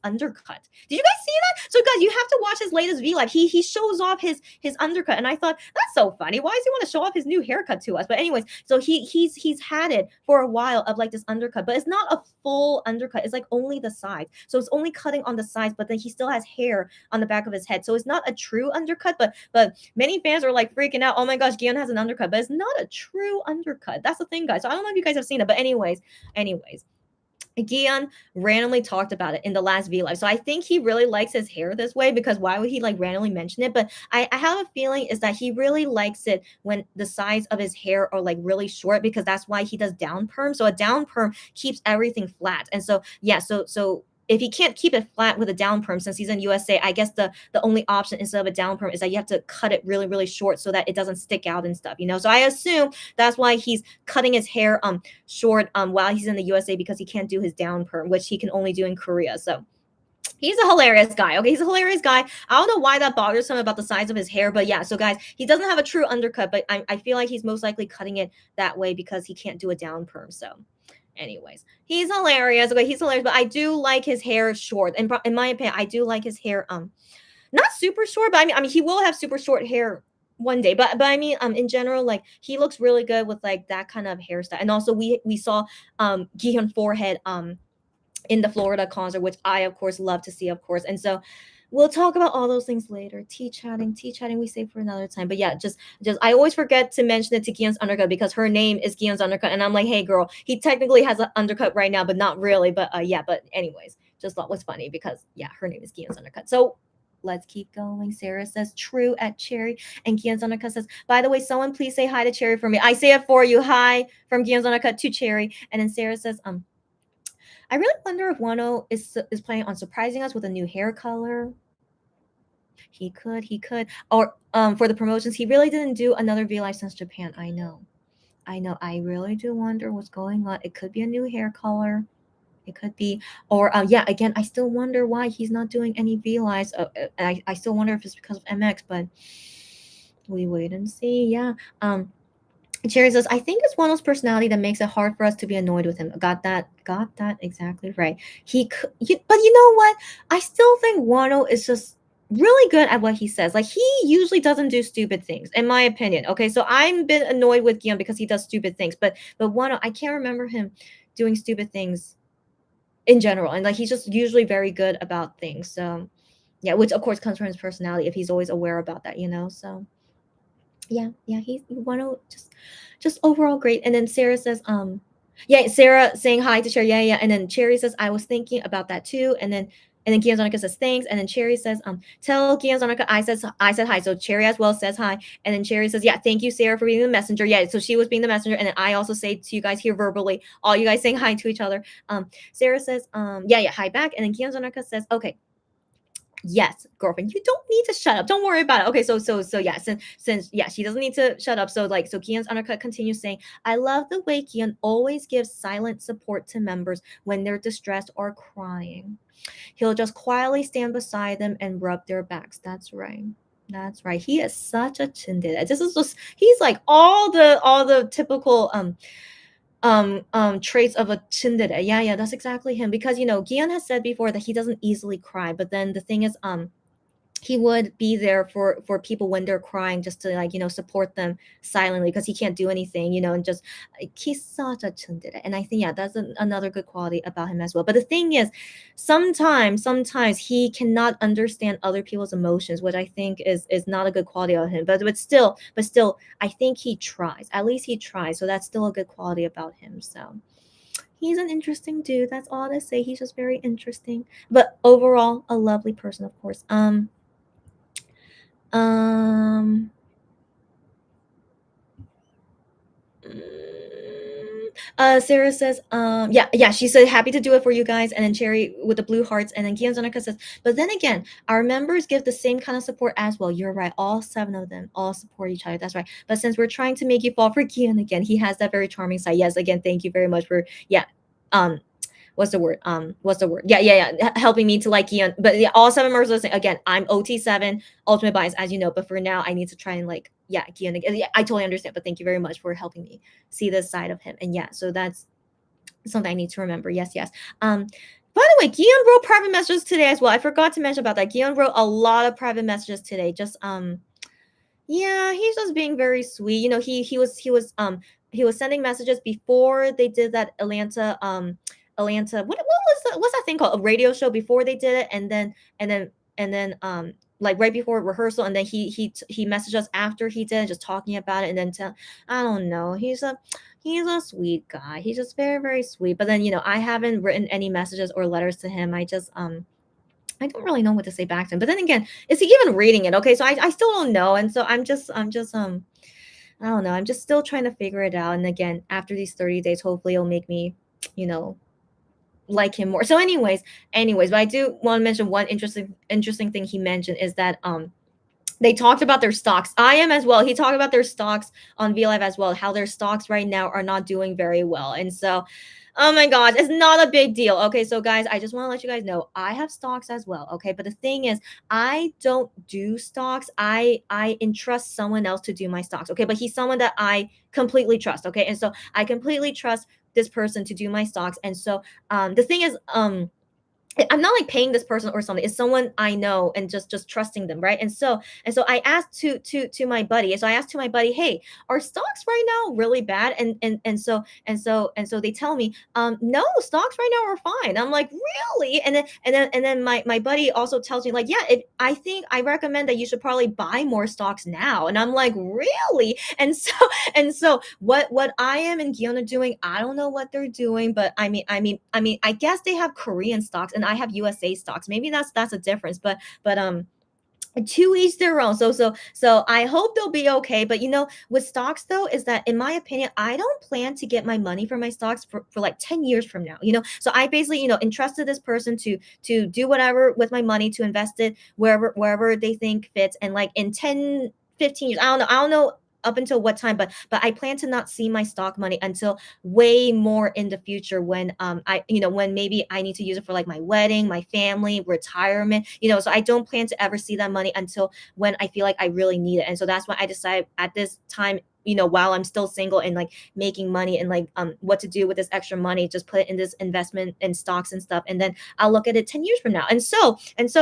Speaker 1: undercut. Did you guys see that? So guys, you have to watch his latest V Live. He shows off his undercut, and I thought, that's so funny. Why does he want to show off his new haircut to us? But anyways, so he's had it for a while of like this undercut, but it's not a full undercut. It's like only the sides. So it's only cutting on the sides, but then he still has hair on the back of his head. So it's not a true undercut, but many fans are like freaking out. Oh my gosh, Gian has an undercut, but it's not a true undercut. That's the thing, guys. So I don't know if you guys have seen it, but anyways, Gian randomly talked about it in the last V Live. So I think he really likes his hair this way, because why would he like randomly mention it? But I have a feeling is that he really likes it when the sides of his hair are like really short, because that's why he does down perm. So a down perm keeps everything flat. And so yeah, so if he can't keep it flat with a down perm, since he's in USA, I guess the only option instead of a down perm is that you have to cut it really, really short so that it doesn't stick out and stuff, So I assume that's why he's cutting his hair short while he's in the USA, because he can't do his down perm, which he can only do in Korea. So he's a hilarious guy. Okay, he's a hilarious guy. I don't know why that bothers him about the size of his hair, but yeah. So guys, he doesn't have a true undercut, but I feel like he's most likely cutting it that way because he can't do a down perm. So anyways, he's hilarious. Okay, he's hilarious, but I do like his hair short. And in my opinion, I do like his hair not super short, but I mean he will have super short hair one day. But I mean in general, like he looks really good with like that kind of hairstyle. And also we saw Gihyun forehead in the Florida concert, which I of course love to see, of course. And so we'll talk about all those things later. Tea chatting, we save for another time. But yeah, just I always forget to mention it to Gian's undercut, because her name is Gian's undercut, and I'm like, hey girl, he technically has an undercut right now, but not really. But yeah, but anyways, just thought was funny because yeah, her name is Gian's undercut. So let's keep going. Sarah says true at Cherry, and Gian's undercut says, by the way, someone please say hi to Cherry for me. I say it for you. Hi from Gian's undercut to Cherry. And then Sarah says, I really wonder if Wonho is planning on surprising us with a new hair color. He could. Or for the promotions, he really didn't do another V Live since Japan. I know. I really do wonder what's going on. It could be a new hair color. It could be, or yeah. Again, I still wonder why he's not doing any V Lives. I still wonder if it's because of MX, but we wait and see. Yeah. Cherry says, I think it's Wonho's personality that makes it hard for us to be annoyed with him. Got that exactly right. But you know what? I still think Wano is just really good at what he says. Like, he usually doesn't do stupid things, in my opinion. Okay, so I'm been annoyed with Guillaume because he does stupid things, but Wano, I can't remember him doing stupid things in general, and like he's just usually very good about things. So yeah, which of course comes from his personality if he's always aware about that, you know. So yeah, he's one of just overall great. And then Sarah says, yeah, Sarah saying hi to Cherry, yeah. And then Cherry says, I was thinking about that too. And then Gianzonica says thanks. And then Cherry says, tell Gianzonica I said hi. So Cherry as well says hi. And then Cherry says, yeah, thank you, Sarah, for being the messenger. Yeah, so she was being the messenger. And then I also say to you guys here verbally, all you guys saying hi to each other. Sarah says, yeah, hi back. And then Gianzonica says, okay, yes, girlfriend, you don't need to shut up. Don't worry about it. Okay, so yeah, since yeah, she doesn't need to shut up. So like, so Kian's undercut continues saying, I love the way Kian always gives silent support to members when they're distressed or crying. He'll just quietly stand beside them and rub their backs. That's right. That's right. He is such a tsundere. This is just he's like all the typical traits of a tsundere. Yeah, that's exactly him. Because you know, Gian has said before that he doesn't easily cry, but then the thing is, he would be there for people when they're crying, just to like, you know, support them silently because he can't do anything, you know. And just like, he's such a tsundere. And I think yeah, that's another good quality about him as well. But the thing is, sometimes he cannot understand other people's emotions, which I think is not a good quality of him. But still I think he tries, at least he tries, so that's still a good quality about him. So he's an interesting dude, that's all to say. He's just very interesting, but overall a lovely person, of course. Um, Sarah says, yeah, she said happy to do it for you guys, and then Cherry with the blue hearts, and then Gian Zonica says, but then again, our members give the same kind of support as well. You're right, all 7 of them all support each other. That's right. But since we're trying to make you fall for Gian again, he has that very charming side. Yes, again, thank you very much for um what's the word? Yeah. Helping me to like Gian. But yeah, all 7 members listening. Again, I'm OT7, ultimate bias, as you know. But for now, I need to try and like, yeah, Gian again. Yeah, I totally understand. But thank you very much for helping me see this side of him. And yeah, so that's something I need to remember. Yes. By the way, Gian wrote private messages today as well. I forgot to mention about that. Gian wrote a lot of private messages today. Just yeah, he's just being very sweet. You know, he was sending messages before they did that Atlanta, what's that thing called? A radio show before they did it, and then like right before rehearsal, and then he messaged us after he did, just talking about it, and then I don't know, he's a sweet guy. He's just very, very sweet. But then, you know, I haven't written any messages or letters to him. I don't really know what to say back to him. But then again, is he even reading it? Okay, so I still don't know. And so I'm just I don't know. I'm just still trying to figure it out. And again, after these 30 days, hopefully it'll make me, you know, like him more. So anyways, but I do want to mention one interesting thing he mentioned is that they talked about their stocks. I am as well. He talked about their stocks on VLive as well, how their stocks right now are not doing very well. And so, oh my gosh, it's not a big deal. Okay, so guys, I just want to let you guys know I have stocks as well. Okay, but the thing is, I don't do stocks. I entrust someone else to do my stocks. Okay, but he's someone that I completely trust. Okay, and so I completely trust this person to do my stocks. And so the thing is, I'm not like paying this person or something. It's someone I know and just trusting them, right? And so I asked to my buddy. And so I asked to my buddy, hey, are stocks right now really bad? And so they tell me, no, stocks right now are fine. I'm like, really? And then my buddy also tells me, like, yeah, I think I recommend that you should probably buy more stocks now. And I'm like, really? And so what I am and Gion are doing, I don't know what they're doing, but I guess they have Korean stocks and I have USA stocks. Maybe that's a difference, but to each their own. So I hope they'll be okay. But you know, with stocks though, is that in my opinion, I don't plan to get my money for my stocks for like 10 years from now. You know, so I basically, you know, entrusted this person to do whatever with my money, to invest it wherever they think fits. And like in 10, 15 years, I don't know up until what time, but I plan to not see my stock money until way more in the future, when when maybe I need to use it for like my wedding, my family, retirement, you know. So I don't plan to ever see that money until when I feel like I really need it. And so that's why I decided at this time, while I'm still single and like making money, and like what to do with this extra money, just put it in this investment in stocks and stuff, and then I'll look at it 10 years from now. And so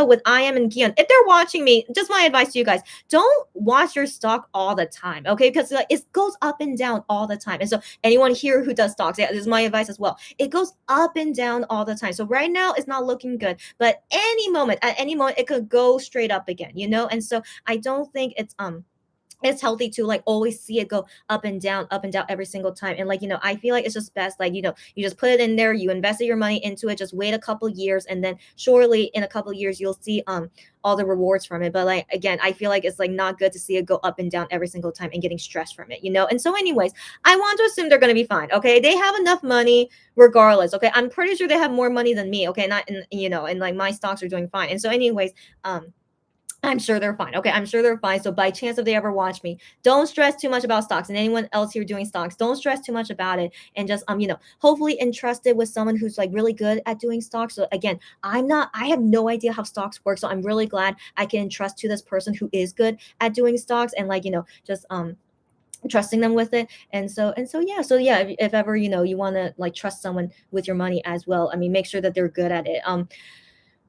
Speaker 1: with I am and Gian, if they're watching me, just my advice to you guys, don't watch your stock all the time, okay? Because like, it goes up and down all the time. And so anyone here who does stocks, yeah, this is my advice as well. It goes up and down all the time. So right now it's not looking good, but at any moment, it could go straight up again, And so I don't think it's healthy to like always see it go up and down every single time. And like, I feel like it's just best, like, you just put it in there, you invested your money into it, just wait a couple years, and then surely in a couple years you'll see all the rewards from it. But like, again, I feel like it's like not good to see it go up and down every single time and getting stressed from it. And so anyways, I want to assume they're going to be fine. Okay, they have enough money regardless. Okay, I'm pretty sure they have more money than me. Okay, not and like my stocks are doing fine. And so anyways, I'm sure they're fine. Okay, I'm sure they're fine. So by chance if they ever watch me, don't stress too much about stocks. And anyone else here doing stocks, don't stress too much about it. And just hopefully entrust it with someone who's like really good at doing stocks. So again, I have no idea how stocks work. So I'm really glad I can entrust to this person who is good at doing stocks, and like, just trusting them with it. And so yeah, if ever you want to like trust someone with your money as well, I mean, make sure that they're good at it.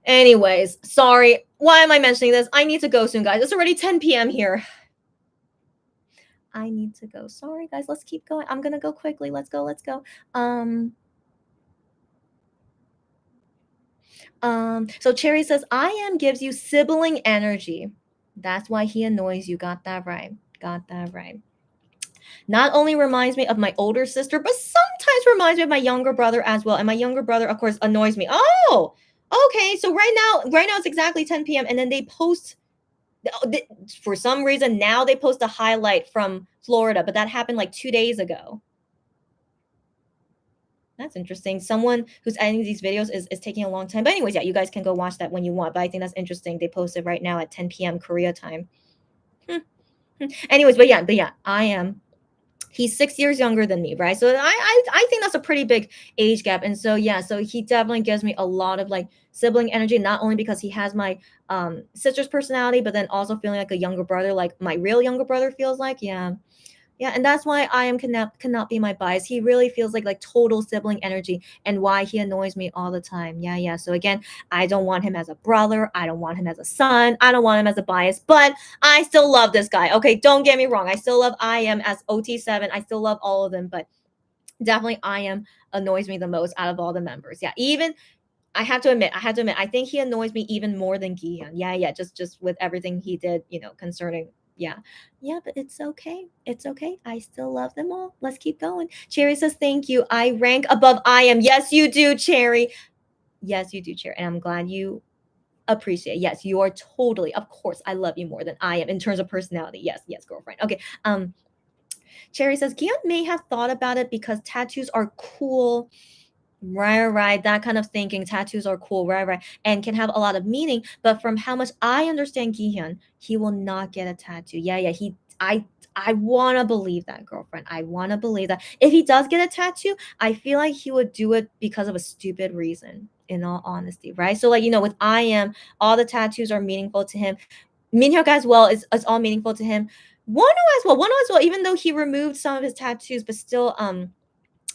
Speaker 1: Anyways, sorry. Why am I mentioning this? I need to go soon, guys. It's already 10 p.m. here. I need to go. Sorry, guys. Let's keep going. I'm gonna go quickly. Let's go. Let's go. So Cherry says, I am gives you sibling energy. That's why he annoys you. Got that right. Got that right. Not only reminds me of my older sister, but sometimes reminds me of my younger brother as well. And my younger brother, of course, annoys me. Oh, okay. So right now it's exactly 10 p.m. And then they post, for some reason, now they post a highlight from Florida, but that happened like 2 days ago. That's interesting. Someone who's editing these videos is taking a long time. But anyways, yeah, you guys can go watch that when you want. But I think that's interesting. They posted right now at 10 p.m. Korea time. Anyways, but yeah, I am. He's 6 years younger than me, right? So I think that's a pretty big age gap. And so yeah, so he definitely gives me a lot of like sibling energy, not only because he has my sister's personality, but then also feeling like a younger brother, like my real younger brother feels like. Yeah, and that's why I am cannot be my bias. He really feels like total sibling energy, and why he annoys me all the time. Yeah. So again, I don't want him as a brother. I don't want him as a son. I don't want him as a bias, but I still love this guy. Okay, don't get me wrong. I still love I am as OT7. I still love all of them, but definitely I am annoys me the most out of all the members. Yeah, even I have to admit, I think he annoys me even more than Gihan. Yeah, just with everything he did, concerning. Yeah, but it's okay. It's okay. I still love them all. Let's keep going. Cherry says, thank you. I rank above I am. Yes, you do, Cherry. Yes, you do, Cherry. And I'm glad you appreciate it. Yes, you are totally, of course, I love you more than I am in terms of personality. Yes, girlfriend. Okay. Cherry says, Gian may have thought about it because tattoos are cool. Right. That kind of thinking. Tattoos are cool, right, and can have a lot of meaning. But from how much I understand Gihyun, he will not get a tattoo. Yeah. I want to believe that, girlfriend. I want to believe that if he does get a tattoo, I feel like he would do it because of a stupid reason. In all honesty, right? So like with I am, all the tattoos are meaningful to him. Minhyuk as well is all meaningful to him. Wonho as well. Even though he removed some of his tattoos, but still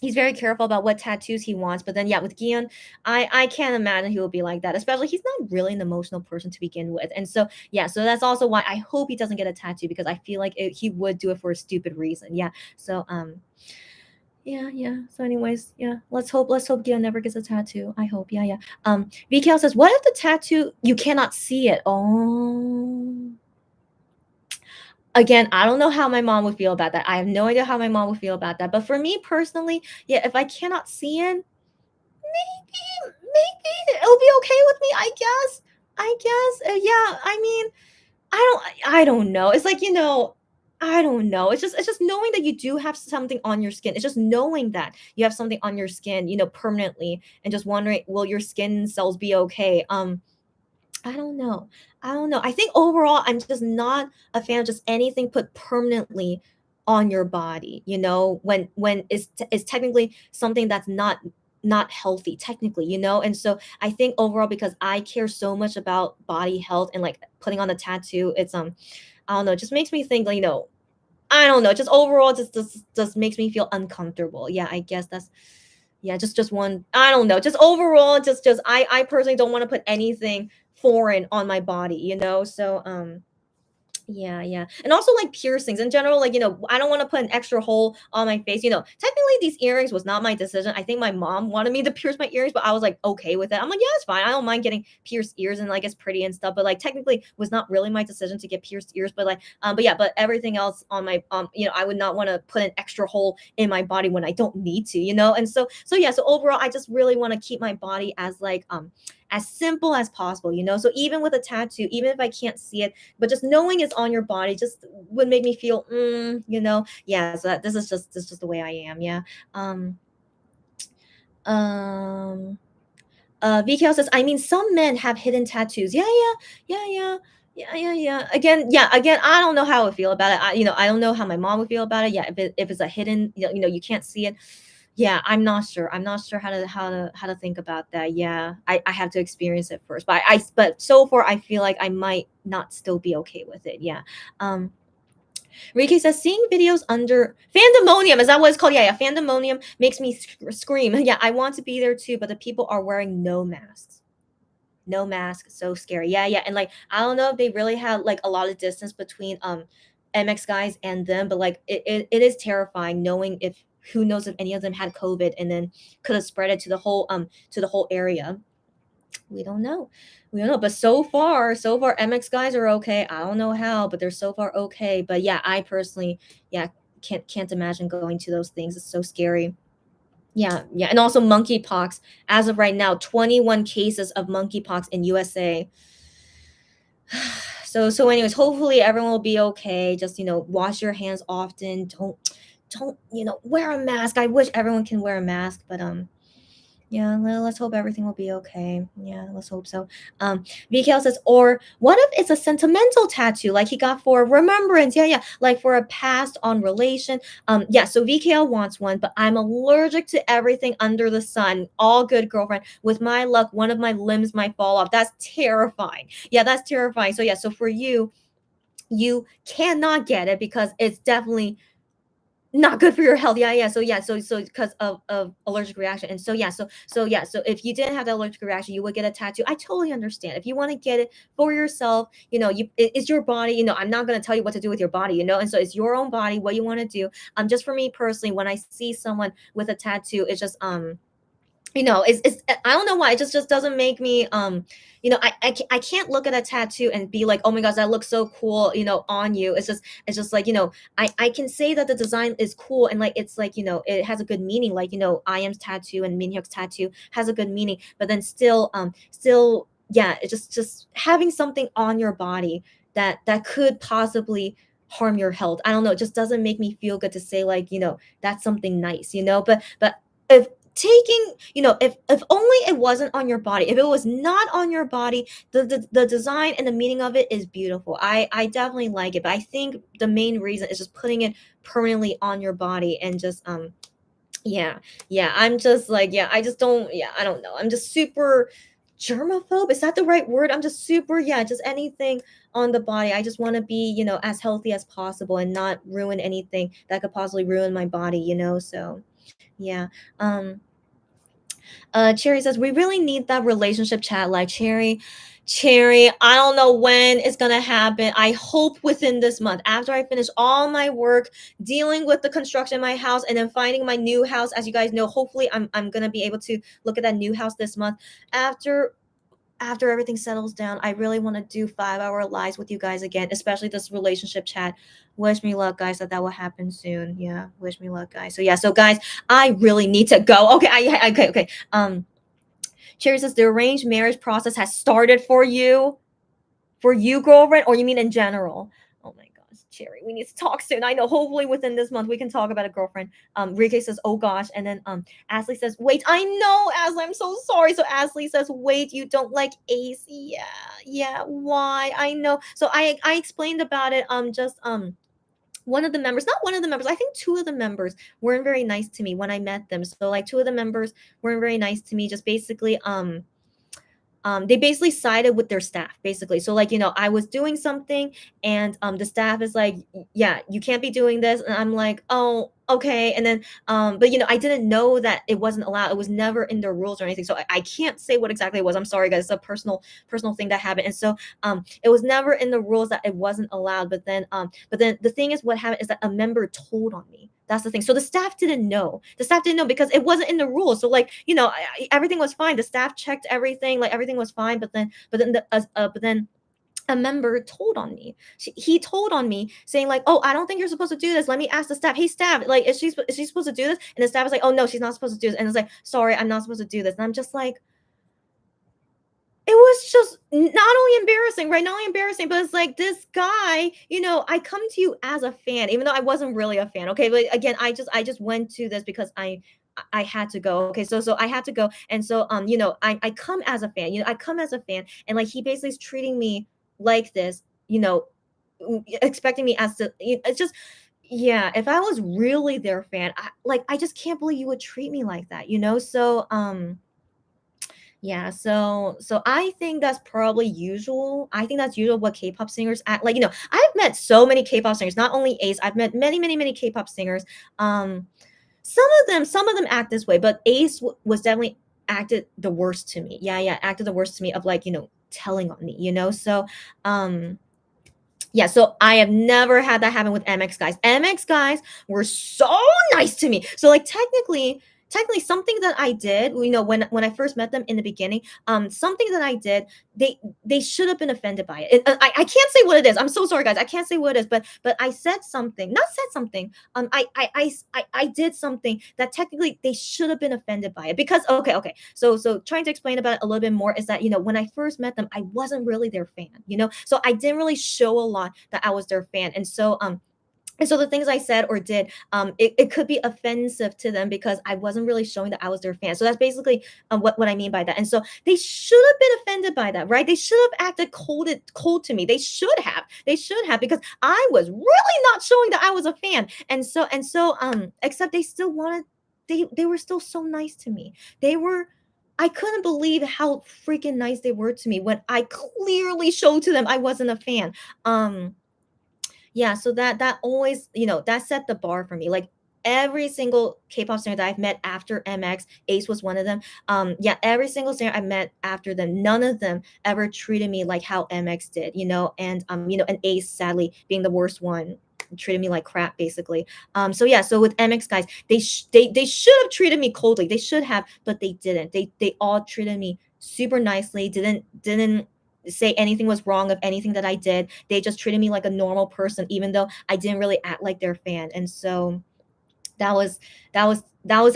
Speaker 1: he's very careful about what tattoos he wants. But then yeah, with Gion, I can't imagine he will be like that. Especially he's not really an emotional person to begin with. And so yeah, so that's also why I hope he doesn't get a tattoo, because I feel like he would do it for a stupid reason. Yeah. So yeah. So anyways, yeah, let's hope Gion never gets a tattoo. I hope. Yeah. VKL says, what if the tattoo you cannot see it? Oh, again, I don't know how my mom would feel about that. I have no idea how my mom would feel about that. But for me personally, yeah, if I cannot see it, maybe it'll be okay with me. I guess. Yeah. I mean, I don't know. It's like, I don't know. It's just knowing that you do have something on your skin. It's just knowing that you have something on your skin, permanently, and just wondering, will your skin cells be okay? I don't know. I think overall, I'm just not a fan of just anything put permanently on your body. When it's technically something that's not healthy technically. And so I think overall, because I care so much about body health and like putting on a tattoo, it's I don't know, it just makes me think like, I don't know, just overall just makes me feel uncomfortable. Yeah, I guess that's yeah, just one. I don't know, just overall, just I personally don't want to put anything foreign on my body, So yeah, yeah. And also like piercings in general, like, I don't want to put an extra hole on my face. Technically these earrings was not my decision. I think my mom wanted me to pierce my earrings, but I was like okay with it. I'm like, yeah, it's fine. I don't mind getting pierced ears and like it's pretty and stuff. But like technically was not really my decision to get pierced ears. But like, but yeah, but everything else on my I would not want to put an extra hole in my body when I don't need to. And so yeah, so overall I just really want to keep my body as simple as possible. So even with a tattoo, even if I can't see it, but just knowing it's on your body just would make me feel yeah, so this is just the way I am. Yeah. um um VKL says, I mean, some men have hidden tattoos. Yeah, yeah, yeah, yeah. Yeah, yeah, yeah. Again, I don't know how I would feel about it. I don't know how my mom would feel about it. Yeah, if it's a hidden, you can't see it. Yeah, I'm not sure. I'm not sure how to think about that. Yeah, I have to experience it first. But so far I feel like I might not still be okay with it. Yeah. Um Riki says, seeing videos under fandemonium, is that what it's called? Yeah, yeah. Fandemonium makes me scream. Yeah, I want to be there too, but the people are wearing no masks. No mask, so scary. Yeah, yeah. And like, I don't know if they really had like a lot of distance between MX guys and them, but like it is terrifying knowing if who knows if any of them had COVID and then could have spread it to the whole area. We don't know. We don't know. But so far MX guys are okay. I don't know how, but they're so far okay. But yeah, I personally, yeah, can't imagine going to those things. It's so scary. Yeah, yeah. And also monkeypox. As of right now, 21 cases of monkeypox in USA. So anyways, hopefully everyone will be okay. Just, wash your hands often. Don't, wear a mask. I wish everyone can wear a mask, but yeah, let's hope everything will be okay. Yeah, let's hope so. VKL says, or what if it's a sentimental tattoo like he got for remembrance? Yeah, yeah, like for a passed on relation. Yeah, so VKL wants one, but I'm allergic to everything under the sun. All good, girlfriend. With my luck, one of my limbs might fall off. That's terrifying. Yeah, that's terrifying. So yeah, so for you cannot get it because it's definitely not good for your health. Yeah, yeah. So yeah, so because of allergic reaction. And so yeah, so yeah, so if you didn't have that allergic reaction, you would get a tattoo. I totally understand. If you want to get it for yourself, it's your body. I'm not going to tell you what to do with your body. And so it's your own body, what you want to do. Just for me personally, when I see someone with a tattoo, it's just it's I don't know why, it just doesn't make me I can't look at a tattoo and be like, oh my gosh, that looks so cool on you. It's just like, I can say that the design is cool and like it's like, it has a good meaning, like, I am's tattoo and Minhyuk's tattoo has a good meaning, but then still yeah, it's just having something on your body that could possibly harm your health. I don't know, it just doesn't make me feel good to say like, that's something nice. But if taking if only it wasn't on your body, if it was not on your body, the design and the meaning of it is beautiful. I definitely like it, but I think the main reason is just putting it permanently on your body and just yeah, yeah. I'm just like, yeah, I just don't, yeah, I don't know, I'm just super germaphobe, is that the right word? I'm just super, yeah, just anything on the body. I just want to be as healthy as possible and not ruin anything that could possibly ruin my body. So yeah. Cherry says, we really need that relationship chat. Like, Cherry, I don't know when it's gonna happen. I hope within this month, after I finish all my work dealing with the construction of my house and then finding my new house. As you guys know, hopefully I'm gonna be able to look at that new house this month. After everything settles down, I really want to do 5-hour lives with you guys again, especially this relationship chat. Wish me luck, guys, that will happen soon. Yeah, wish me luck, guys. So yeah, so guys, I really need to go. Okay, okay. Cherry says, the arranged marriage process has started for you, girlfriend, or you mean in general? Oh my gosh, Cherry, we need to talk soon. I know, hopefully within this month we can talk about a girlfriend. Rike says, oh gosh, and then Ashley says, wait, I know, Ashley, I'm so sorry. So Ashley says, wait, you don't like Ace? Yeah, yeah, why? I know. So I explained about it. Just one of the members, not one of the members, I think two of the members weren't very nice to me when I met them. So like two of the members weren't very nice to me. Just basically they basically sided with their staff, basically. So like, I was doing something, and the staff is like, yeah, you can't be doing this, and I'm like, oh, okay. And then but I didn't know that it wasn't allowed. It was never in their rules or anything, so I can't say what exactly it was. I'm sorry, guys. It's a personal thing that happened. And so it was never in the rules that it wasn't allowed. But then the thing is, what happened is that a member told on me. That's the thing. So the staff didn't know. The staff didn't know because it wasn't in the rules. So like, everything was fine. The staff checked everything, like everything was fine. But then a member told on me. He told on me, saying like, "Oh, I don't think you're supposed to do this. Let me ask the staff. Hey, staff, like, is she supposed to do this?" And the staff was like, "Oh no, she's not supposed to do this." And it's like, "Sorry, I'm not supposed to do this." And I'm just like, it was just not only embarrassing, right? Not only embarrassing, but it's like, this guy, I come to you as a fan, even though I wasn't really a fan. Okay, but again, I just went to this because I had to go. Okay, so I had to go, and so I come as a fan. I come as a fan, and like, he basically is treating me like this. Expecting me as to. It's just. Yeah, if I was really their fan, I just can't believe you would treat me like that. So yeah, so I think that's probably usual. I think that's usual what K-pop singers act like. I've met so many K-pop singers, not only Ace. I've met many, many, many K-pop singers. Um, some of them act this way, but Ace was definitely acted the worst to me. Yeah, yeah, acted the worst to me of like, telling on me. So yeah, so I have never had that happen with MX guys. MX guys were so nice to me. So like, technically something that I did, when I first met them in the beginning, something that I did, they should have been offended by it. I can't say what it is. I'm so sorry, guys. I can't say what it is, but I said something, not said something. I did something that technically they should have been offended by it, because okay. So trying to explain about it a little bit more is that, when I first met them, I wasn't really their fan, so I didn't really show a lot that I was their fan. And so the things I said or did, it could be offensive to them because I wasn't really showing that I was their fan. So that's basically what I mean by that. And so they should have been offended by that, right? They should have acted cold to me. They should have. They should have, because I was really not showing that I was a fan. And so except they still wanted. They were still so nice to me. They were. I couldn't believe how freaking nice they were to me when I clearly showed to them I wasn't a fan. Yeah, so that always, that set the bar for me. Like, every single K-pop singer that I've met after MX, Ace was one of them. Yeah, every single singer I met after them, none of them ever treated me like how MX did, and Ace, sadly, being the worst one, treated me like crap, basically. So yeah, so with MX guys, they should have treated me coldly. They should have, but they didn't. They all treated me super nicely. Didn't say anything was wrong of anything that I did. They just treated me like a normal person, even though I didn't really act like their fan. And so that was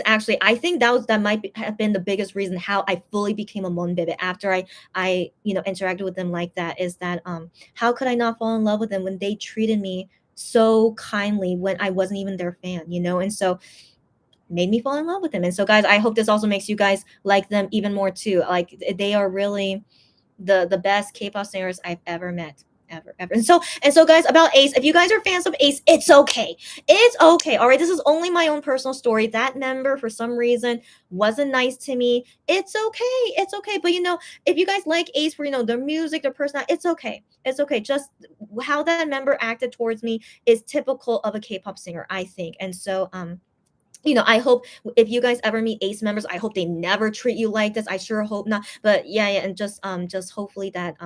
Speaker 1: actually, I think that might have been the biggest reason how I fully became a Monbebe after I interacted with them like that. Is that how could I not fall in love with them when they treated me so kindly when I wasn't even their fan, and so made me fall in love with them. And so, guys, I hope this also makes you guys like them even more too. Like, they are really the best K-pop singers I've ever met. Ever. And so, guys, about Ace, if you guys are fans of Ace, it's okay. It's okay. All right. This is only my own personal story. That member, for some reason, wasn't nice to me. It's okay. It's okay. But if you guys like Ace for their music, their personality, it's okay. It's okay. Just how that member acted towards me is typical of a K-pop singer, I think. And so I hope if you guys ever meet Ace members, I hope they never treat you like this. I sure hope not. But yeah, and just hopefully that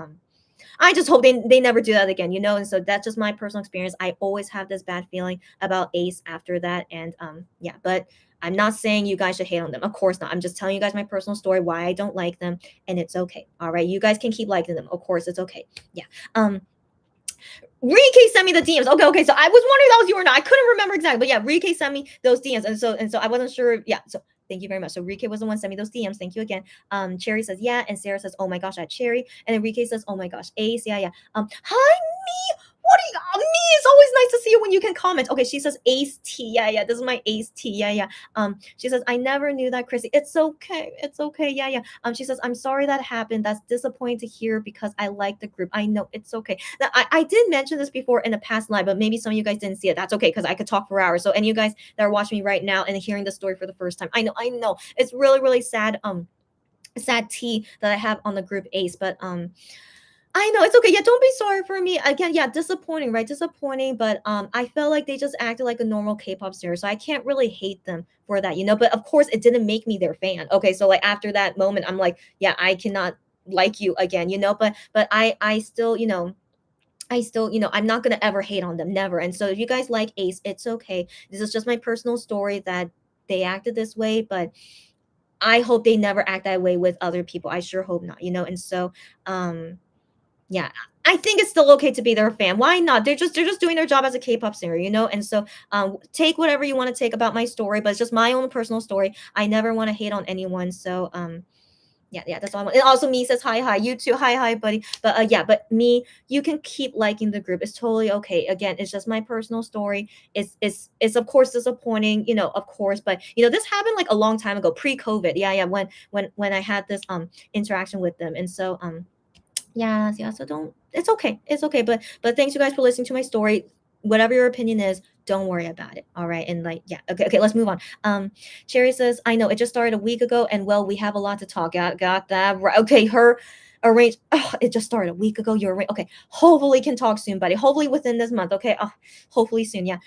Speaker 1: I just hope they never do that again, And so that's just my personal experience. I always have this bad feeling about Ace after that. And yeah, but I'm not saying you guys should hate on them. Of course not. I'm just telling you guys my personal story, why I don't like them, and it's okay. All right. You guys can keep liking them. Of course, it's okay. Yeah. Rike sent me the DMs. Okay. So I was wondering if that was you or not. I couldn't remember exactly, but yeah, Rike sent me those DMs, and so I wasn't sure. Yeah, so thank you very much. So Rike was the one sent me those DMs. Thank you again. Cherry says yeah, and Sarah says, oh my gosh, at Cherry, and then Rike says, oh my gosh, Ace, yeah. Hi me. What are you? Me, it's always nice to see you when you can comment. Okay, she says Ace T. Yeah. This is my Ace T. Yeah. She says, I never knew that, Chrissy. It's okay. It's okay. Yeah. She says, I'm sorry that happened. That's disappointing to hear because I like the group. I know, it's okay. Now, I did mention this before in a past live, but maybe some of you guys didn't see it. That's okay, because I could talk for hours. So any of you guys that are watching me right now and hearing the story for the first time, I know it's really, really sad. sad tea that I have on the group Ace, but I know it's okay. Yeah, don't be sorry for me. Again, yeah, disappointing, right? Disappointing, but I felt like they just acted like a normal K-pop star, so I can't really hate them for that, you know. But of course, it didn't make me their fan. Okay, so like after that moment, I'm like, yeah, I cannot like you again, you know. But I still, you know, I still, you know, I'm not gonna ever hate on them, never. And so if you guys like Ace, it's okay. This is just my personal story that they acted this way, but I hope they never act that way with other people. I sure hope not, you know. And so, yeah, I think it's still okay to be their fan. Why not? They're just doing their job as a K-pop singer, you know. And so, take whatever you want to take about my story, but it's just my own personal story. I never want to hate on anyone. So, yeah, yeah, that's all I want. And also, me says hi, hi. You too, hi, hi, buddy. But yeah, but me, you can keep liking the group. It's totally okay. Again, it's just my personal story. It's of course disappointing, you know, of course. But you know, this happened like a long time ago, pre-COVID. Yeah, yeah, when I had this interaction with them, and so yes, yeah. So don't. It's okay. It's okay. But thanks you guys for listening to my story. Whatever your opinion is, don't worry about it. All right. And like, yeah. Okay. Okay. Let's move on. Cherry says, I know it just started a week ago, and well, we have a lot to talk. Got that right. Okay. Her arrange. Oh, it just started a week ago. You're right. Okay. Hopefully can talk soon, buddy. Hopefully within this month. Okay. Oh, hopefully soon. Yeah.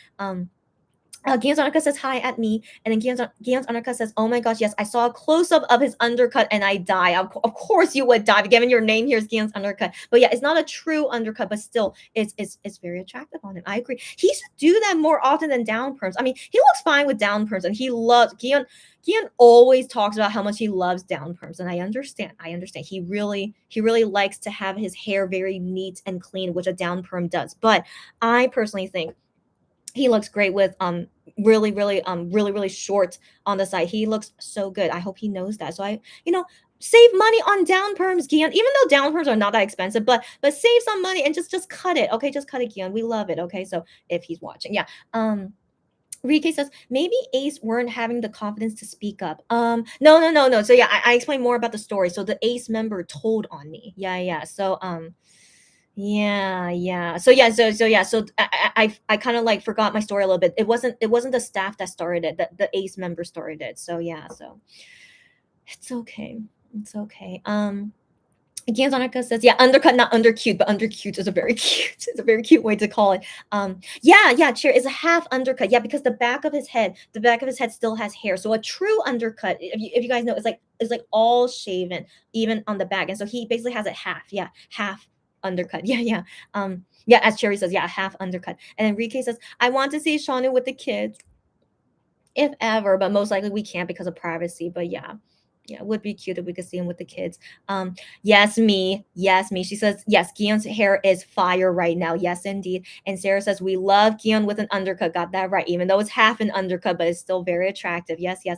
Speaker 1: Gian's Anarka says hi at me, and then Gian's Anarka says, "Oh my gosh, yes, I saw a close up of his undercut, and I die. Of course you would die, given your name here is Gian's undercut. But yeah, it's not a true undercut, but still, it's very attractive on him. I agree. He should do that more often than down perms. I mean, he looks fine with down perms, and he loves Gian. Gian always talks about how much he loves down perms, and I understand. I understand. He really likes to have his hair very neat and clean, which a down perm does. But I personally think he looks great with really short on the side. He looks so good. I hope he knows that. So I, you know, save money on down perms, Gian. Even though down perms are not that expensive, but save some money and just cut it. Okay, just cut it, Gian. We love it. Okay, so if he's watching, yeah. Rike says maybe Ace weren't having the confidence to speak up. No, no, no, no. So yeah, I explained more about the story. So the Ace member told on me. Yeah, yeah. So yeah, yeah. So yeah, so yeah, so I kind of like forgot my story a little bit. It wasn't the staff that started it. The Ace member started it. So yeah, so it's okay. It's okay. Again, Zonica says, yeah, undercut, not under cute, but under cute is a very cute, it's a very cute way to call it. Yeah, yeah, Cheer is a half undercut. Yeah, because the back of his head still has hair. So a true undercut, if you guys know, it's like all shaven, even on the back. And so he basically has a half, yeah, half undercut. Yeah, yeah. Yeah, as Cherry says, yeah, half undercut. And then Rike says, I want to see Shaunu with the kids, if ever, but most likely we can't because of privacy. But yeah, yeah, it would be cute if we could see him with the kids. Yes, me. Yes, me. She says, yes, Gion's hair is fire right now. Yes, indeed. And Sarah says, we love Gion with an undercut. Got that right. Even though it's half an undercut, but it's still very attractive. Yes, yes.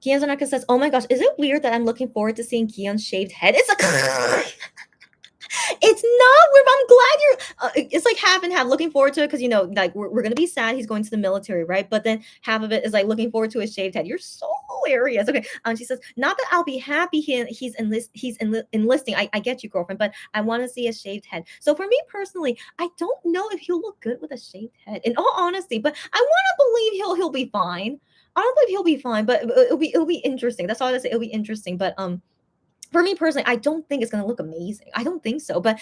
Speaker 1: Gion's undercut says, oh my gosh, is it weird that I'm looking forward to seeing Gion's shaved head? It's a it's not weird. I'm glad you're. It's like half and half. Looking forward to it because you know, like we're gonna be sad he's going to the military, right? But then half of it is like looking forward to his shaved head. You're so hilarious. Okay. She says, not that I'll be happy he's enlisting. I get you, girlfriend, but I want to see a shaved head. So for me personally, I don't know if he'll look good with a shaved head. In all honesty, but I want to believe he'll be fine. I don't believe he'll be fine, but it'll be interesting. That's all I say. It'll be interesting, but for me personally, I don't think it's gonna look amazing. I don't think so. But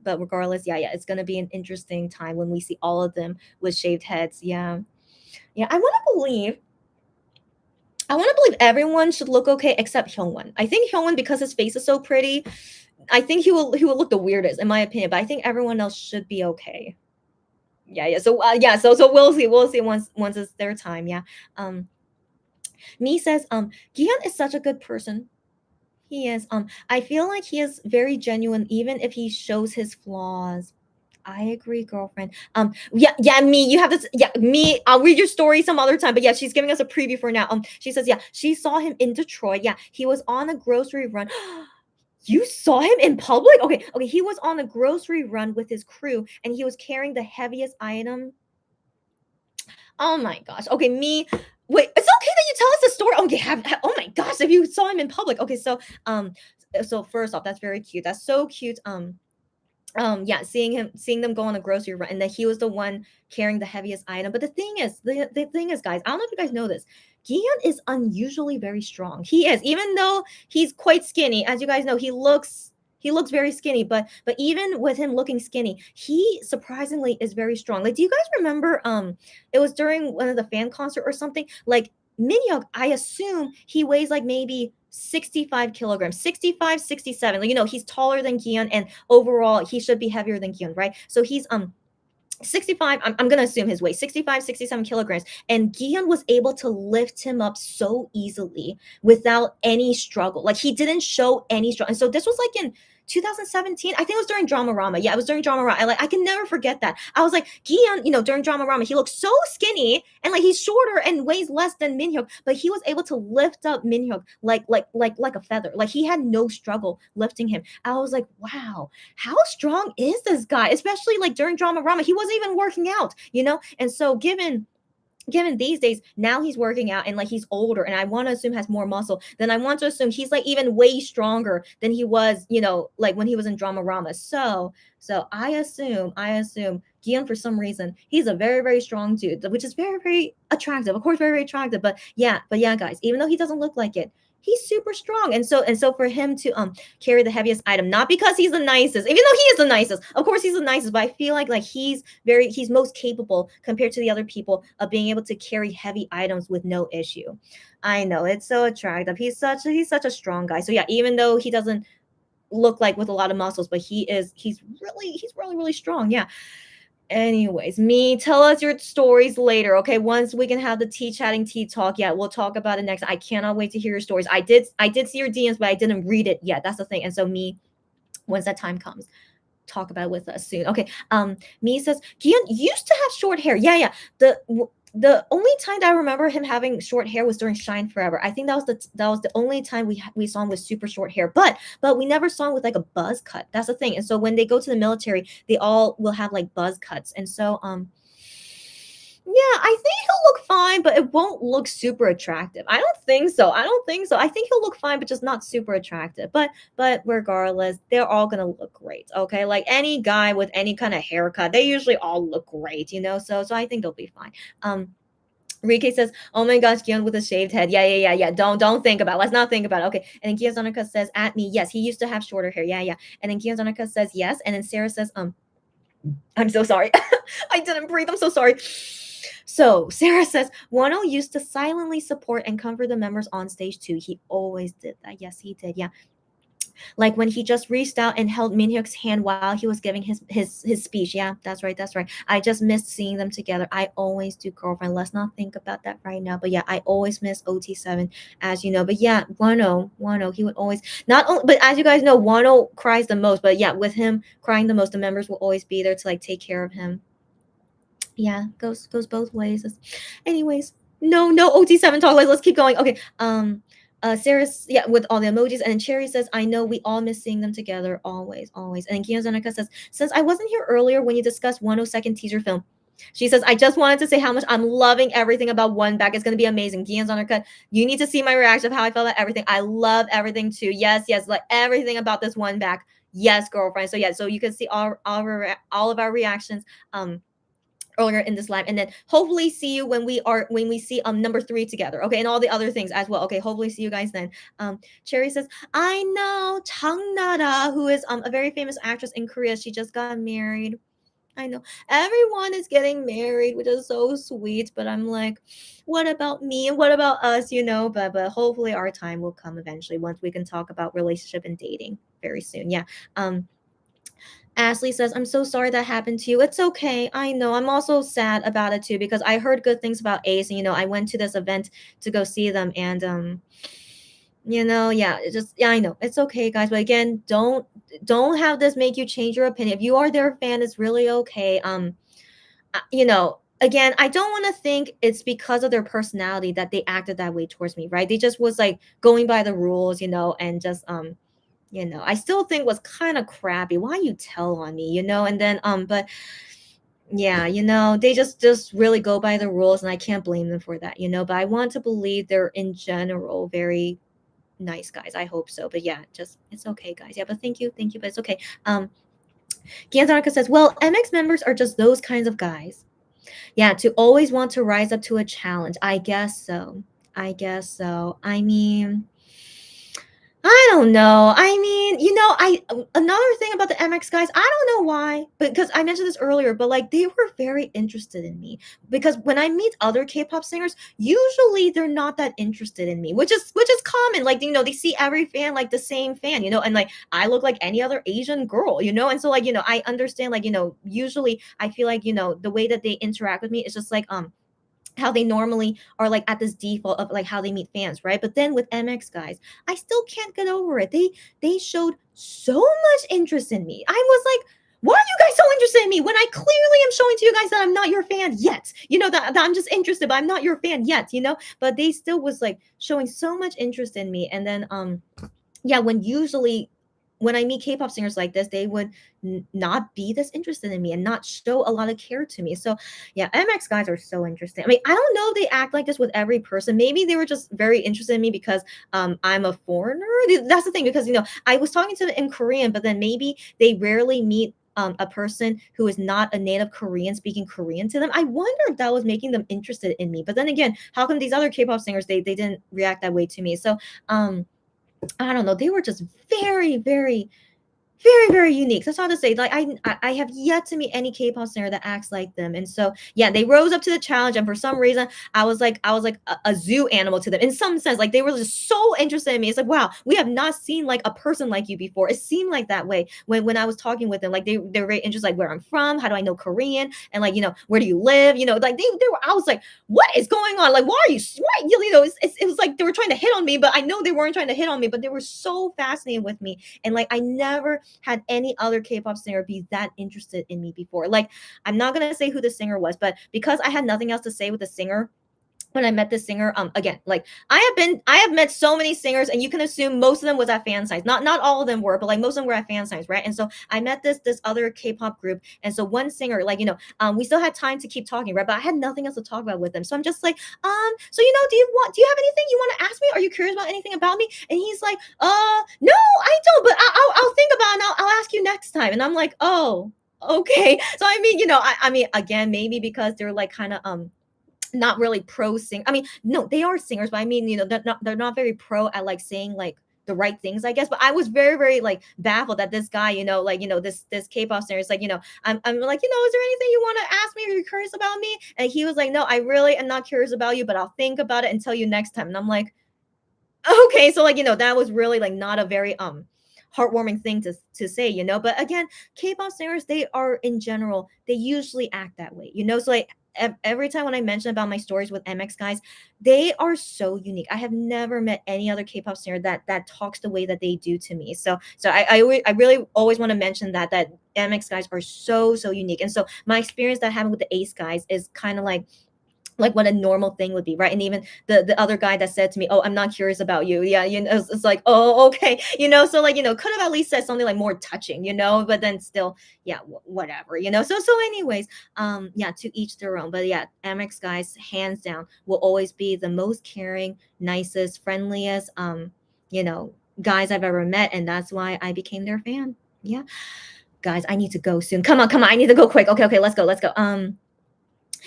Speaker 1: regardless, yeah, yeah, it's gonna be an interesting time when we see all of them with shaved heads. Yeah. Yeah. I wanna believe everyone should look okay except Hyungwon. I think Hyungwon, because his face is so pretty, I think he will look the weirdest in my opinion, but I think everyone else should be okay. Yeah, yeah. So yeah, so we'll see. We'll see once it's their time. Yeah. Um Me says, Gihan is such a good person. He is. I feel like he is very genuine, even if he shows his flaws. I agree, girlfriend. Yeah, yeah, me. You have this. Yeah, me. I'll read your story some other time. But yeah, she's giving us a preview for now. She says, yeah, she saw him in Detroit. Yeah, he was on a grocery run. You saw him in public? Okay, okay. He was on a grocery run with his crew, and he was carrying the heaviest item. Oh my gosh. Okay, me. Wait, it's okay that you tell us the story. Okay, oh my gosh, if you saw him in public. Okay, so first off, that's very cute. That's so cute. yeah, seeing them go on a grocery run, and that he was the one carrying the heaviest item. But the thing is, guys, I don't know if you guys know this. Gion is unusually very strong. He is, even though he's quite skinny. As you guys know, he looks very skinny, but even with him looking skinny, he surprisingly is very strong. Like, do you guys remember it was during one of the fan concert or something? Like, Minhyuk, I assume he weighs like maybe 65 kilograms, 65, 67. Like, he's taller than Gion, and overall he should be heavier than Gion, right? So he's 65, I'm gonna assume his weight 65, 67 kilograms, and Gion was able to lift him up so easily without any struggle. Like, he didn't show any struggle. And so this was like in 2017. I think it was during Dramarama. Yeah, it was during Dramarama. I can never forget that. I was like, Gion, during Dramarama, he looks so skinny, and like he's shorter and weighs less than Minhyuk, but he was able to lift up Minhyuk like a feather. Like, he had no struggle lifting him. I was like, wow, how strong is this guy? Especially like during Dramarama, he wasn't even working out. And so given these days, now he's working out, and like he's older, and I want to assume has more muscle, then I want to assume he's like even way stronger than he was, like when he was in Dramarama. So I assume Gion, for some reason, he's a very, very strong dude, which is very, very attractive. Of course, very, very attractive. But yeah, guys, even though he doesn't look like it, he's super strong. And so for him to carry the heaviest item, not because he's the nicest, even though he is the nicest, of course he's the nicest, but I feel like he's most capable compared to the other people of being able to carry heavy items with no issue. I know, it's so attractive. He's such a strong guy. So yeah, even though he doesn't look like with a lot of muscles, but he's really, really strong. Yeah. Anyways, tell us your stories later, okay? Once we can have the tea chatting tea talk, yeah, we'll talk about it next. I cannot wait to hear your stories. I did see your DMs, but I didn't read it yet. That's the thing. And so once that time comes, talk about it with us soon. Okay. Says Gion used to have short hair. Yeah. The only time that I remember him having short hair was during Shine Forever. I think that was the only time we saw him with super short hair. But we never saw him with like a buzz cut. That's the thing. And so when they go to the military, they all will have like buzz cuts. And so yeah, I think he'll look fine, but it won't look super attractive. I don't think so. I think he'll look fine, but just not super attractive. But regardless, they're all gonna look great. Okay, like any guy with any kind of haircut, they usually all look great. So I think they'll be fine. Rike says, "Oh my gosh, Gion with a shaved head. Yeah. Don't think about it. Let's not think about it. Okay." And then Giazanaka says, "At me, yes, he used to have shorter hair. Yeah. And then Giazanaka says, "Yes." And then Sarah says, I'm so sorry. I didn't breathe. I'm so sorry. So Sarah says, Wonho used to silently support and comfort the members on stage too. He always did that. Yes, he did. Yeah. Like when he just reached out and held Minhyuk's hand while he was giving his speech. Yeah, that's right. I just missed seeing them together. I always do, girlfriend. Let's not think about that right now. But yeah, I always miss OT7, as you know. But yeah, Wano, he would always not only, but as you guys know, Wano cries the most. But yeah, with him crying the most, the members will always be there to like take care of him. Yeah, goes both ways. Anyways, no OT7 talk. Let's keep going. Okay. Sarah's, yeah, with all the emojis, and then Cherry says, "I know we all miss seeing them together, always." And then Kiyo Zanaka says, "Since I wasn't here earlier when you discussed 102nd teaser film," she says, "I just wanted to say how much I'm loving everything about One Back. It's gonna be amazing." Gian's Zanaka, you need to see my reaction of how I felt about everything. I love everything too. Yes, like everything about this One Back. Yes, girlfriend. So yeah, so you can see all of our reactions. Earlier in this live, and then hopefully see you when we see number 3 together, okay, and all the other things as well. Okay, hopefully see you guys then. Cherry says, "I know Chang Nara, who is a very famous actress in Korea, she just got married." I know everyone is getting married, which is so sweet, but I'm like, what about me and what about us, but hopefully our time will come eventually once we can talk about relationship and dating very soon. Yeah. Ashley says, "I'm so sorry that happened to you." It's okay. I know. I'm also sad about it too because I heard good things about Ace, and I went to this event to go see them, and yeah, I know. It's okay, guys. But again, don't have this make you change your opinion. If you are their fan, it's really okay. Again, I don't want to think it's because of their personality that they acted that way towards me, right? They just was like going by the rules, and just I still think was kind of crappy. Why you tell on me, And then but yeah, they just really go by the rules, and I can't blame them for that, But I want to believe they're in general very nice guys. I hope so. But yeah, just it's okay, guys. Yeah, but thank you, but it's okay. Gianzanaka says, well, MX members are just those kinds of guys. Yeah, to always want to rise up to a challenge. I guess so. I guess so. I mean, I don't know. I mean, another thing about the MX guys, I don't know why, because I mentioned this earlier, but like they were very interested in me. Because when I meet other K-pop singers, usually they're not that interested in me, which is common. Like, they see every fan like the same fan, and like I look like any other Asian girl, and so like, I understand, like, usually I feel like, the way that they interact with me is just like how they normally are, like at this default of like how they meet fans, right? But then with MX guys, I still can't get over it. They showed so much interest in me. I was like, why are you guys so interested in me when I clearly am showing to you guys that I'm not your fan yet? That I'm just interested, but I'm not your fan yet. But they still was like showing so much interest in me. And then yeah, when I meet K-pop singers like this, they would not be this interested in me and not show a lot of care to me. So yeah, MX guys are so interesting. I mean, I don't know if they act like this with every person. Maybe they were just very interested in me because I'm a foreigner. That's the thing, because I was talking to them in Korean, but then maybe they rarely meet a person who is not a native Korean speaking Korean to them. I wonder if that was making them interested in me. But then again, how come these other K-pop singers they didn't react that way to me? So I don't know. They were just very, very, very, very unique. That's all to say. Like I have yet to meet any K-pop singer that acts like them. And so yeah, they rose up to the challenge. And for some reason, I was like a zoo animal to them in some sense. Like they were just so interested in me. It's like, wow, we have not seen like a person like you before. It seemed like that way when I was talking with them. Like they're very interested, like where I'm from, how do I know Korean, and like where do you live? Like they were. I was like, what is going on? Like, why are you? Why, it was like they were trying to hit on me, but I know they weren't trying to hit on me. But they were so fascinated with me, and like I never had any other K-pop singer be that interested in me before. Like, I'm not gonna say who the singer was, but because I had nothing else to say with the singer, when I met this singer, again, like I have met so many singers, and you can assume most of them was at fan signs. Not all of them were, but like most of them were at fan signs, right? And so I met this other K-pop group, and so one singer, like we still had time to keep talking, right? But I had nothing else to talk about with them, so I'm just like, so do you have anything you want to ask me? Are you curious about anything about me? And he's like, no, I don't, but I'll think about it, and I'll ask you next time. And I'm like, oh, okay. So I mean, I mean, again, maybe because they're like kind of not really pro sing. I mean, no, they are singers, but I mean, they're not very pro at like saying like the right things, I guess. But I was very, very like baffled that this guy, this K-pop singer is like, I'm like, is there anything you want to ask me? Are you curious about me? And he was like, no, I really am not curious about you, but I'll think about it and tell you next time. And I'm like, okay, so like that was really like not a very heartwarming thing to say, but again, K-pop singers, they are in general, they usually act that way, so like every time when I mention about my stories with MX guys, they are so unique. I have never met any other K-pop singer that talks the way that they do to me. So I really always want to mention that MX guys are so unique. And so my experience that happened with the Ace guys is kind of like what a normal thing would be, right? And even the other guy that said to me, oh, I'm not curious about you, yeah, it's like, oh, okay, so like could have at least said something like more touching, but then still, yeah, whatever, so anyways, yeah, to each their own. But yeah, MX guys hands down will always be the most caring, nicest, friendliest guys I've ever met, and that's why I became their fan. Yeah, guys, I need to go soon. Come on, I need to go quick. Okay, let's go.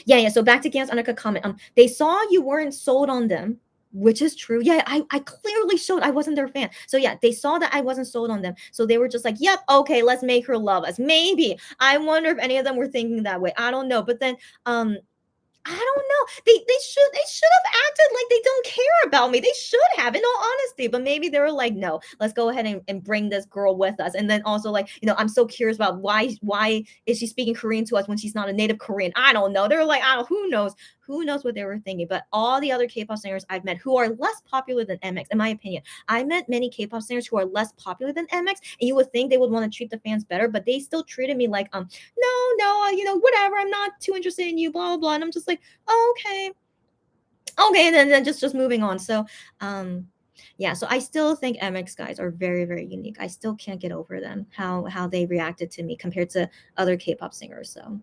Speaker 1: Yeah. So back to Gans Annika comment. They saw you weren't sold on them, which is true. Yeah, I clearly showed I wasn't their fan. So yeah, they saw that I wasn't sold on them. So they were just like, yep, okay, let's make her love us. Maybe. I wonder if any of them were thinking that way. I don't know. But then I don't know. They should have acted like they don't care about me. They should have, in all honesty. But maybe they were like, no, let's go ahead and bring this girl with us. And then also like, I'm so curious about why is she speaking Korean to us when she's not a native Korean? I don't know. They're like, I don't, who knows? Who knows what they were thinking? But all the other K-pop singers I've met who are less popular than MX, in my opinion, I met many K-pop singers who are less popular than MX, and you would think they would want to treat the fans better, but they still treated me like, no, whatever. I'm not too interested in you, blah blah blah. And I'm just like, oh, okay, and then just moving on. So, yeah. So I still think MX guys are very, very unique. I still can't get over them, how they reacted to me compared to other K-pop singers. So.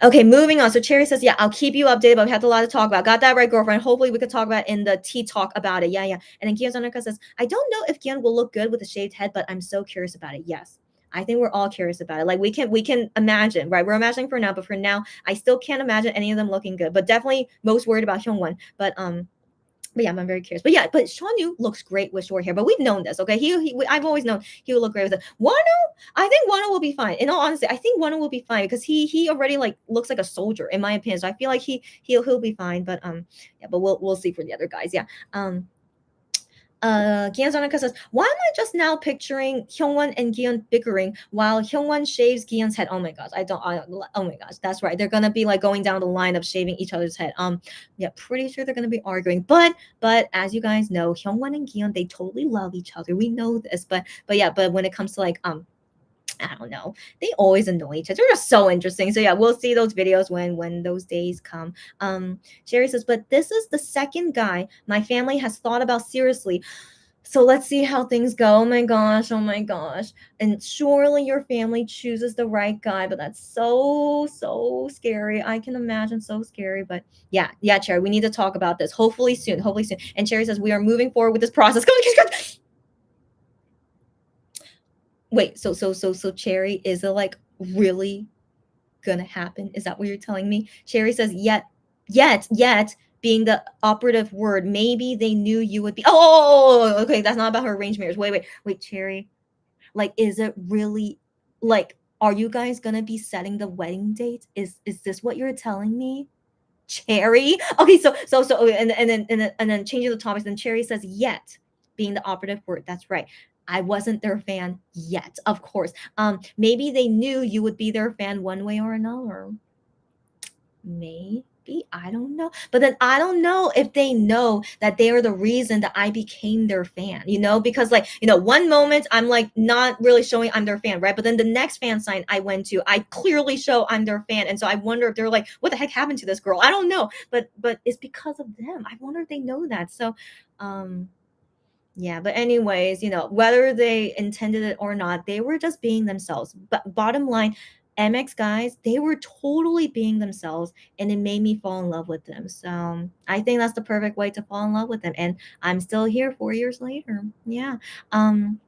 Speaker 1: Okay, moving on. So Cherry says, yeah, I'll keep you updated, but we have a lot to talk about. Got that right, girlfriend. Hopefully we could talk about in the tea talk about it. Yeah. And then Gian Zanaka says, I don't know if Gian will look good with a shaved head, but I'm so curious about it. Yes. I think we're all curious about it. Like we can imagine, right? We're imagining for now, but for now, I still can't imagine any of them looking good. But definitely most worried about Hyungwon. But yeah, I'm very curious. But yeah, but Sean Yu looks great with short hair. But we've known this, okay? I've always known he will look great with it. Wano, I think Wano will be fine. In all honesty, I think Wano will be fine because he already like looks like a soldier in my opinion. So I feel like he'll be fine. But yeah, but we'll see for the other guys. Yeah. Gion Zanaka says, why am I just now picturing Hyungwon and Gion bickering while Hyungwon shaves Gion's head? Oh my gosh, oh my gosh, that's right. They're gonna be like going down the line of shaving each other's head. Yeah, pretty sure they're gonna be arguing. But as you guys know, Hyungwon and Gion, they totally love each other. We know this, but yeah, but when it comes to like I don't know. They always annoy each other. They're just so interesting. So yeah, we'll see those videos when those days come. Sherry says, but this is the second guy my family has thought about seriously. So let's see how things go. Oh my gosh, oh my gosh. And surely your family chooses the right guy, but that's so scary. I can imagine, so scary. But yeah, Cherry, we need to talk about this. Hopefully soon. Hopefully soon. And Cherry says we are moving forward with this process. Come on. Wait, so Cherry, is it like really gonna happen? Is that what you're telling me? Cherry says yet being the operative word. Maybe they knew you would be. Oh, okay. That's not about her arranged marriage. Wait, Cherry. Like, is it really like? Are you guys gonna be setting the wedding date? Is this what you're telling me? Cherry. Okay, so and then changing the topics. Then Cherry says yet being the operative word. That's right. I wasn't their fan yet, of course. Maybe they knew you would be their fan one way or another. Maybe. I don't know. But then I don't know if they know that they are the reason that I became their fan, because like, one moment I'm like not really showing I'm their fan, right? But then the next fan sign I went to, I clearly show I'm their fan. And so I wonder if they're like, what the heck happened to this girl? I don't know. But it's because of them. I wonder if they know that. So yeah, but anyways, whether they intended it or not, they were just being themselves. But bottom line, MX guys, they were totally being themselves, and it made me fall in love with them. So I think that's the perfect way to fall in love with them. And I'm still here 4 years later. Yeah. Gian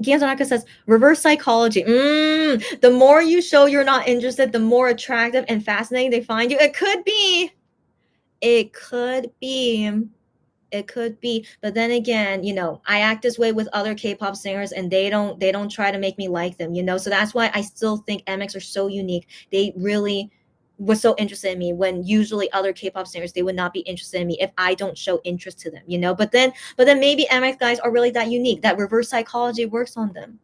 Speaker 1: Tanaka says reverse psychology. The more you show you're not interested, the more attractive and fascinating they find you. It could be. It could be. It could be, but then again, I act this way with other K-pop singers, and they don't try to make me like them, so that's why I still think MX are so unique. They really was so interested in me when usually other K-pop singers, they would not be interested in me if I don't show interest to them, but then maybe MX guys are really that unique, that reverse psychology works on them.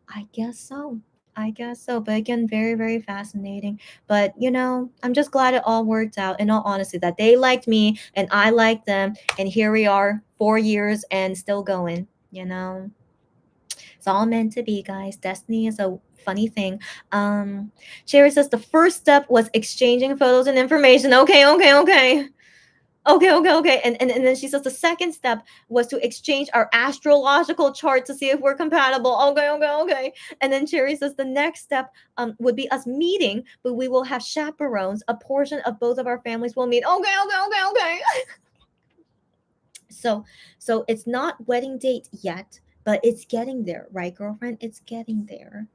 Speaker 1: I guess so. I guess so. But again, very, very fascinating. But, I'm just glad it all worked out, in all honesty, that they liked me and I liked them. And here we are, 4 years and still going. It's all meant to be, guys. Destiny is a funny thing. Sherry says the first step was exchanging photos and information. Okay. Okay. And then she says the second step was to exchange our astrological chart to see if we're compatible. Okay. And then Cherry says the next step would be us meeting, but we will have chaperones. A portion of both of our families will meet. Okay. So it's not wedding date yet, but it's getting there, right, girlfriend? It's getting there.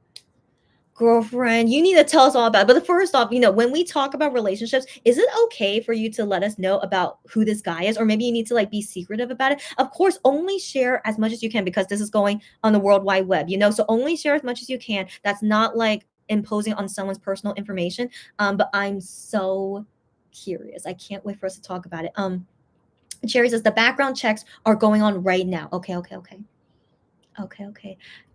Speaker 1: Girlfriend, you need to tell us all about it. But first off, when we talk about relationships, is it okay for you to let us know about who this guy is? Or maybe you need to like be secretive about it. Of course, only share as much as you can because this is going on the World Wide Web, so only share as much as you can. That's not like imposing on someone's personal information. But I'm so curious. I can't wait for us to talk about it. Cherry says the background checks are going on right now. Okay. Okay.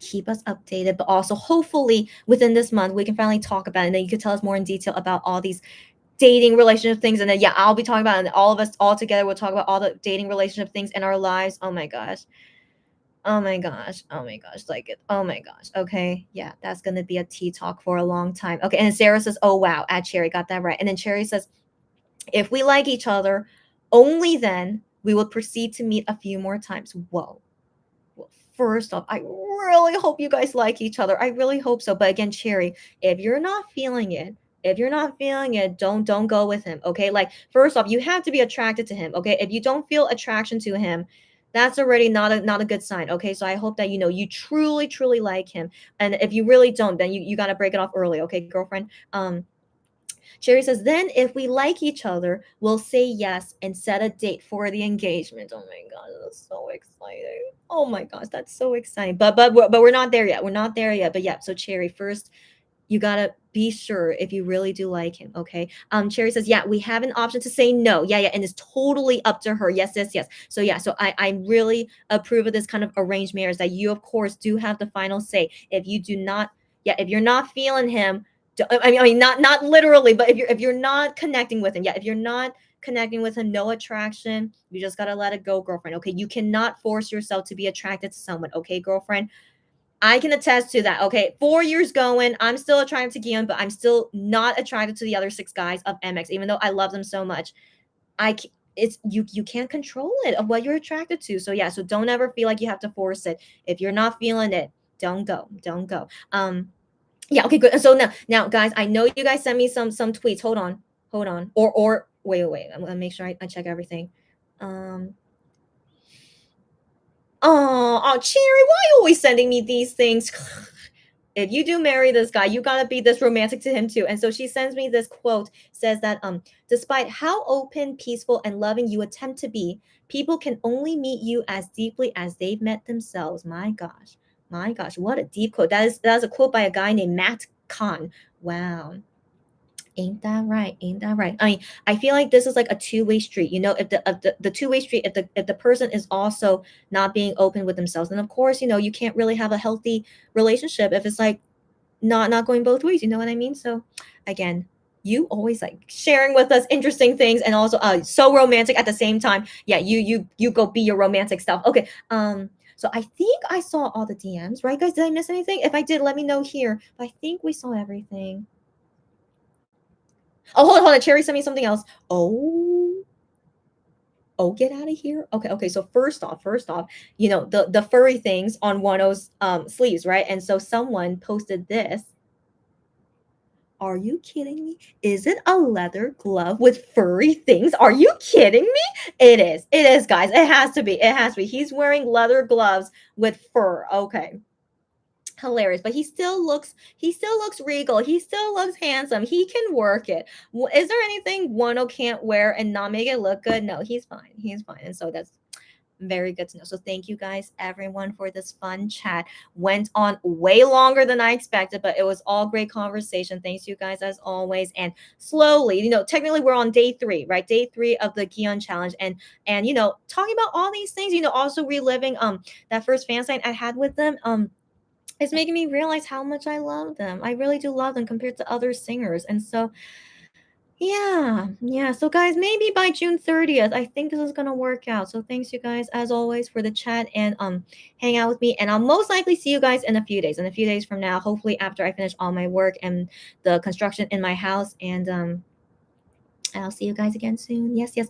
Speaker 1: Keep us updated, but also hopefully within this month we can finally talk about it, and then you could tell us more in detail about all these dating relationship things. And then I'll be talking about it, and all of us all together will talk about all the dating relationship things in our lives. Oh my gosh. Like it. Oh my gosh. Okay. Yeah, that's gonna be a tea talk for a long time. Okay. And Sarah says, oh wow, at Cherry, got that right. And then Cherry says, if we like each other, only then we will proceed to meet a few more times. Whoa. First off, I really hope you guys like each other. I really hope so. But again, Cherry, if you're not feeling it, don't go with him. Okay. Like, first off, you have to be attracted to him. Okay. If you don't feel attraction to him, that's already not a good sign. Okay, so I hope that you truly truly like him, and if you really don't, then you got to break it off early. Okay, girlfriend. Sherry says, then if we like each other, we'll say yes and set a date for the engagement. Oh my god, that's so exciting. Oh my gosh, that's so exciting. But we're not there yet. We're not there yet. But yeah, so Cherry, first you gotta be sure if you really do like him. Okay. Cherry says, yeah, we have an option to say no. Yeah, yeah, and it's totally up to her. Yes, yes, yes. So yeah, so I really approve of this kind of arranged marriage, that you of course do have the final say. If you do not, yeah, if you're not feeling him, I mean not literally, but if you're not connecting with him, yeah, if you're not connecting with him, no attraction, you just gotta let it go, girlfriend. Okay, you cannot force yourself to be attracted to someone. Okay, girlfriend. I can attest to that. Okay, 4 years going, I'm still attracted to Guillaume, but I'm still not attracted to the other six guys of MX, even though I love them so much. It's you can't control it of what you're attracted to. So yeah, so don't ever feel like you have to force it. If you're not feeling it, don't go, don't go. Yeah, okay, good. So now, guys, I know you guys sent me some tweets. Hold on, or wait. I'm gonna make sure I check everything. Um, oh, Cherry, why you always sending me these things? If you do marry this guy, you gotta be this romantic to him too. And so she sends me this quote, says that despite how open, peaceful, and loving you attempt to be, people can only meet you as deeply as they've met themselves. My gosh. My gosh, what a deep quote. That is a quote by a guy named Matt Kahn. Wow. Ain't that right? Ain't that right? I mean, I feel like this is like a two-way street. If the two-way street, if the person is also not being open with themselves, then of course, you can't really have a healthy relationship if it's like not going both ways. You know what I mean? So again, you always like sharing with us interesting things, and also so romantic at the same time. Yeah, you go be your romantic self. Okay. So I think I saw all the DMs, right, guys? Did I miss anything? If I did, let me know here. But I think we saw everything. Oh, hold on. Cherry sent me something else. Oh, get out of here. Okay. So first off, the furry things on Wano's sleeves, right? And so someone posted this. Are you kidding me? Is it a leather glove with furry things? Are you kidding me? It is. It is, guys. It has to be. It has to be. He's wearing leather gloves with fur. Okay. Hilarious, but he still looks regal. He still looks handsome. He can work it. Is there anything Wano can't wear and not make it look good? No, he's fine. He's fine. And so that's very good to know. So thank you guys, everyone, for this fun chat. Went on way longer than I expected, but it was all great conversation. Thanks you guys as always. And slowly, technically we're on day 3, right? Day 3 of the Gion challenge, and talking about all these things. Also reliving that first fan sign I had with them. It's making me realize how much I love them. I really do love them compared to other singers. And so, yeah, yeah. So, guys, maybe by June 30th, I think this is gonna work out. So, thanks you guys as always for the chat and hang out with me. And I'll most likely see you guys in a few days. In a few days from now, hopefully after I finish all my work and the construction in my house. And I'll see you guys again soon. Yes, yes.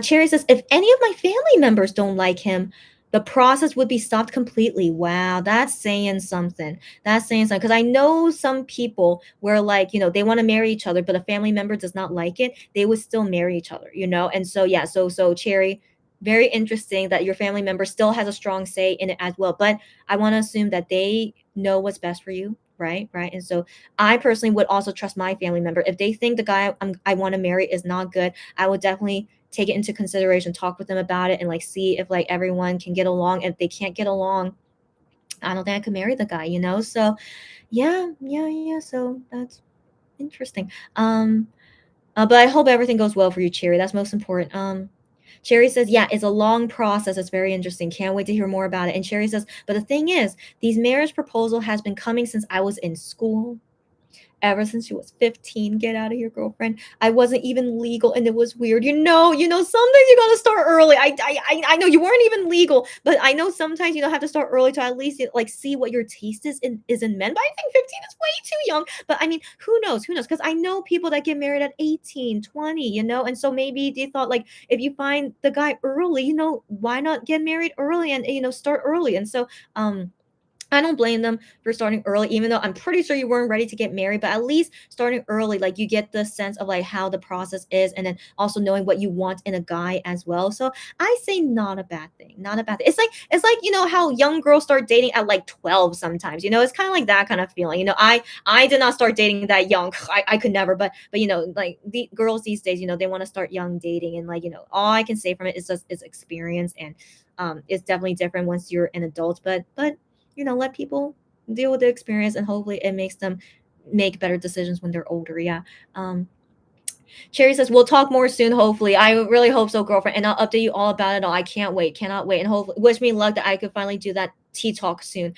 Speaker 1: Cherry says, if any of my family members don't like him, the process would be stopped completely. Wow, that's saying something. That's saying something. Because I know some people where, like, they want to marry each other, but a family member does not like it. They would still marry each other. And so, yeah, so Cherry, very interesting that your family member still has a strong say in it as well. But I want to assume that they know what's best for you. Right, right. And so I personally would also trust my family member. If they think the guy I want to marry is not good, I would definitely take it into consideration, talk with them about it, and like see if like everyone can get along. If they can't get along, I don't think I could marry the guy. So yeah. So that's interesting. But I hope everything goes well for you, Cherry. That's most important. Cherry says, yeah, it's a long process. It's very interesting. Can't wait to hear more about it. And Cherry says, but the thing is, these marriage proposal has been coming since I was in school. Ever since she was 15. Get out of here, girlfriend. I wasn't even legal, and it was weird. Sometimes you gotta start early. I know you weren't even legal, but I know sometimes have to start early to at least like see what your taste is in men. But I think 15 is way too young. But I mean, who knows? Who knows? Because I know people that get married at 18, 20, and so maybe they thought like if you find the guy early, why not get married early and start early? And so I don't blame them for starting early, even though I'm pretty sure you weren't ready to get married, but at least starting early, like you get the sense of like how the process is, and then also knowing what you want in a guy as well. So I say not a bad thing, not a bad thing. It's like how young girls start dating at like 12 sometimes. It's kind of like that kind of feeling. I did not start dating that young. I could never, but like the girls these days, they want to start young dating, and like all I can say from it is just is experience, and it's definitely different once you're an adult, but let people deal with the experience, and hopefully it makes them make better decisions when they're older. Yeah. um Cherry says we'll talk more soon, hopefully. I really hope so, girlfriend, and I'll update you all about it all. I can't wait, cannot wait, and hopefully wish me luck that I could finally do that tea talk soon.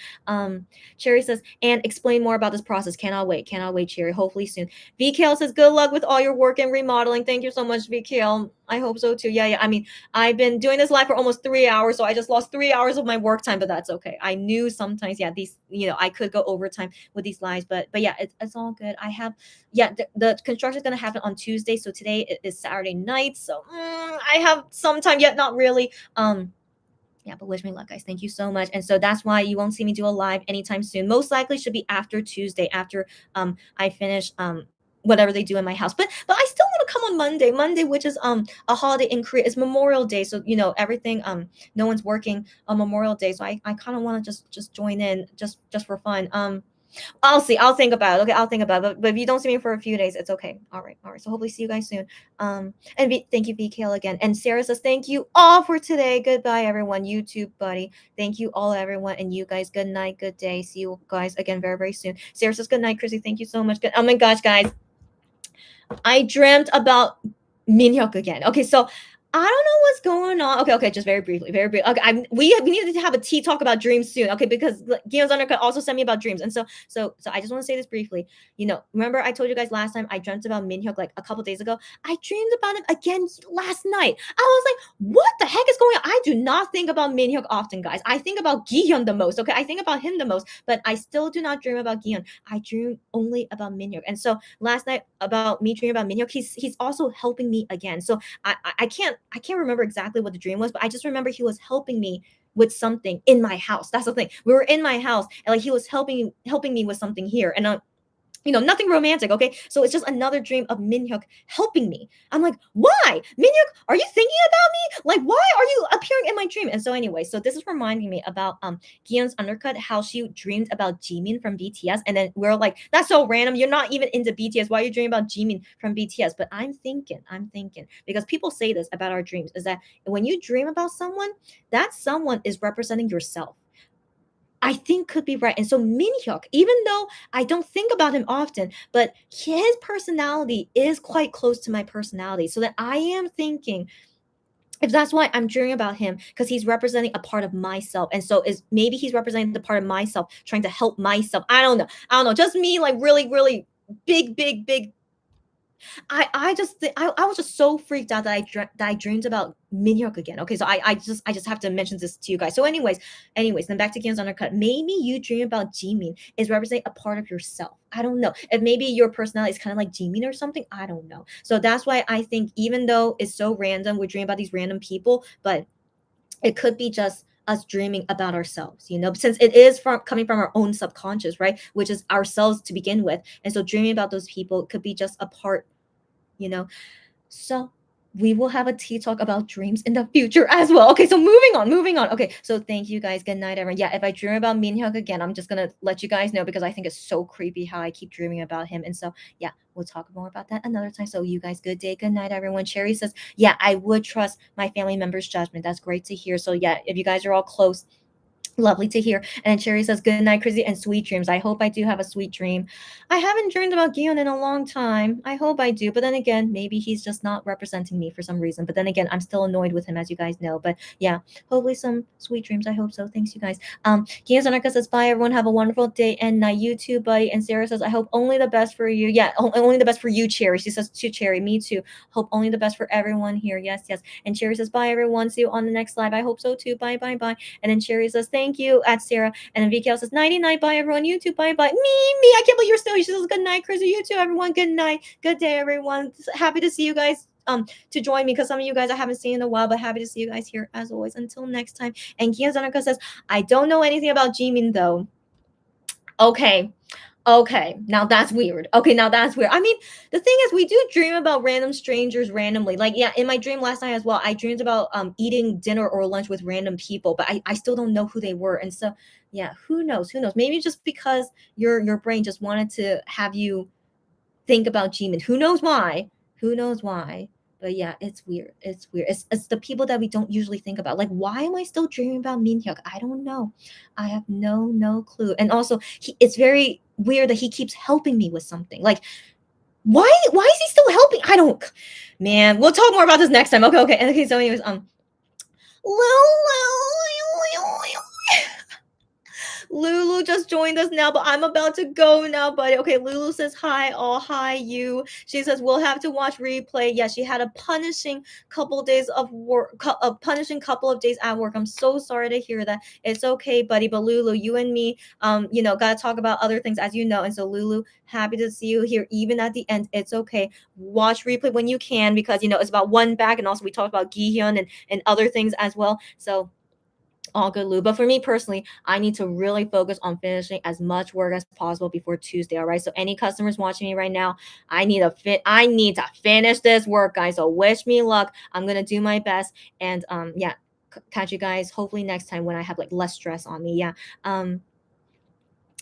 Speaker 1: Cherry says, and explain more about this process. Cannot wait, Cherry. Hopefully soon. VKL says, good luck with all your work and remodeling. Thank you so much, VKL. I hope so too. Yeah. I mean, I've been doing this live for almost 3 hours, so I just lost 3 hours of my work time, but that's okay. I knew sometimes, yeah, these, I could go overtime with these lives, but yeah, it's all good. I have, yeah, the construction is going to happen on Tuesday, so today is Saturday night, so I have some time, yet not really. Yeah, but wish me luck, guys. Thank you so much. And so that's why you won't see me do a live anytime soon. Most likely should be after Tuesday, after I finish whatever they do in my house. But I still want to come on Monday, which is a holiday in Korea. It's Memorial Day, so everything no one's working on Memorial Day, so I kind of want to just join in just for fun. I'll see. I'll think about it. Okay, I'll think about it. But if you don't see me for a few days, it's okay. All right, all right. So hopefully see you guys soon. Thank you, VKL again. And Sarah says thank you all for today. Goodbye, everyone. YouTube buddy. Thank you all, everyone, and you guys. Good night. Good day. See you guys again very very soon. Sarah says good night, Chrissy. Thank you so much. Good. Oh my gosh, guys. I dreamt about Minhyuk again. Okay, so I don't know what's going on. Okay, just very briefly, very brief. Okay, we need to have a tea talk about dreams soon. Okay, because Guillaume's Undercut also sent me about dreams, and so I just want to say this briefly. Remember I told you guys last time I dreamt about Minhyuk like a couple days ago. I dreamed about him again last night. I was like, what the heck is going on? I do not think about Minhyuk often, guys. I think about Gihyun the most. Okay, I think about him the most, but I still do not dream about Gihyun. I dream only about Minhyuk, and so last night about me dreaming about Minhyuk, he's also helping me again. So I can't remember exactly what the dream was, but I just remember he was helping me with something in my house. That's the thing. We were in my house, and like he was helping me with something here, and nothing romantic, okay? So it's just another dream of Minhyuk helping me. I'm like, why? Minhyuk, are you thinking about me? Like, why are you appearing in my dream? And so anyway, so this is reminding me about Giyeon's Undercut, how she dreamed about Jimin from BTS. And then we're like, that's so random. You're not even into BTS. Why are you dreaming about Jimin from BTS? But I'm thinking, because people say this about our dreams, is that when you dream about someone, that someone is representing yourself. I think could be right. And so Minhyuk, even though I don't think about him often, but his personality is quite close to my personality. So that I am thinking, if that's why I'm dreaming about him, because he's representing a part of myself. And so is maybe he's representing the part of myself, trying to help myself. I don't know. Just me, like really, really big. I was just so freaked out that I dreamed about Minhyuk again. Okay, so I just have to mention this to you guys. So anyways, then back to Game's Undercut. Maybe you dream about Jimin is representing a part of yourself. I don't know. If maybe your personality is kind of like Jimin or something. I don't know. So that's why I think even though it's so random, we dream about these random people, but it could be just us dreaming about ourselves, since it is coming from our own subconscious, right? Which is ourselves to begin with. And so dreaming about those people could be just a part, you know. So we will have a tea talk about dreams in the future as well. Okay, so moving on. Okay, so thank you guys. Good night, everyone. Yeah, if I dream about Minhyuk again, I'm just gonna let you guys know because I think it's so creepy how I keep dreaming about him. And so yeah, we'll talk more about that another time. So you guys, good day, good night, everyone. Cherry says, yeah, I would trust my family members' judgment. That's great to hear. So yeah, if you guys are all close, lovely to hear. And then Cherry says, good night, Chrissy, and sweet dreams. I hope I do have a sweet dream. I haven't dreamed about Gion in a long time. I hope I do. But then again, maybe he's just not representing me for some reason. But then again, I'm still annoyed with him, as you guys know. But yeah, hopefully some sweet dreams. I hope so. Thanks, you guys. Gion Zanarka says, bye, everyone. Have a wonderful day and night. You too, buddy. And Sarah says, I hope only the best for you. Yeah, only the best for you, Cherry. She says, to Cherry, me too. Hope only the best for everyone here. Yes. And Cherry says, bye, everyone. See you on the next live. I hope so too. Bye. And then Cherry says, thank you at Sarah. And then VKL says, nighty night, bye everyone. You too, bye. Me, I can't believe you're still here. She says, good night, Chrissy. You too, everyone. Good night. Good day, everyone. Happy to see you guys to join me because some of you guys I haven't seen in a while, but happy to see you guys here as always. Until next time. And Kia Zanaka says, I don't know anything about Jimin though. Okay. Okay, now that's weird. Okay, now that's weird. I mean, the thing is, we do dream about random strangers randomly. Like, yeah, in my dream last night as well, I dreamed about eating dinner or lunch with random people, but I still don't know who they were. And so, yeah, who knows? Who knows? Maybe just because your brain just wanted to have you think about Jimin. Who knows why? Who knows why? But yeah, it's weird. It's weird. It's the people that we don't usually think about. Like, why am I still dreaming about Minhyuk? I don't know. I have no clue. And also, it's very weird that he keeps helping me with something. Like, why is he still helping? I don't. Man, we'll talk more about this next time. Okay. So, anyways, Lulu just joined us now, but I'm about to go now, buddy. Okay, Lulu says hi. Oh, hi, you. She says we'll have to watch replay. Yeah, she had a punishing couple days of work, a punishing couple of days at work. I'm so sorry to hear that. It's okay, buddy. But Lulu, you and me, gotta talk about other things, as you know. And so, Lulu, happy to see you here, even at the end. It's okay. Watch replay when you can, because it's about one back, and also we talked about Gihyun and other things as well. So all good, Lou. But for me personally, I need to really focus on finishing as much work as possible before Tuesday. All right. So any customers watching me right now, I need to finish this work, guys. So wish me luck. I'm gonna do my best. And yeah, catch you guys hopefully next time when I have like less stress on me. Yeah.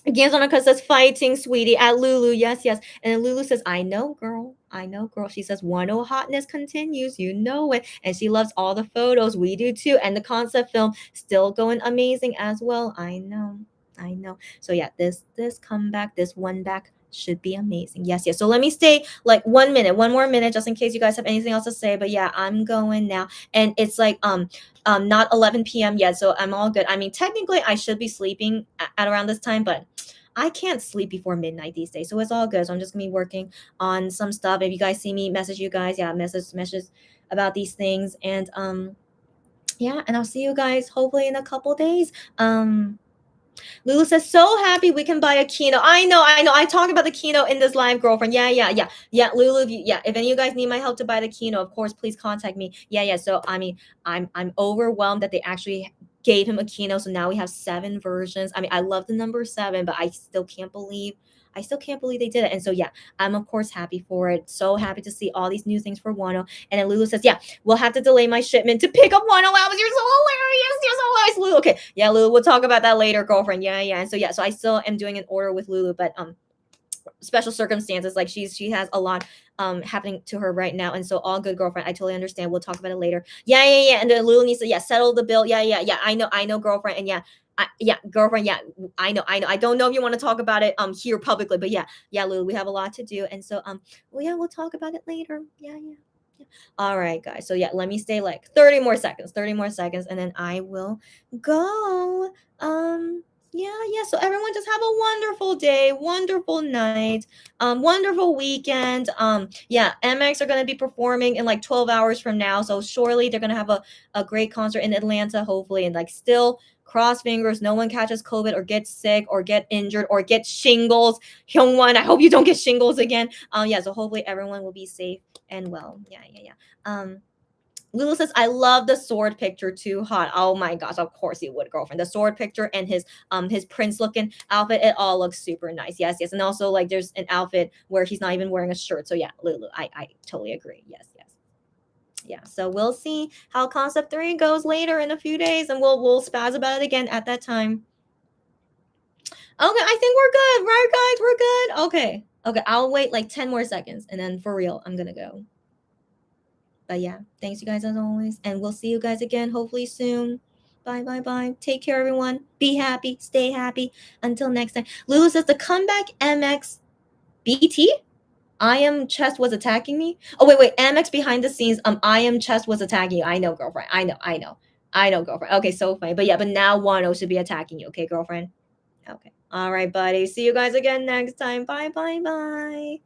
Speaker 1: Ganzonaka says fighting, sweetie, at Lulu. Yes. And then Lulu says, I know, girl. I know, girl. She says, Wonho hotness continues. You know it. And she loves all the photos. We do too. And the concept film still going amazing as well. I know. So yeah, this comeback, this one back should be amazing. Yes. So let me stay like one more minute, just in case you guys have anything else to say. But yeah, I'm going now. And it's like not 11 p.m. yet, so I'm all good. I mean, technically I should be sleeping at around this time, but I can't sleep before midnight these days, so it's all good. So I'm just gonna be working on some stuff. If you guys see me, message you guys. Yeah, message about these things, and yeah, and I'll see you guys hopefully in a couple days. Lulu says, so happy we can buy a Kino. I know. I talked about the Kino in this live, girlfriend. Yeah. Lulu, if any of you guys need my help to buy the Kino, of course, please contact me. Yeah. So I mean, I'm overwhelmed that they actually gave him a Kino. So now we have 7 versions. I mean, I love the number 7, but I still can't believe they did it. And so yeah, I'm of course happy for it. So happy to see all these new things for Wano. And then Lulu says, yeah, we'll have to delay my shipment to pick up Wano hours. You're so hilarious. You're so hilarious, Lulu. Okay, yeah, Lulu, we'll talk about that later, girlfriend. Yeah. And so yeah, so I still am doing an order with Lulu, but special circumstances, like she has a lot happening to her right now, and so all good, girlfriend. I totally understand. We'll talk about it later. Yeah. And then Lulu needs to settle the bill. Yeah. I know, girlfriend. And girlfriend. Yeah, I know. I don't know if you want to talk about it here publicly, but yeah, Lulu, we have a lot to do, and so we'll talk about it later. Yeah. All right, guys. So yeah, let me stay like 30 more seconds, and then I will go. Yeah. So everyone just have a wonderful day, wonderful night, wonderful weekend. Yeah, MX are gonna be performing in like 12 hours from now. So surely they're gonna have a great concert in Atlanta, hopefully, and like still cross fingers, no one catches COVID or gets sick or get injured or get shingles. Hyungwon, I hope you don't get shingles again. Yeah, so hopefully everyone will be safe and well. Yeah. Lulu says, I love the sword picture too. Hot. Oh my gosh, of course you would, girlfriend. The sword picture and his prince looking outfit, it all looks super nice. Yes. And also like there's an outfit where he's not even wearing a shirt. So yeah, Lulu, I totally agree. Yes. Yeah. So we'll see how concept 3 goes later in a few days, and we'll spaz about it again at that time. Okay, I think we're good, right, guys? We're good. Okay, I'll wait like 10 more seconds, and then for real, I'm gonna go. But yeah, thanks you guys as always, and we'll see you guys again hopefully soon. Bye. Take care, everyone. Be happy, stay happy. Until next time. Lulu says the comeback MX BT. I am chest was attacking me. Oh wait. MX behind the scenes. I am chest was attacking you. I know, girlfriend. I know, girlfriend. Okay, so funny. But yeah, but now Wano should be attacking you. Okay, girlfriend. Okay. All right, buddy. See you guys again next time. Bye.